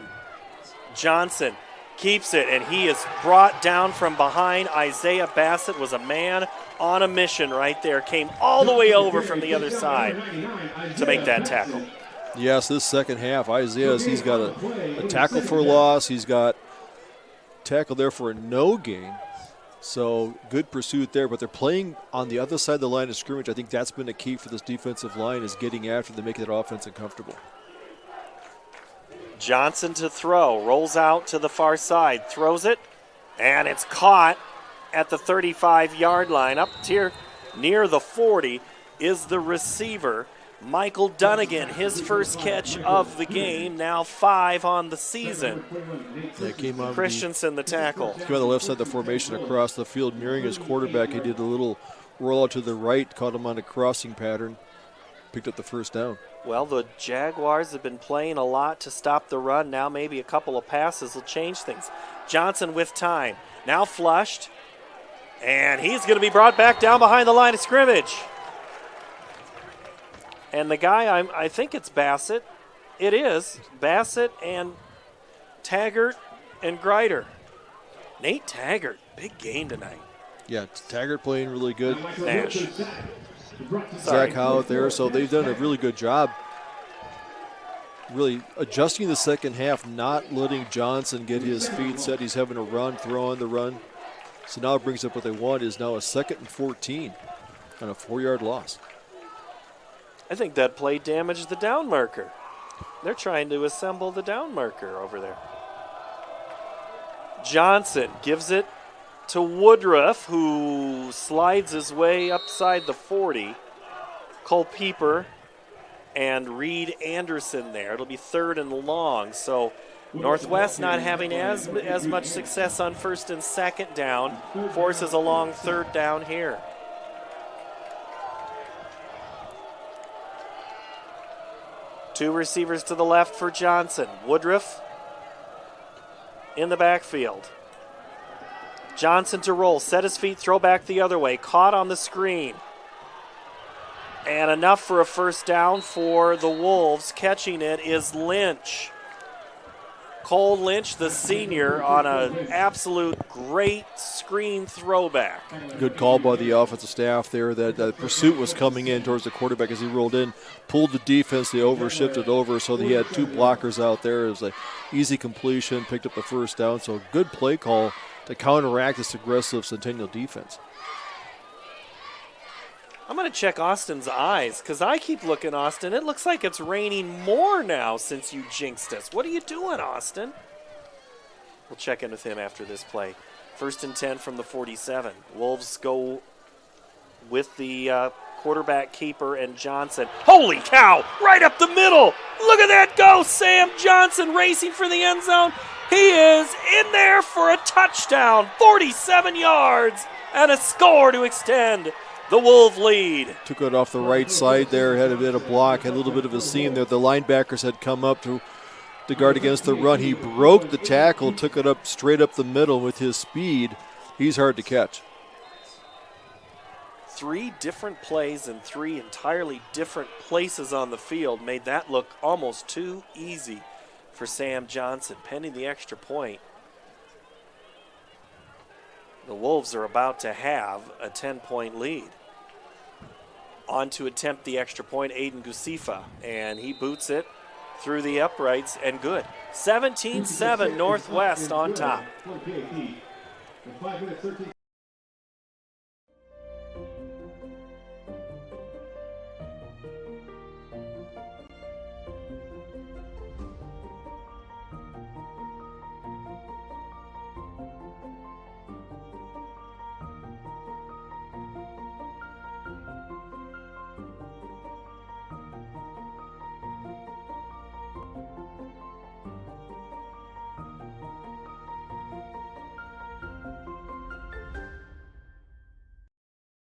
Johnson keeps it, and he is brought down from behind. Isaiah Bassett was a man on a mission right there. Came all the way over from the other side to make that tackle. Yes, this second half, he's got a tackle for a loss. He's got tackle there for a no gain. So good pursuit there, but they're playing on the other side of the line of scrimmage. I think that's been a key for this defensive line, is getting after them, making that offense uncomfortable. Johnson to throw, rolls out to the far side, throws it, and it's caught at the 35-yard line. Up here near the 40 is the receiver, Michael Dunnigan, his first catch of the game, now 5 on the season. Christensen the tackle. Came on the left side of the formation across the field, mirroring his quarterback. He did a little rollout to the right, caught him on a crossing pattern, picked up the first down. Well, the Jaguars have been playing a lot to stop the run. Now maybe a couple of passes will change things. Johnson with time, now flushed, and he's going to be brought back down behind the line of scrimmage. And the guy, I think it's Bassett. It is. Bassett and Taggart and Greider. Nate Taggart, big game tonight. Yeah, Taggart playing really good. Nash. Zach Howe there, so they've done a really good job really adjusting the second half, not letting Johnson get his feet set. He's having a run, throw on the run. So now it brings up what they want is now a 2nd and 14 on a 4-yard loss. I think that play damaged the down marker. They're trying to assemble the down marker over there. Johnson gives it to Woodruff, who slides his way upside the 40. Cole Pieper and Reed Anderson there. It'll be 3rd and long. So Northwest not having as much success on 1st and 2nd down. Forces a long 3rd down here. Two receivers to the left for Johnson. Woodruff in the backfield. Johnson to roll, set his feet, throw back the other way. Caught on the screen. And enough for a 1st down for the Wolves. Catching it is Lynch. Cole Lynch, the senior, on an absolute great screen throwback. Good call by the offensive staff there. That pursuit was coming in towards the quarterback as he rolled in, pulled the defense, they overshifted over, so he had 2 blockers out there. It was an easy completion, picked up the 1st down, so good play call to counteract this aggressive Centennial defense. I'm going to check Austin's eyes because I keep looking, Austin. It looks like it's raining more now since you jinxed us. What are you doing, Austin? We'll check in with him after this play. 1st and 10 from the 47. Wolves go with the quarterback keeper and Johnson. Holy cow! Right up the middle! Look at that go! Sam Johnson racing for the end zone. He is in there for a touchdown. 47 yards and a score to extend the Wolf lead. Took it off the right side there, had a bit of block, had a little bit of a seam there. The linebackers had come up to guard against the run. He broke the tackle, took it up straight up the middle with his speed. He's hard to catch. 3 different plays in 3 entirely different places on the field made that look almost too easy for Sam Johnson. Pending the extra point, the Wolves are about to have a 10-point lead. On to attempt the extra point, Aiden Gusifa, and he boots it through the uprights and good. 17-7 Northwest on top.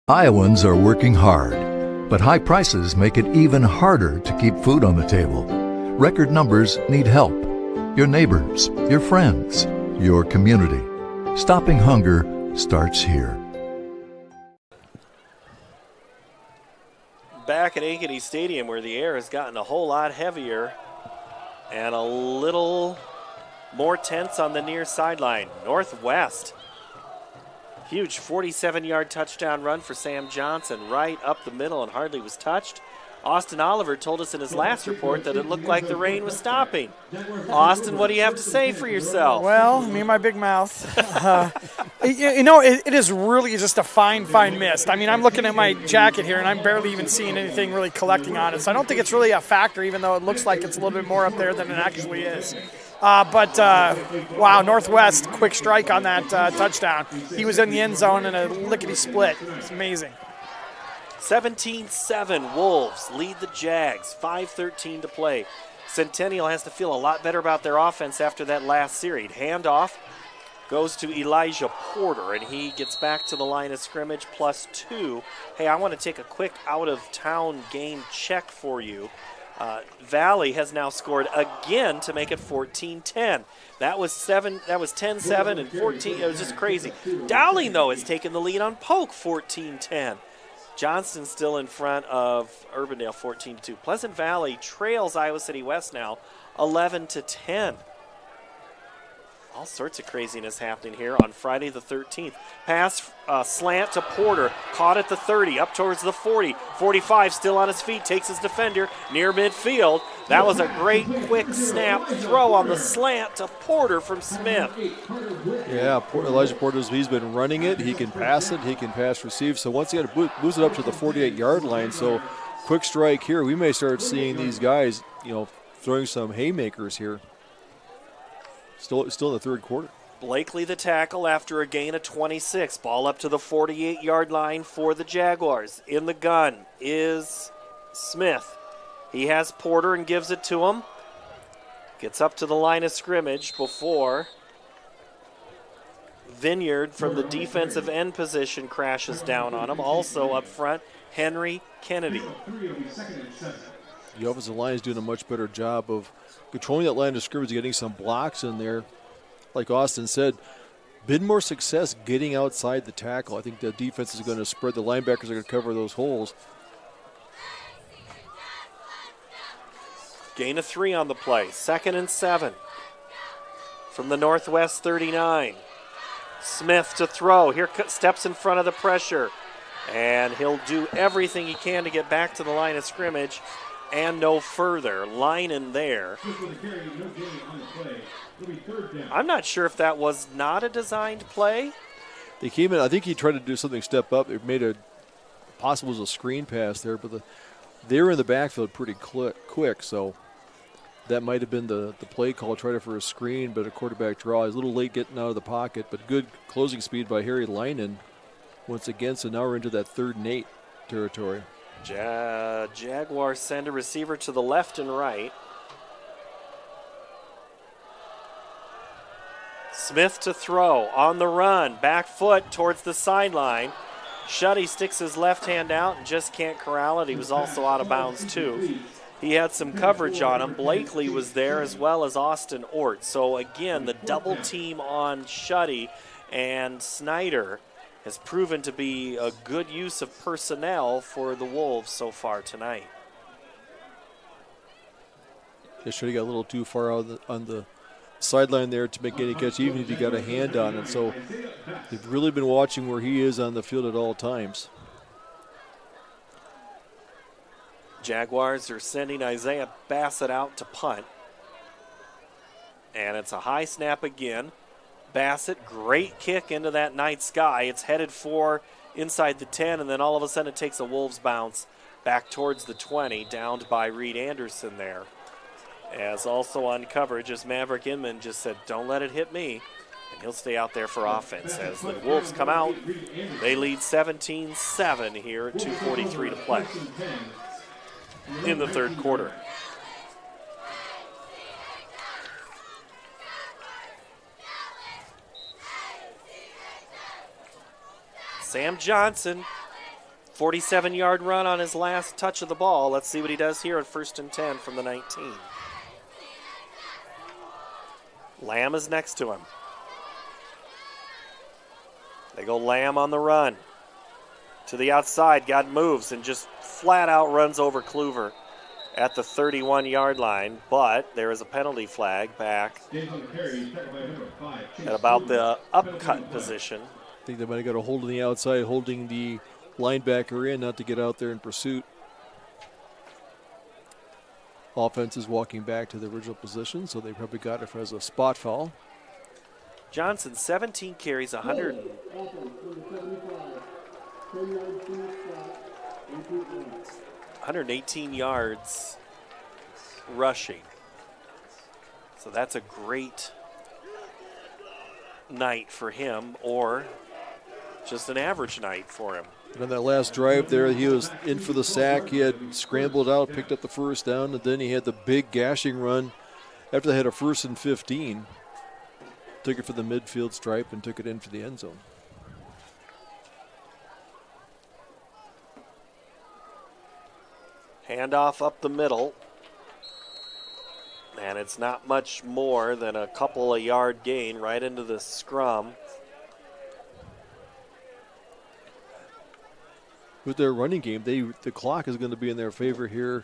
Iowans are working hard, but high prices make it even harder to keep food on the table. Record numbers need help. Your neighbors, your friends, your community. Stopping hunger starts here. Back at Ankeny Stadium, where the air has gotten a whole lot heavier and a little more tense on the near sideline. Northwest. Huge 47-yard touchdown run for Sam Johnson, right up the middle and hardly was touched. Austin Oliver told us in his last report that it looked like the rain was stopping. Austin, what do you have to say for yourself? Well, me and my big mouth. It is really just a fine mist. I mean, I'm looking at my jacket here, and I'm barely even seeing anything really collecting on it. So I don't think it's really a factor, even though it looks like it's a little bit more up there than it actually is. Wow, Northwest, quick strike on that touchdown. He was in the end zone in a lickety-split. It's amazing. 17-7, Wolves lead the Jags, 5:13 to play. Centennial has to feel a lot better about their offense after that last series. Handoff goes to Elijah Porter, and he gets back to the line of scrimmage, +2. Hey, I want to take a quick out-of-town game check for you. Valley has now scored again to make it 14-10. That was 10-7 and 14. It was just crazy. Dowling, though, has taken the lead on Polk, 14-10. Johnston still in front of Urbandale, 14-2. Pleasant Valley trails Iowa City West now, 11-10. All sorts of craziness happening here on Friday the 13th. Pass slant to Porter, caught at the 30, up towards the 40. 45 still on his feet, takes his defender near midfield. That was a great quick snap throw on the slant to Porter from Smith. Yeah, Elijah Porter, he's been running it. He can pass it, he can pass receive. So once he had to boost it up to the 48-yard line, so quick strike here. We may start seeing these guys, throwing some haymakers here. Still in the third quarter. Blakely the tackle after a gain of 26. Ball up to the 48-yard line for the Jaguars. In the gun is Smith. He has Porter and gives it to him. Gets up to the line of scrimmage before Vineyard from the defensive end position crashes down on him. Also up front, Henry Kennedy. The offensive line is doing a much better job of controlling that line of scrimmage, getting some blocks in there. Like Austin said, been more success getting outside the tackle. I think the defense is going to spread. The linebackers are going to cover those holes. Gain of 3 on the play. 2nd and 7 from the Northwest 39. Smith to throw. Here steps in front of the pressure. And he'll do everything he can to get back to the line of scrimmage and no further. Line in there. I'm not sure if that was not a designed play. They came in. I think he tried to do something step up. It made a possible as a screen pass there, but they were in the backfield pretty quick, so that might have been the play call. Tried for a screen, but a quarterback draw. He's a little late getting out of the pocket, but good closing speed by Harry Leinen once again. So now we're into that 3rd and 8 territory. Jaguars send a receiver to the left and right. Smith to throw, on the run, back foot towards the sideline. Shuddy sticks his left hand out and just can't corral it. He was also out of bounds too. He had some coverage on him. Blakely was there as well as Austin Ort. So again, the double team on Shuddy and Snyder has proven to be a good use of personnel for the Wolves so far tonight. They should have got a little too far out on the sideline there to make any catch, even if he got a hand on it. So they've really been watching where he is on the field at all times. Jaguars are sending Isaiah Bassett out to punt. And it's a high snap again. Bassett, great kick into that night sky. It's headed for inside the 10, and then all of a sudden it takes a Wolves bounce back towards the 20, downed by Reed Anderson there. As also on coverage, as Maverick Inman just said, don't let it hit me. And he'll stay out there for offense. As the Wolves come out, they lead 17-7 here at 2:43 to play in the third quarter. Sam Johnson, 47-yard run on his last touch of the ball. Let's see what he does here at 1st and 10 from the 19. Lamb is next to him. They go Lamb on the run. To the outside, got moves and just flat out runs over Kluver at the 31-yard line, but there is a penalty flag back at about the upcut position. I think they might have got a hold on the outside, holding the linebacker in, not to get out there in pursuit. Offense is walking back to the original position, so they probably got it as a spot foul. Johnson, 17 carries, 118 yards rushing. So that's a great night for him, or just an average night for him. And on that last drive there, he was in for the sack. He had scrambled out, picked up the first down, and then he had the big gashing run after they had a 1st and 15. Took it for the midfield stripe and took it in for the end zone. Handoff up the middle. And it's not much more than a couple of yard gain right into the scrum. With their running game, the clock is going to be in their favor here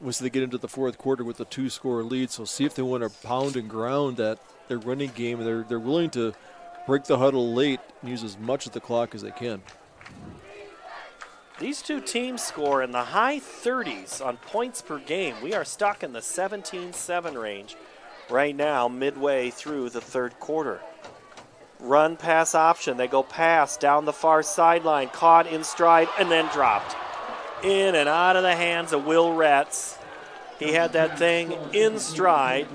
once they get into the fourth quarter with a 2-score lead. So see if they want to pound and ground that their running game. They're willing to break the huddle late and use as much of the clock as they can. These two teams score in the high 30s on points per game. We are stuck in the 17-7 range right now, midway through the third quarter. Run pass option. They go pass down the far sideline, caught in stride, and then dropped. In and out of the hands of Will Retz. He had that thing in stride,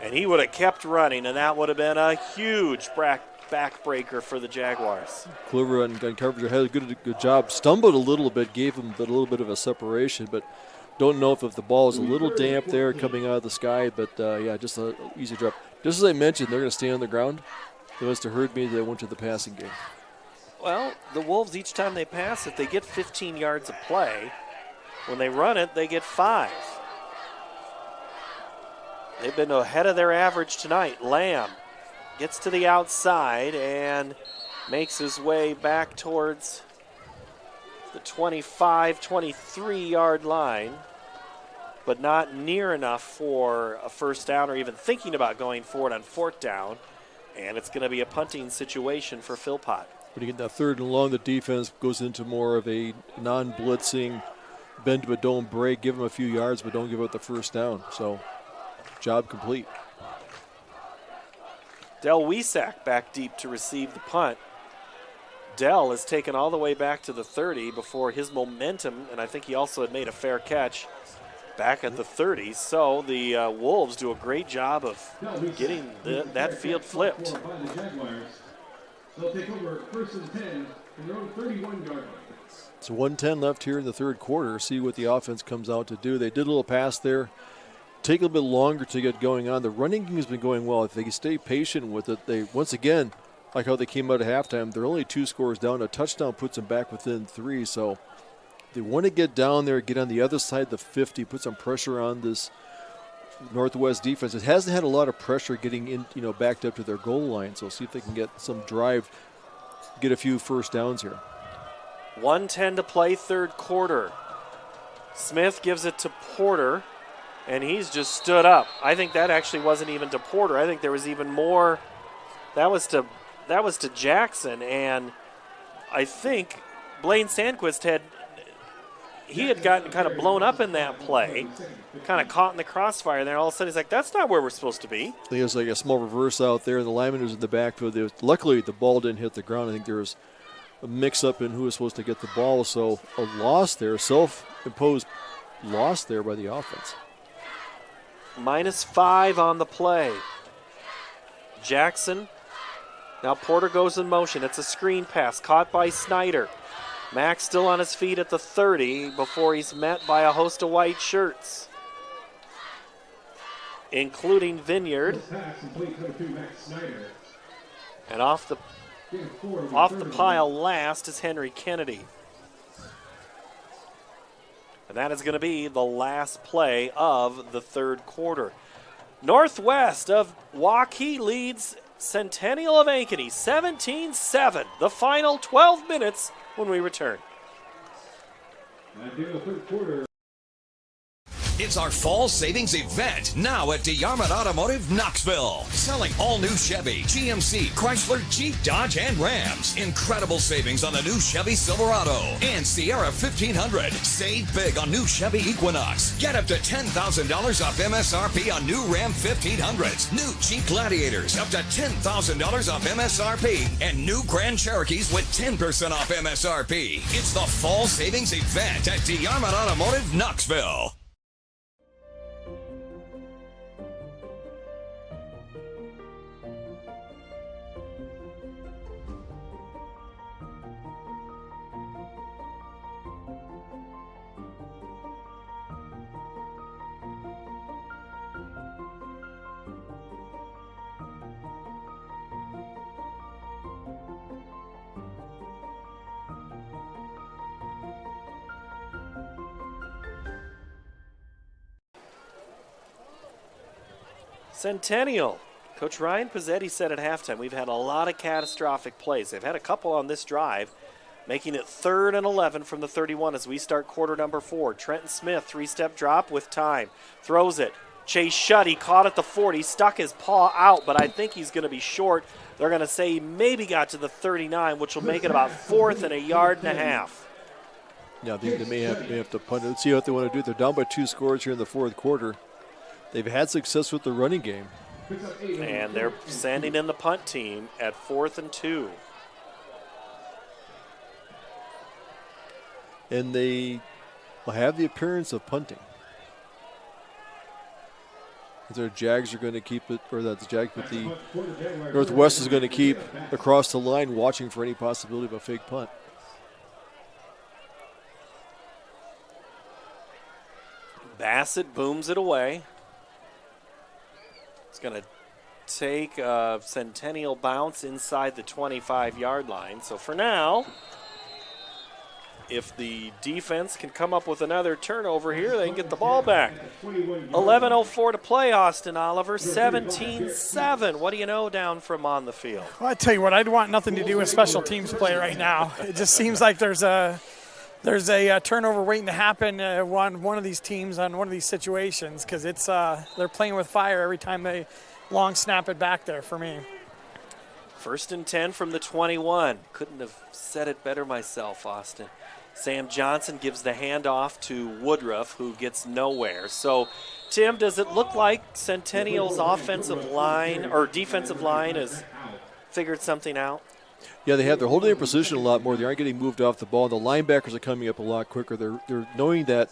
and he would have kept running, and that would have been a huge backbreaker for the Jaguars. Kluver on coverage had a good job. Stumbled a little bit, gave him a little bit of a separation, but don't know if the ball is a little damp there coming out of the sky. But yeah, just an easy drop. Just as I mentioned, they're going to stay on the ground. They must have heard me. They went to the passing game. Well, the Wolves, each time they pass it, they get 15 yards of play. When they run it, they get 5. They've been ahead of their average tonight. Lamb gets to the outside and makes his way back towards the 25, 23-yard line, but not near enough for a first down or even thinking about going for it on 4th down. And it's going to be a punting situation for Philpott. When you get that 3rd and long, the defense goes into more of a non-blitzing, bend but don't break, give them a few yards but don't give up the first down. So, job complete. Del Wiesack back deep to receive the punt. Dell is taken all the way back to the 30 before his momentum, and I think he also had made a fair catch back at the 30. So the Wolves do a great job of getting that field flipped. They'll take over 1st and 10 from their own 31-yard line. So 1:10 left here in the 3rd quarter. See what the offense comes out to do. They did a little pass there. Take a little bit longer to get going on. The running game has been going well. If they stay patient with it, they once again, like how they came out at halftime, they're only 2 scores down. A touchdown puts them back within 3. So they want to get down there, get on the other side of the 50, put some pressure on this Northwest defense. It hasn't had a lot of pressure getting in, backed up to their goal line. So see if they can get some drive, get a few first downs here. 1:10 to play, 3rd quarter. Smith gives it to Porter, and he's just stood up. I think that actually wasn't even to Porter. I think there was even more. That was to Jackson, and I think Blaine Sandquist had gotten kind of blown up in that play, kind of caught in the crossfire there. All of a sudden he's like, that's not where we're supposed to be. I think it was like a small reverse out there. The lineman was in the backfield. Luckily, the ball didn't hit the ground. I think there was a mix-up in who was supposed to get the ball. So a loss there, self-imposed loss there by the offense. -5 on the play. Jackson. Now Porter goes in motion. It's a screen pass caught by Snyder. Max still on his feet at the 30 before he's met by a host of white shirts, including Vineyard. And off the pile last is Henry Kennedy. And that is going to be the last play of the 3rd quarter. Northwest of Waukee leads Centennial of Ankeny 17-7. The final 12 minutes when we return. At the end of the 3rd quarter. It's our fall savings event now at DeArmond Automotive Knoxville. Selling all new Chevy, GMC, Chrysler, Jeep, Dodge, and Rams. Incredible savings on the new Chevy Silverado and Sierra 1500. Save big on new Chevy Equinox. Get up to $10,000 off MSRP on new Ram 1500s. New Jeep Gladiators up to $10,000 off MSRP. And new Grand Cherokees with 10% off MSRP. It's the fall savings event at DeArmond Automotive Knoxville. Centennial. Coach Ryan Pizzetti said at halftime, we've had a lot of catastrophic plays. They've had a couple on this drive, making it 3rd and 11 from the 31 as we start quarter number 4. Trenton Smith, 3-step drop with time. Throws it. Chase Shuddy caught at the 40, stuck his paw out, but I think he's going to be short. They're going to say he maybe got to the 39, which will make it about 4th and a yard and a half. Yeah, they may have to punt it. Let's see what they want to do. They're down by 2 scores here in the 4th quarter. They've had success with the running game. And they're sending in the punt team at 4th and 2. And they will have the appearance of punting. The Jags are going to keep it, or that the Jags, but the Northwest is going to keep across the line, watching for any possibility of a fake punt. Bassett booms it away. It's going to take a Centennial bounce inside the 25-yard line. So for now, if the defense can come up with another turnover here, they can get the ball back. 11:04 to play, Austin Oliver. 17-7. What do you know down from on the field? Well, I tell you what, I'd want nothing to do with special teams play right now. It just seems like there's a turnover waiting to happen on one of these teams on one of these situations, because it's they're playing with fire every time they long snap it back there for me. 1st and 10 from the 21. Couldn't have said it better myself, Austin. Sam Johnson gives the handoff to Woodruff, who gets nowhere. So, Tim, does it look like Centennial's offensive line or defensive line has figured something out? Yeah, they have. They're holding their position a lot more. They aren't getting moved off the ball. The linebackers are coming up a lot quicker. They're knowing that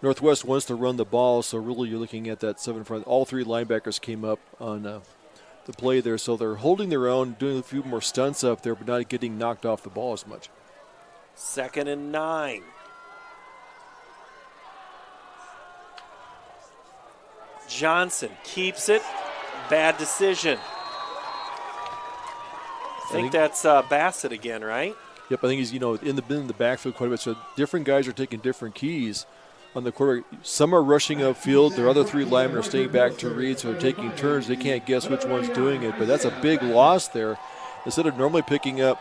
Northwest wants to run the ball, so really you're looking at that 7 front. All 3 linebackers came up on the play there, so they're holding their own, doing a few more stunts up there, but not getting knocked off the ball as much. 2nd and 9. Johnson keeps it. Bad decision. I think that's Bassett again, right? Yep, I think he's in the backfield quite a bit. So different guys are taking different keys on the quarterback. Some are rushing upfield. Their other 3 linemen are staying back to read, so they're taking turns. They can't guess which one's doing it, but that's a big loss there. Instead of normally picking up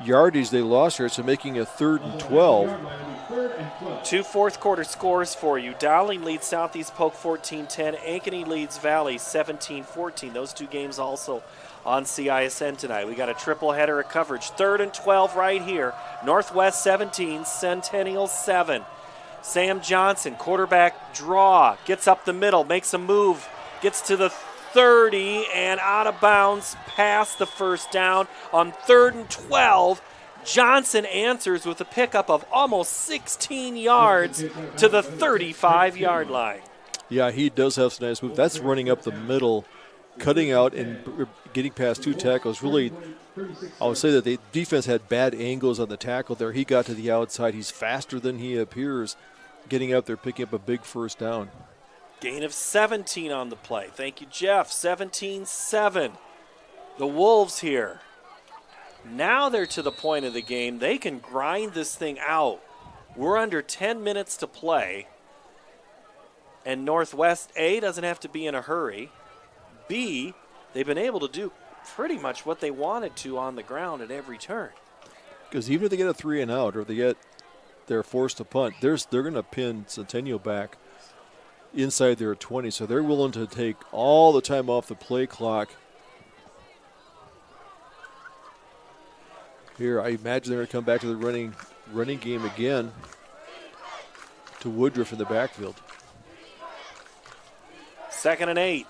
yardage, they lost here, so making a 3rd and 12. 2 fourth-quarter scores for you. Dowling leads Southeast Polk 14-10. Ankeny leads Valley 17-14. Those 2 games also on CISN tonight. We got a triple header of coverage. 3rd and 12 right here. Northwest 17, Centennial 7. Sam Johnson, quarterback draw, gets up the middle, makes a move, gets to the 30 and out of bounds past the first down. On 3rd and 12, Johnson answers with a pickup of almost 16 yards to the 35-yard line. Yeah, he does have some nice moves. That's running up the middle, cutting out and getting past 2 tackles. Really, I would say that the defense had bad angles on the tackle there. He got to the outside. He's faster than he appears, getting up there, picking up a big first down. Gain of 17 on the play. Thank you, Jeff. 17-7. The Wolves here. Now they're to the point of the game. They can grind this thing out. We're under 10 minutes to play. And Northwest, A, doesn't have to be in a hurry. B, they've been able to do pretty much what they wanted to on the ground at every turn. Because even if they get a 3 and out, or they're forced to punt, they're going to pin Centennial back inside their 20, so they're willing to take all the time off the play clock. Here, I imagine they're going to come back to the running game again to Woodruff in the backfield. 2nd and 8.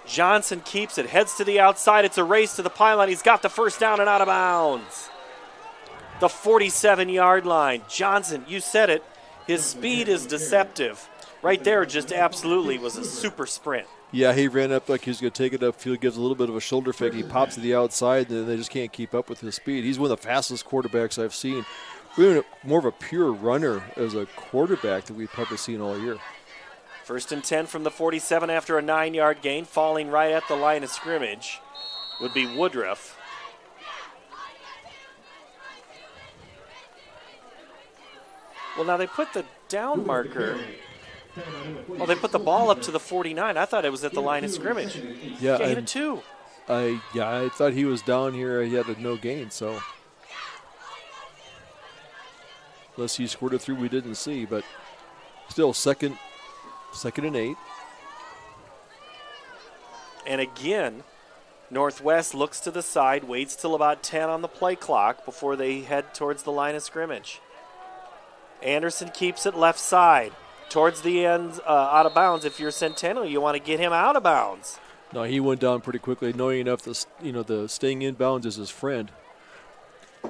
Johnson keeps it, heads to the outside. It's a race to the pylon. He's got the first down and out of bounds. The 47-yard line. Johnson, you said it, his speed is deceptive. Right there just absolutely was a super sprint. Yeah, he ran up like he was going to take it upfield, gives a little bit of a shoulder fake. He pops to the outside, and they just can't keep up with his speed. He's one of the fastest quarterbacks I've seen. Really more of a pure runner as a quarterback that we've probably seen all year. 1st and 10 from the 47 after a 9-yard gain. Falling right at the line of scrimmage would be Woodruff. Well, now they put the down marker. Well, they put the ball up to the 49. I thought it was at the line of scrimmage. Yeah, gain of 2. I thought he was down here. He had a no gain, so unless he scored it through, we didn't see. But still, second and 8. And again, Northwest looks to the side, waits till about 10 on the play clock before they head towards the line of scrimmage. Anderson keeps it left side. Towards the end, out of bounds. If you're Centennial, you want to get him out of bounds. No, he went down pretty quickly, knowing enough the staying in bounds is his friend.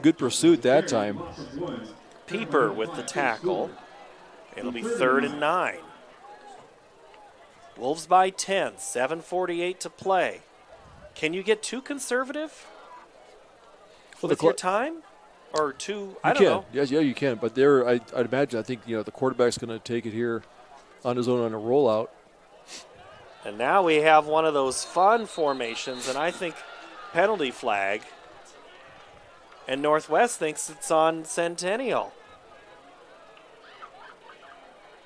Good pursuit that time. Pieper with the tackle. It'll be 3rd and 9. Wolves by 10, 7:48 to play. Can you get too conservative with your time? Or too, I don't know. Yes, yeah, you can. But I'd imagine, I think, the quarterback's going to take it here on his own on a rollout. And now we have one of those fun formations, and I think penalty flag. And Northwest thinks it's on Centennial.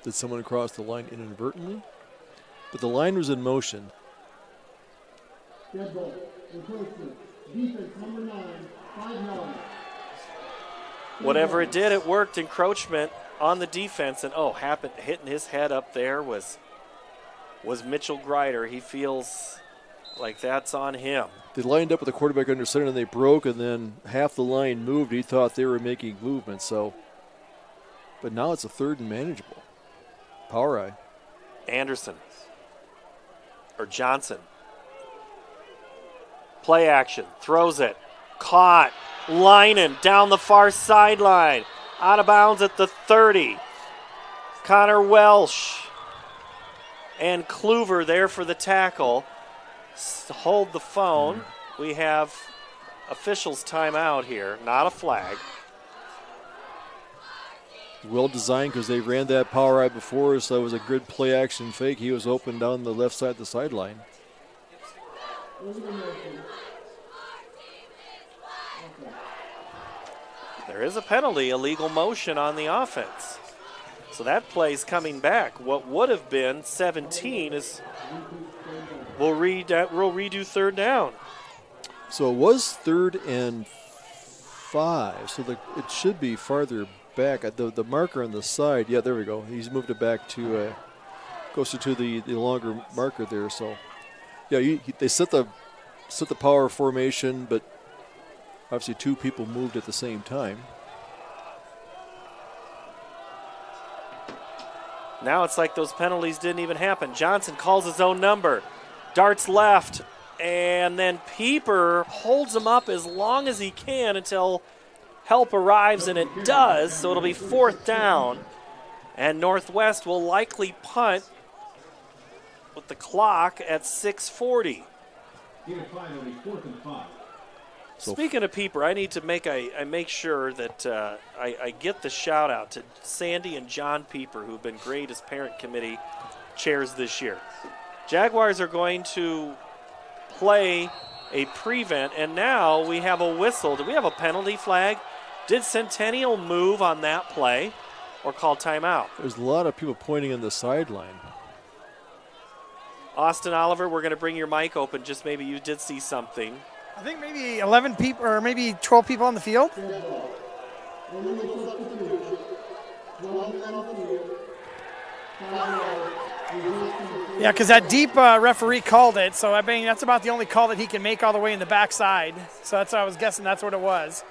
Did someone cross the line inadvertently? But the line was in motion. Dead ball. Encroachment. Defense number 9, 5 yards. Whatever it did, it worked. Encroachment on the defense, and hitting his head up there was Mitchell Grider. He feels like that's on him. They lined up with the quarterback under center, and they broke, and then half the line moved. He thought they were making movement, but now it's a 3rd and manageable. Power eye. Anderson. Or Johnson. Play action. Throws it. Caught. Linen down the far sideline. Out of bounds at the 30. Connor Welsh and Kluver there for the tackle. Hold the phone. We have officials timeout here, not a flag. Well designed because they ran that power eye before, so it was a good play action fake. He was open down the left side of the sideline. There is a penalty, illegal motion on the offense. So that play's coming back. What would have been 17 is we'll redo 3rd down. So it was 3rd and 5, so it should be farther back. The marker on the side, yeah, there we go. He's moved it back to closer to the longer marker there. So, yeah, they set the power formation, but obviously 2 people moved at the same time. Now it's like those penalties didn't even happen. Johnson calls his own number, darts left, and then Pieper holds him up as long as he can until help arrives, and it does, so it'll be 4th down. And Northwest will likely punt with the clock at 6:40. Speaking of Pieper, I need to make sure that I get the shout out to Sandy and John Pieper, who've been great as parent committee chairs this year. Jaguars are going to play a prevent, and now we have a whistle. Do we have a penalty flag? Did Centennial move on that play or call timeout? There's a lot of people pointing on the sideline. Austin Oliver, we're going to bring your mic open. Just maybe you did see something. I think maybe 11 people or maybe 12 people on the field. Yeah, because that deep referee called it, so I mean that's about the only call that he can make all the way in the backside. So that's what I was guessing. That's what it was.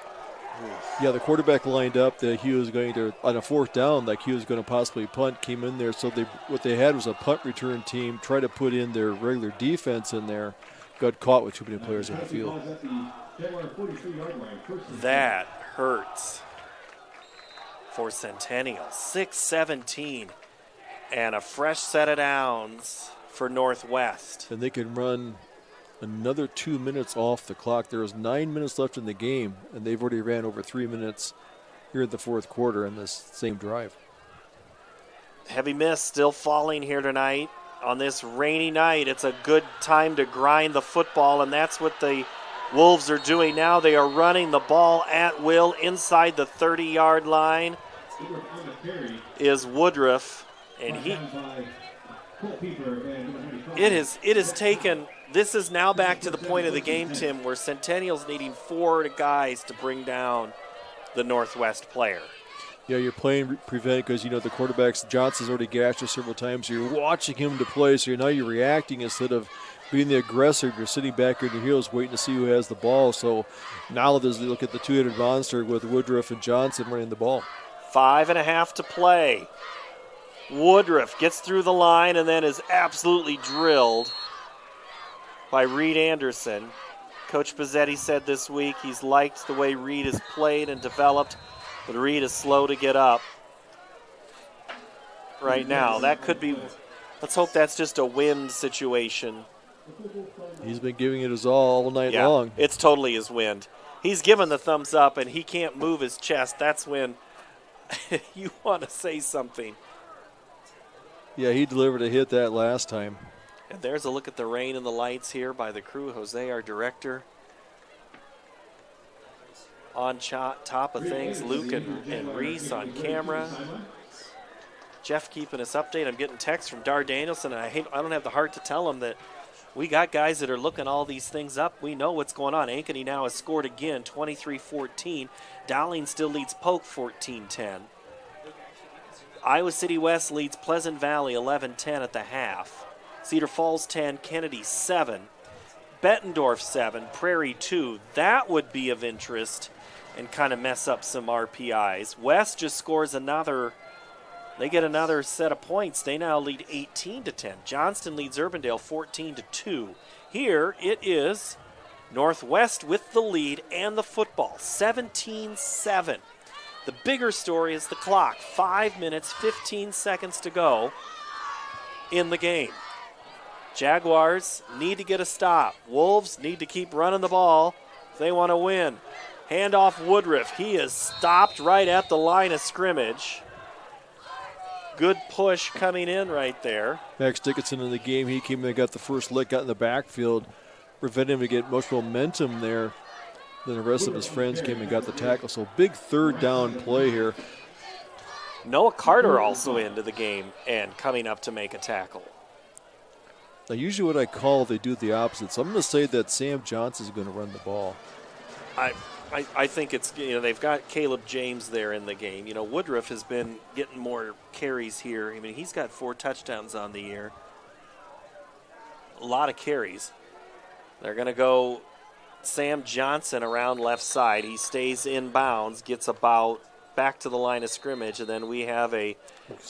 Yeah, the quarterback lined up that he was going to, on a 4th down, like he was going to possibly punt, came in there. So what they had was a punt return team, try to put in their regular defense in there, got caught with too many players in the field. That hurts for Centennial. 6:17 and a fresh set of downs for Northwest. And they can run another 2 minutes off the clock. There was 9 minutes left in the game, and they've already ran over 3 minutes here in the 4th quarter in this same drive. Heavy mist still falling here tonight on this rainy night. It's a good time to grind the football, and that's what the Wolves are doing now. They are running the ball at will inside the 30-yard line is Woodruff, and it has taken. This is now back to the point of the game, Tim, where Centennial's needing 4 guys to bring down the Northwest player. Yeah, you're playing prevent because, the quarterback's Johnson's already gashed us several times. So you're watching him to play, so now you're reacting instead of being the aggressor. You're sitting back on your heels waiting to see who has the ball. So now there's a look at the two-headed monster with Woodruff and Johnson running the ball. 5.5 to play. Woodruff gets through the line and then is absolutely drilled by Reed Anderson. Coach Pizzetti said this week he's liked the way Reed has played and developed, but Reed is slow to get up right now. That could be Let's hope that's just a wind situation. He's been giving it his all night long. It's totally his wind. He's given the thumbs up, and he can't move his chest. That's when you want to say something. Yeah, he delivered a hit that last time. And there's a look at the rain and the lights here by the crew. Jose, our director, on top of things. Luke and Reese on camera. Jeff keeping us updated. I'm getting texts from Dar Danielson, and I don't have the heart to tell him that we got guys that are looking all these things up. We know what's going on. Ankeny now has scored again, 23-14. Dowling still leads Polk 14-10. Iowa City West leads Pleasant Valley 11-10 at the half. Cedar Falls 10, Kennedy 7. Bettendorf 7, Prairie 2. That would be of interest and kind of mess up some RPIs. West just scores another. They get another set of points. They now lead 18-10. Johnston leads Urbandale 14-2. Here it is Northwest with the lead and the football, 17-7. The bigger story is the clock. 5 minutes, 15 seconds to go in the game. Jaguars need to get a stop. Wolves need to keep running the ball if they want to win. Handoff Woodruff. He is stopped right at the line of scrimmage. Good push coming in right there. Max Dickinson in the game. He came in and got the first lick out in the backfield, prevented him to get much momentum there. Then the rest of his friends came and got the tackle. So big third down play here. Noah Carter also into the game and coming up to make a tackle. Now, usually what I call, they do the opposite. So I'm going to say that Sam Johnson is going to run the ball. I think it's, they've got Caleb James there in the game. Woodruff has been getting more carries here. I mean, he's got 4 touchdowns on the year. A lot of carries. They're going to go Sam Johnson around left side. He stays in bounds, gets about back to the line of scrimmage, and then we have a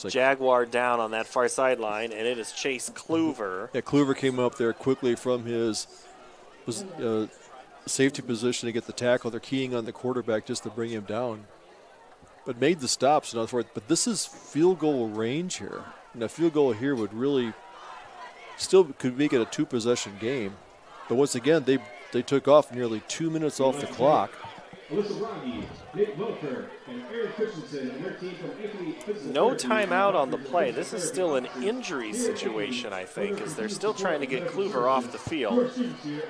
Jaguar down on that far sideline, and it is Chase Kluver. Yeah, Kluver came up there quickly from his safety position to get the tackle. They're keying on the quarterback just to bring him down, but made the stops. But this is field goal range here, and a field goal here would really still could make it a 2-possession game. But once again, they took off nearly 2 minutes off the clock. No timeout on the play. This is still an injury situation, I think, as they're still trying to get Kluver off the field.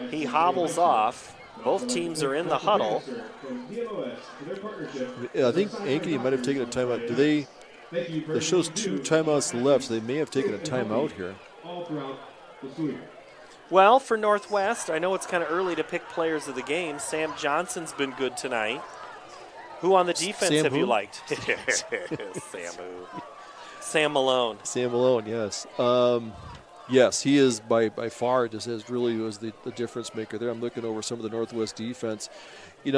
He hobbles off. Both teams are in the huddle. Yeah, I think Ankeny might have taken a timeout. It shows 2 timeouts left, so they may have taken a timeout here. Well, for Northwest, I know it's kind of early to pick players of the game. Sam Johnson's been good tonight. Who on the defense have you liked? Sam Malone. Sam Malone, yes. Yes, he is by far just as really was the difference maker there. I'm looking over some of the Northwest defense. Harry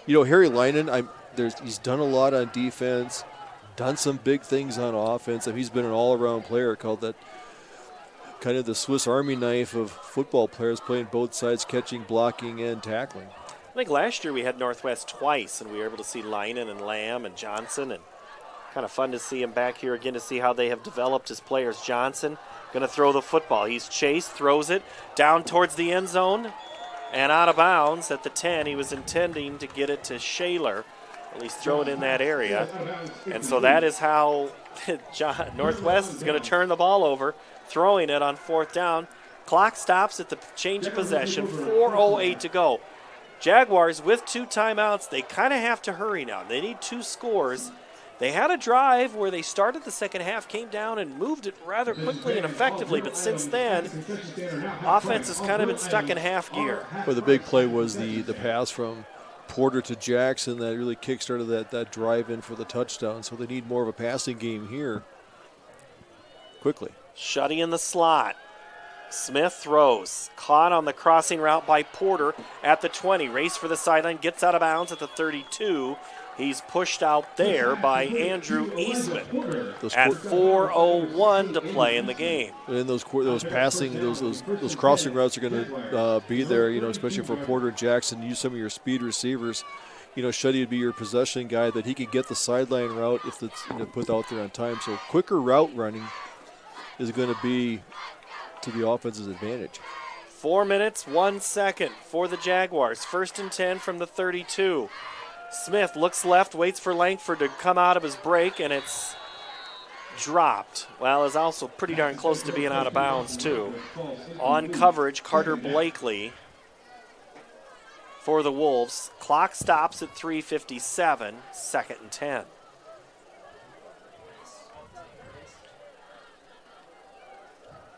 Leinen, he's done a lot on defense, done some big things on offense, and he's been an all-around player, called that kind of the Swiss Army knife of football players, playing both sides, catching, blocking, and tackling. I think last year we had Northwest twice, and we were able to see Leinen and Lamb and Johnson, and kind of fun to see him back here again to see how they have developed as players. Johnson going to throw the football. He's chased, throws it down towards the end zone, and out of bounds at the 10. He was intending to get it to Shaler, at least throw it in that area. And so that is how Northwest is going to turn the ball over, throwing it on 4th down. Clock stops at the change of possession, 4:08 to go. Jaguars with 2 timeouts. They kind of have to hurry now. They need 2 scores. They had a drive where they started the second half, came down and moved it rather quickly and effectively, but since then, offense has kind of been stuck in half gear. Well, the big play was the pass from Porter to Jackson that really kick-started that drive in for the touchdown, so they need more of a passing game here quickly. Shutty in the slot. Smith throws. Caught on the crossing route by Porter at the 20. Race for the sideline, gets out of bounds at the 32. He's pushed out there by Andrew Eastman at 4:01 to play in the game. And those passing, those crossing routes are going to be there, especially for Porter and Jackson. Use some of your speed receivers. Shuddy would be your possession guy that he could get the sideline route if it's put out there on time. So quicker route running is going to be to the offense's advantage. 4 minutes, 1 second for the Jaguars. 1st and 10 from the 32. Smith looks left, waits for Langford to come out of his break, and it's dropped. Well, it's also pretty darn close to being out of bounds, too. On coverage, Carter Blakely for the Wolves. Clock stops at 3:57, 2nd and 10.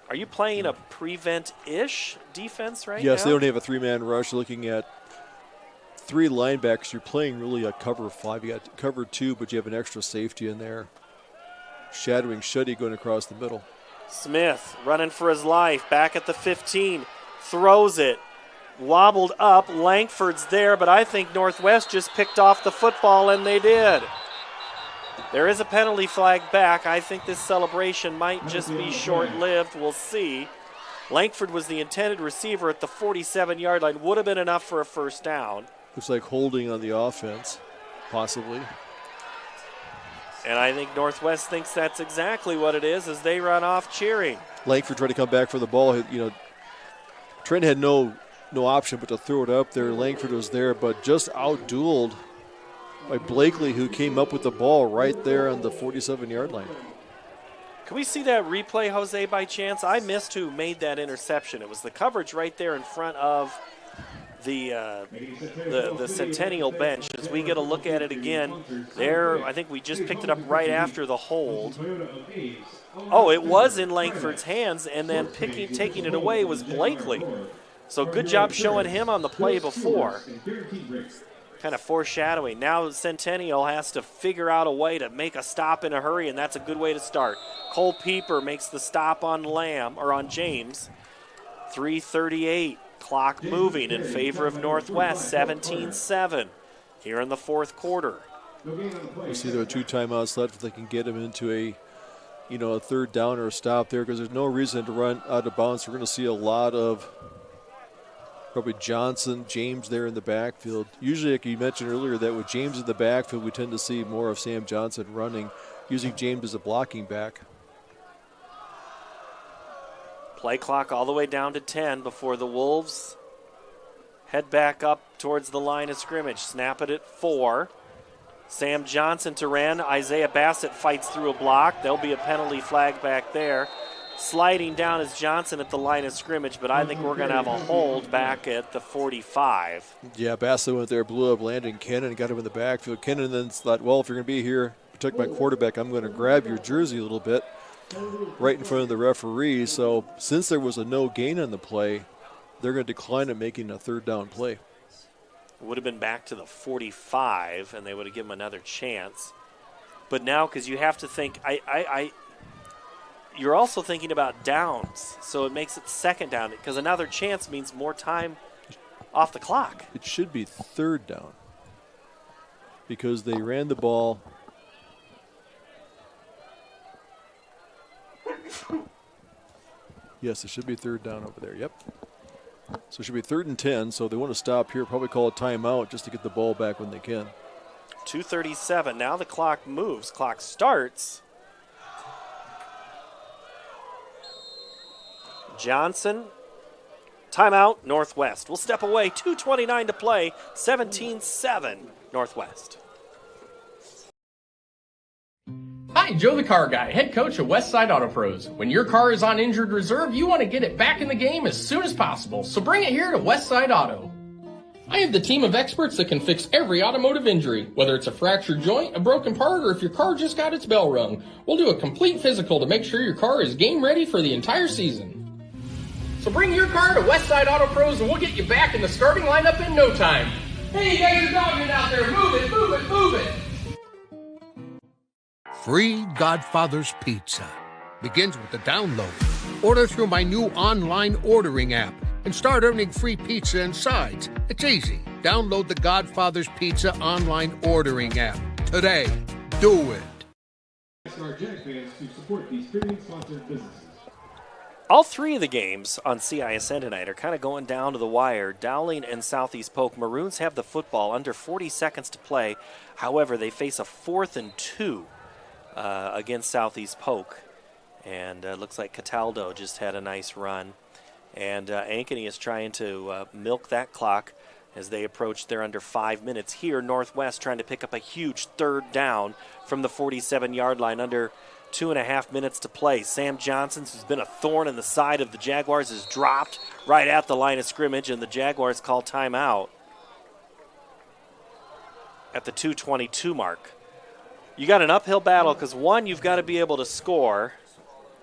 Are you playing a prevent-ish defense right now? Yes, they don't have a three-man rush. Looking at 3 linebackers, you're playing really a cover 5. You got cover 2, but you have an extra safety in there. Shadowing Shuddy going across the middle. Smith running for his life, back at the 15, throws it, wobbled up. Langford's there, but I think Northwest just picked off the football, and they did. There is a penalty flag back. I think this celebration might just be short-lived. We'll see. Langford was the intended receiver at the 47-yard line. Would have been enough for a first down. Looks like holding on the offense, possibly. And I think Northwest thinks that's exactly what it is as they run off cheering. Langford tried to come back for the ball. Trent had no option but to throw it up there. Langford was there, but just outdueled by Blakely, who came up with the ball right there on the 47-yard line. Can we see that replay, Jose, by chance? I missed who made that interception. It was the coverage right there in front of the Centennial bench. As we get a look at it again, there, I think we just picked it up right after the hold. Oh, it was in Langford's hands, and then taking it away was Blakely. So good job showing him on the play before. Kind of foreshadowing. Now Centennial has to figure out a way to make a stop in a hurry, and that's a good way to start. Cole Pieper makes the stop on James. 3:38. Clock moving in favor of Northwest, 17-7 here in the 4th quarter. We see there are 2 timeouts left if they can get him into a 3rd down or a stop there, because there's no reason to run out of bounds. We're going to see a lot of probably Johnson, James there in the backfield. Usually, like you mentioned earlier, that with James in the backfield, we tend to see more of Sam Johnson running, using James as a blocking back. Play clock all the way down to 10 before the Wolves head back up towards the line of scrimmage. Snap it at 4. Sam Johnson to Wren. Isaiah Bassett fights through a block. There'll be a penalty flag back there. Sliding down is Johnson at the line of scrimmage, but I think we're going to have a hold back at the 45. Yeah, Bassett went there, blew up Landon Kennan, got him in the backfield. Kennan then thought, well, if you're going to be here, protect my quarterback, I'm going to grab your jersey a little bit. Right in front of the referee. So since there was a no gain on the play, they're going to decline at making a 3rd down play. It would have been back to the 45, and they would have given him another chance. But now, because you have to think, you're also thinking about downs, so it makes it 2nd down, because another chance means more time off the clock. It should be 3rd down because they ran the ball. Yes, it should be 3rd down over there. Yep. So it should be 3rd and 10. So they want to stop here, probably call a timeout just to get the ball back when they can. 2:37. Now the clock moves. Clock starts. Johnson. Timeout, Northwest. We'll step away. 2:29 to play. 17-7, Northwest. Hi, Joe the Car Guy, head coach of Westside Auto Pros. When your car is on injured reserve, you want to get it back in the game as soon as possible, so bring it here to Westside Auto. I have the team of experts that can fix every automotive injury, whether it's a fractured joint, a broken part, or if your car just got its bell rung. We'll do a complete physical to make sure your car is game ready for the entire season. So bring your car to Westside Auto Pros and we'll get you back in the starting lineup in no time. Hey, you guys are dogging out there. Move it, move it, move it. Free Godfather's Pizza begins with the download. Order through my new online ordering app and start earning free pizza and sides. It's easy. Download the Godfather's Pizza online ordering app today. Do it. Our Jag fans to support these premium-sponsored businesses. All 3 of the games on CISN tonight are kind of going down to the wire. Dowling and Southeast Polk. Maroons have the football, under 40 seconds to play. However, they face a 4th and 2 against Southeast Polk. And looks like Cataldo just had a nice run. And Ankeny is trying to milk that clock as they approach their under 5 minutes. Here, Northwest trying to pick up a huge third down from the 47-yard line under 2.5 minutes to play. Sam Johnson, who's been a thorn in the side of the Jaguars, is dropped right at the line of scrimmage, and the Jaguars call timeout at the 2:22 mark. You got an uphill battle because, one, you've got to be able to score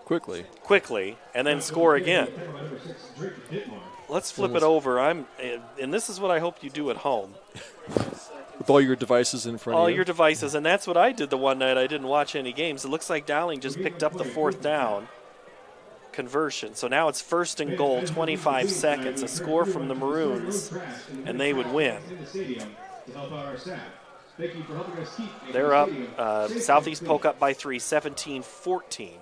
quickly, and then score again. Let's flip it over. And this is what I hope you do at home. With all your devices in front of you. All your devices, and that's what I did the one night I didn't watch any games. It looks like Dowling just picked up the 4th down conversion. So now it's 1st and goal, 25 seconds, a score from the Maroons, and they would win. They're up. Southeast Polk up by 3, 17-14.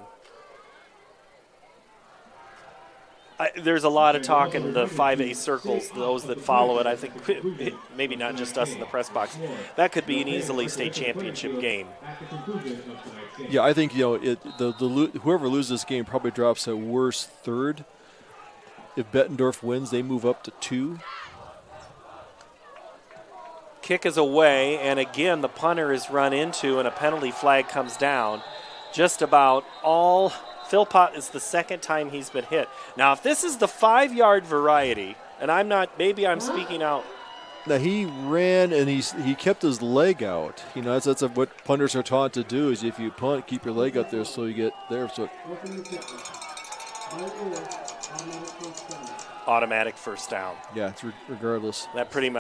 There's a lot of talk in the 5A circles, those that follow it. I think maybe not just us in the press box. That could be an easily state championship game. Yeah, I think whoever loses this game probably drops a worse third. If Bettendorf wins, they move up to 2. Kick is away, and again the punter is run into, and a penalty flag comes down. Just about all. Philpott is the second time he's been hit. Now, if this is the 5-yard variety, and maybe I'm speaking out. Now, he ran and he kept his leg out. You know, that's what punters are taught to do, is if you punt, keep your leg up there so you get there. So automatic first down. Yeah, it's regardless. That pretty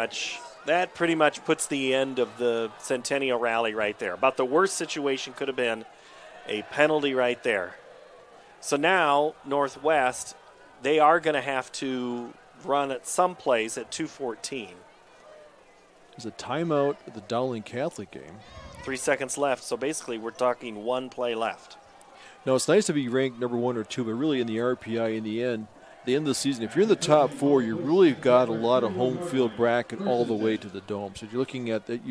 much puts the end of the Centennial rally right there. About the worst situation could have been a penalty right there. So now, Northwest, they are going to have to run at some place at 2:14. There's a timeout at the Dowling Catholic game. 3 seconds left, so basically we're talking 1 play left. Now, it's nice to be ranked number 1 or 2, but really in the RPI in the end of the season, if you're in the top 4, you really got a lot of home field bracket all the way to the Dome. So you're looking at that.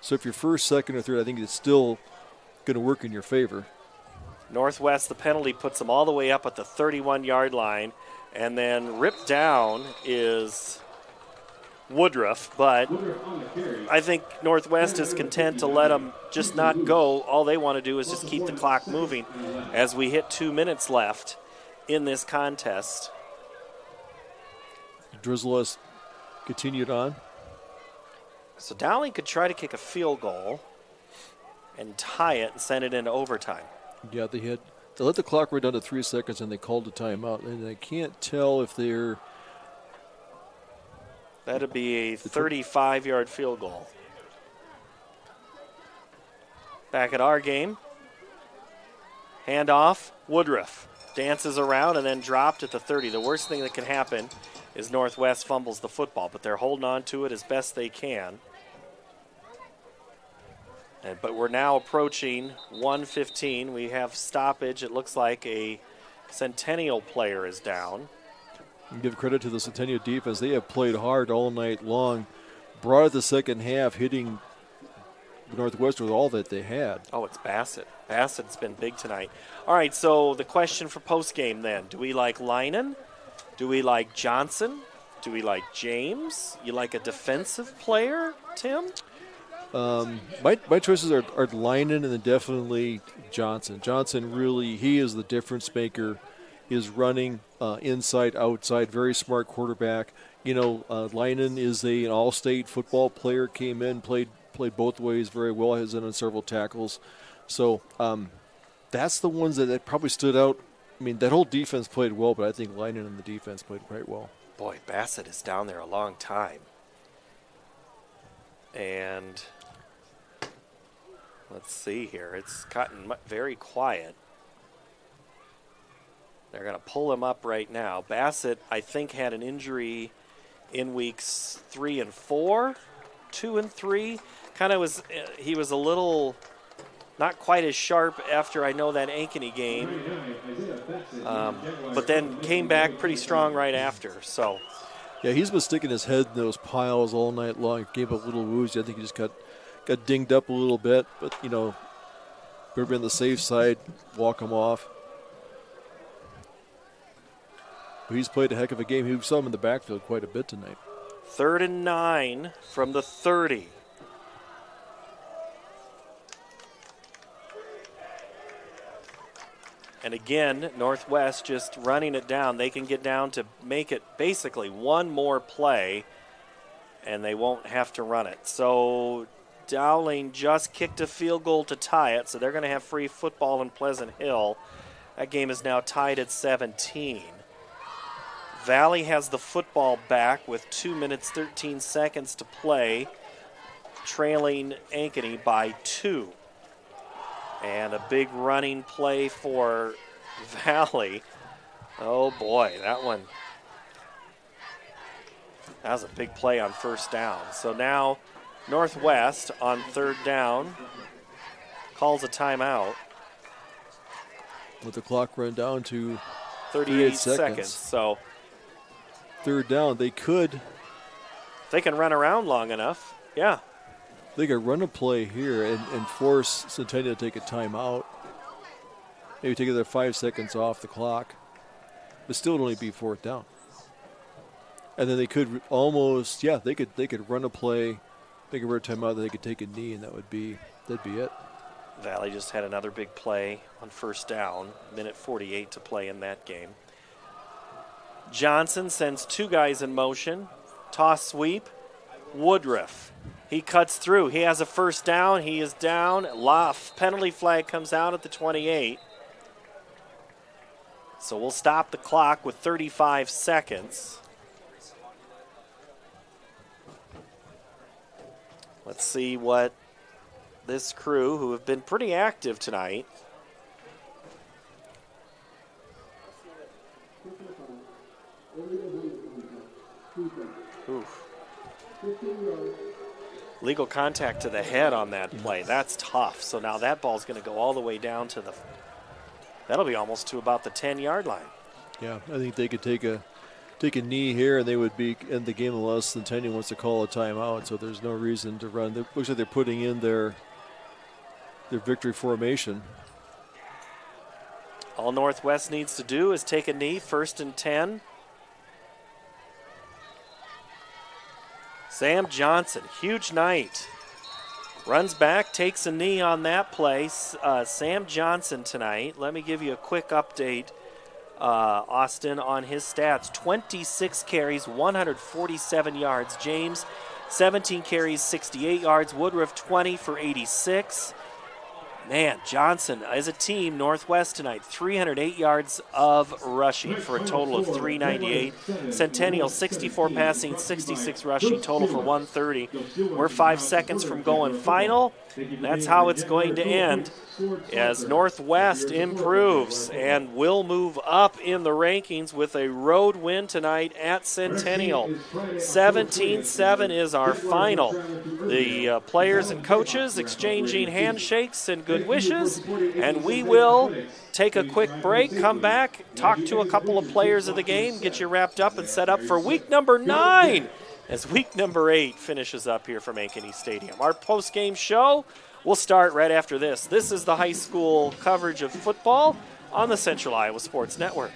So if you're first, second, or third, I think it's still going to work in your favor. Northwest, the penalty puts them all the way up at the 31-yard line, and then ripped down is Woodruff, but I think Northwest is content to let them just not go. All they want to do is just keep the clock moving as we hit 2 minutes left in this contest. Drizzle has continued on. So Dowling could try to kick a field goal and tie it and send it into overtime. Yeah, they let the clock run down to 3 seconds, and they called a timeout. And I can't tell if they're. That'd be a 35-yard field goal. Back at our game. Handoff, Woodruff dances around and then dropped at the 30. The worst thing that can happen is Northwest fumbles the football, but they're holding on to it as best they can. But we're now approaching 1:15. We have stoppage. It looks like a Centennial player is down. And give credit to the Centennial defense. They have played hard all night long. Brought it the second half, hitting Northwest with all that they had. Oh, it's Bassett. Bassett's been big tonight. All right, so the question for postgame then. Do we like Linen? Do we like Johnson? Do we like James? You like a defensive player, Tim? My choices are Linen and then definitely Johnson. Johnson really, he is the difference maker. Is running inside, outside, very smart quarterback. You know, Linen is an all-state football player, came in, played both ways very well, has done several tackles. So that's the ones that probably stood out. I mean, that whole defense played well, but I think Linen and the defense played quite well. Boy, Bassett is down there a long time. And let's see here. It's gotten very quiet. They're going to pull him up right now. Bassett, I think, had an injury in weeks 3 and 4, 2 and 3. He was a little not quite as sharp after, I know, that Ankeny game. But then came back pretty strong right after. So, yeah, he's been sticking his head in those piles all night long. Gave up little woozy. I think he just got dinged up a little bit. But, you know, better be on the safe side, walk him off. He's played a heck of a game. We saw him in the backfield quite a bit tonight. 3rd and 9 from the 30. And again, Northwest just running it down. They can get down to make it basically one more play, and they won't have to run it. So Dowling just kicked a field goal to tie it, so they're going to have free football in Pleasant Hill. That game is now tied at 17. Valley has the football back with 2 minutes, 13 seconds to play, trailing Ankeny by 2. And a big running play for Valley. Oh boy, that one. That was a big play on 1st down. So now Northwest on 3rd down calls a timeout. With the clock run down to 38 seconds. So 3rd down, they could. They can run around long enough. Yeah. They could run a play here and force Centennial to take a timeout. Maybe take another 5 seconds off the clock. But still would only be 4th down. And then they could almost, they could run a play, they could run a timeout, then they could take a knee, and that'd be it. Valley just had another big play on 1st down. Minute 48 to play in that game. Johnson sends 2 guys in motion. Toss sweep. Woodruff. He cuts through. He has a 1st down. He is down. Penalty flag comes out at the 28. So we'll stop the clock with 35 seconds. Let's see what this crew, who have been pretty active tonight, oof. Legal contact to the head on that play. That's tough. So now that ball's going to go all the way down to that'll be almost to about the 10-yard line. Yeah, I think they could take a knee here, and they would be in the game unless Centennial wants to call a timeout. So there's no reason to run. It looks like they're putting in their victory formation. All Northwest needs to do is take a knee, 1st and 10. Sam Johnson, huge night. Runs back, takes a knee on that play. Sam Johnson tonight. Let me give you a quick update, Austin, on his stats. 26 carries, 147 yards. James, 17 carries, 68 yards. Woodruff, 20 for 86. Man, Johnson, as a team, Northwest tonight, 308 yards of rushing for a total of 398. Centennial, 64 passing, 66 rushing, total for 130. We're 5 seconds from going final. That's how it's going to end as Northwest improves and will move up in the rankings with a road win tonight at Centennial. 17-7 is our final. The players and coaches exchanging handshakes and good wishes, and we will take a quick break, come back, talk to a couple of players of the game, get you wrapped up and set up for week number 9 as week number 8 finishes up here from Ankeny Stadium. Our post-game show will start right after this. This is the high school coverage of football on the Central Iowa Sports Network.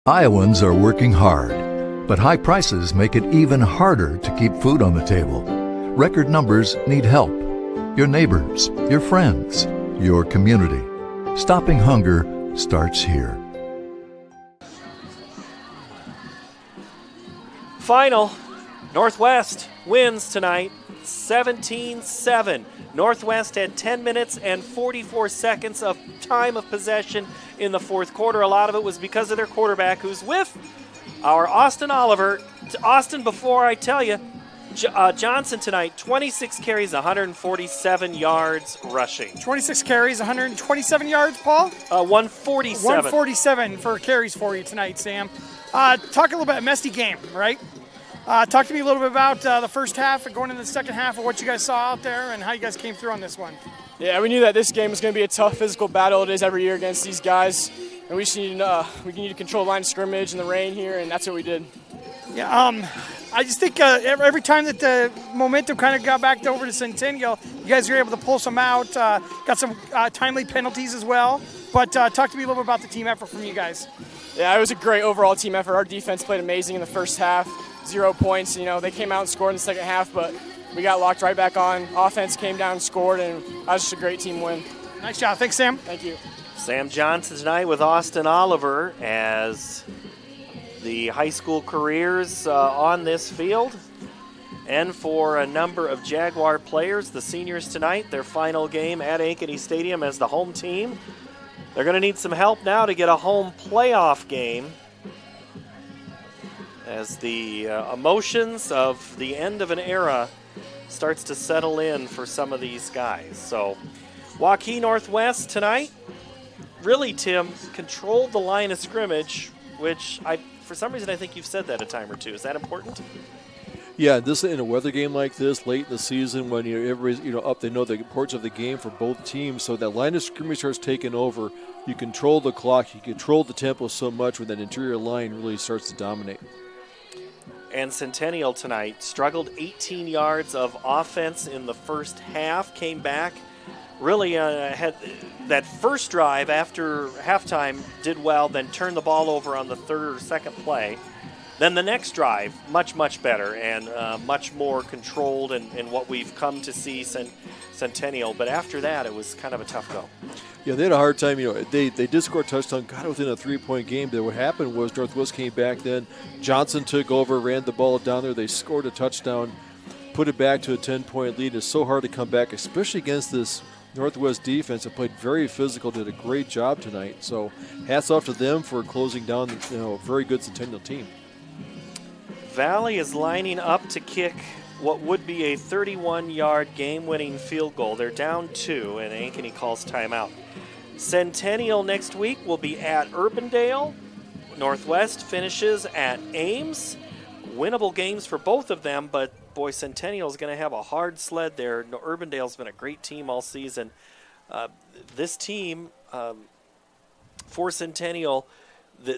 Iowans are working hard, but high prices make it even harder to keep food on the table. Record numbers need help. Your neighbors, your friends, your community. Stopping hunger starts here. Final, Northwest wins tonight, 17-7. Northwest had 10 minutes and 44 seconds of time of possession in the 4th quarter. A lot of it was because of their quarterback, who's with our Austin Oliver. Austin, before I tell you, Johnson tonight, 26 carries, 147 yards rushing. 26 carries, 127 yards, Paul? 147. 147 for carries for you tonight, Sam. Talk a little bit, messy game, right? Talk to me a little bit about the first half and going into the second half of what you guys saw out there and how you guys came through on this one. Yeah, we knew that this game was going to be a tough physical battle. It is every year against these guys. And we just need to control the line of scrimmage in the rain here, and that's what we did. Yeah, I just think every time that the momentum kind of got back over to Centennial, you guys were able to pull some out, got some timely penalties as well. But talk to me a little bit about the team effort from you guys. Yeah, it was a great overall team effort. Our defense played amazing in the first half, 0 points. They came out and scored in the second half, but we got locked right back on. Offense came down and scored, and that was just a great team win. Nice job. Thanks, Sam. Thank you. Sam Johnson tonight with Austin Oliver as the high school careers on this field. And for a number of Jaguar players, the seniors tonight, their final game at Ankeny Stadium as the home team. They're going to need some help now to get a home playoff game as the emotions of the end of an era starts to settle in for some of these guys. So Waukee Northwest tonight, really, Tim, controlled the line of scrimmage, which for some reason I think you've said that a time or two. Is that important? Yeah, this in a weather game like this, late in the season, when everybody's up, they know the importance of the game for both teams. So that line of scrimmage starts taking over. You control the clock, you control the tempo so much when that interior line really starts to dominate. And Centennial tonight struggled 18 yards of offense in the first half, came back, really had that first drive after halftime, did well, then turned the ball over on the third or second play. Then the next drive, much, much better and much more controlled in what we've come to see Centennial. But after that, it was kind of a tough go. Yeah, they had a hard time. They did score a touchdown, got it within a 3-point game. But what happened was Northwest came back then. Johnson took over, ran the ball down there. They scored a touchdown, put it back to a 10-point lead. It's so hard to come back, especially against this Northwest defense that played very physical, did a great job tonight. So hats off to them for closing down a very good Centennial team. Valley is lining up to kick what would be a 31-yard game-winning field goal. They're down 2, and Ankeny calls timeout. Centennial next week will be at Urbandale. Northwest finishes at Ames. Winnable games for both of them, but boy, Centennial is going to have a hard sled there. Urbandale's been a great team all season. This team, for Centennial,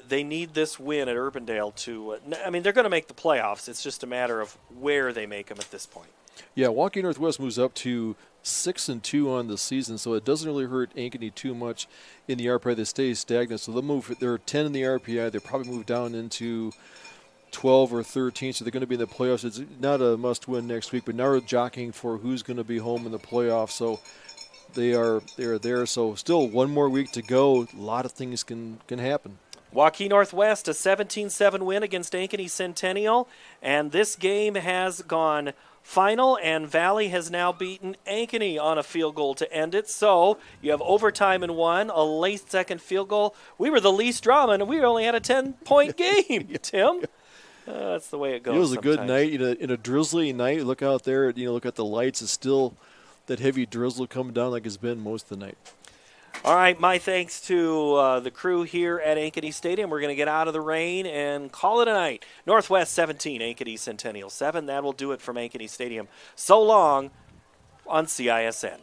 they need this win at Urbandale to they're going to make the playoffs. It's just a matter of where they make them at this point. Yeah, Waukee Northwest moves up to 6-2 on the season, so it doesn't really hurt Ankeny too much in the RPI. They stay stagnant, so they're 10 in the RPI. They'll probably move down into 12 or 13, so they're going to be in the playoffs. It's not a must-win next week, but now we're jockeying for who's going to be home in the playoffs. So they are there. So still one more week to go. A lot of things can happen. Waukee Northwest, a 17-7 win against Ankeny Centennial, and this game has gone final, and Valley has now beaten Ankeny on a field goal to end it. So you have overtime in one, a late second field goal. We were the least drama, and we only had a 10-point game, Tim. That's the way it goes. It was a sometimes. good night in a drizzly night. Look out there, look at the lights. It's still that heavy drizzle coming down like it's been most of the night. All right, my thanks to the crew here at Ankeny Stadium. We're going to get out of the rain and call it a night. Northwest 17, Ankeny Centennial 7. That will do it from Ankeny Stadium. So long on CISN.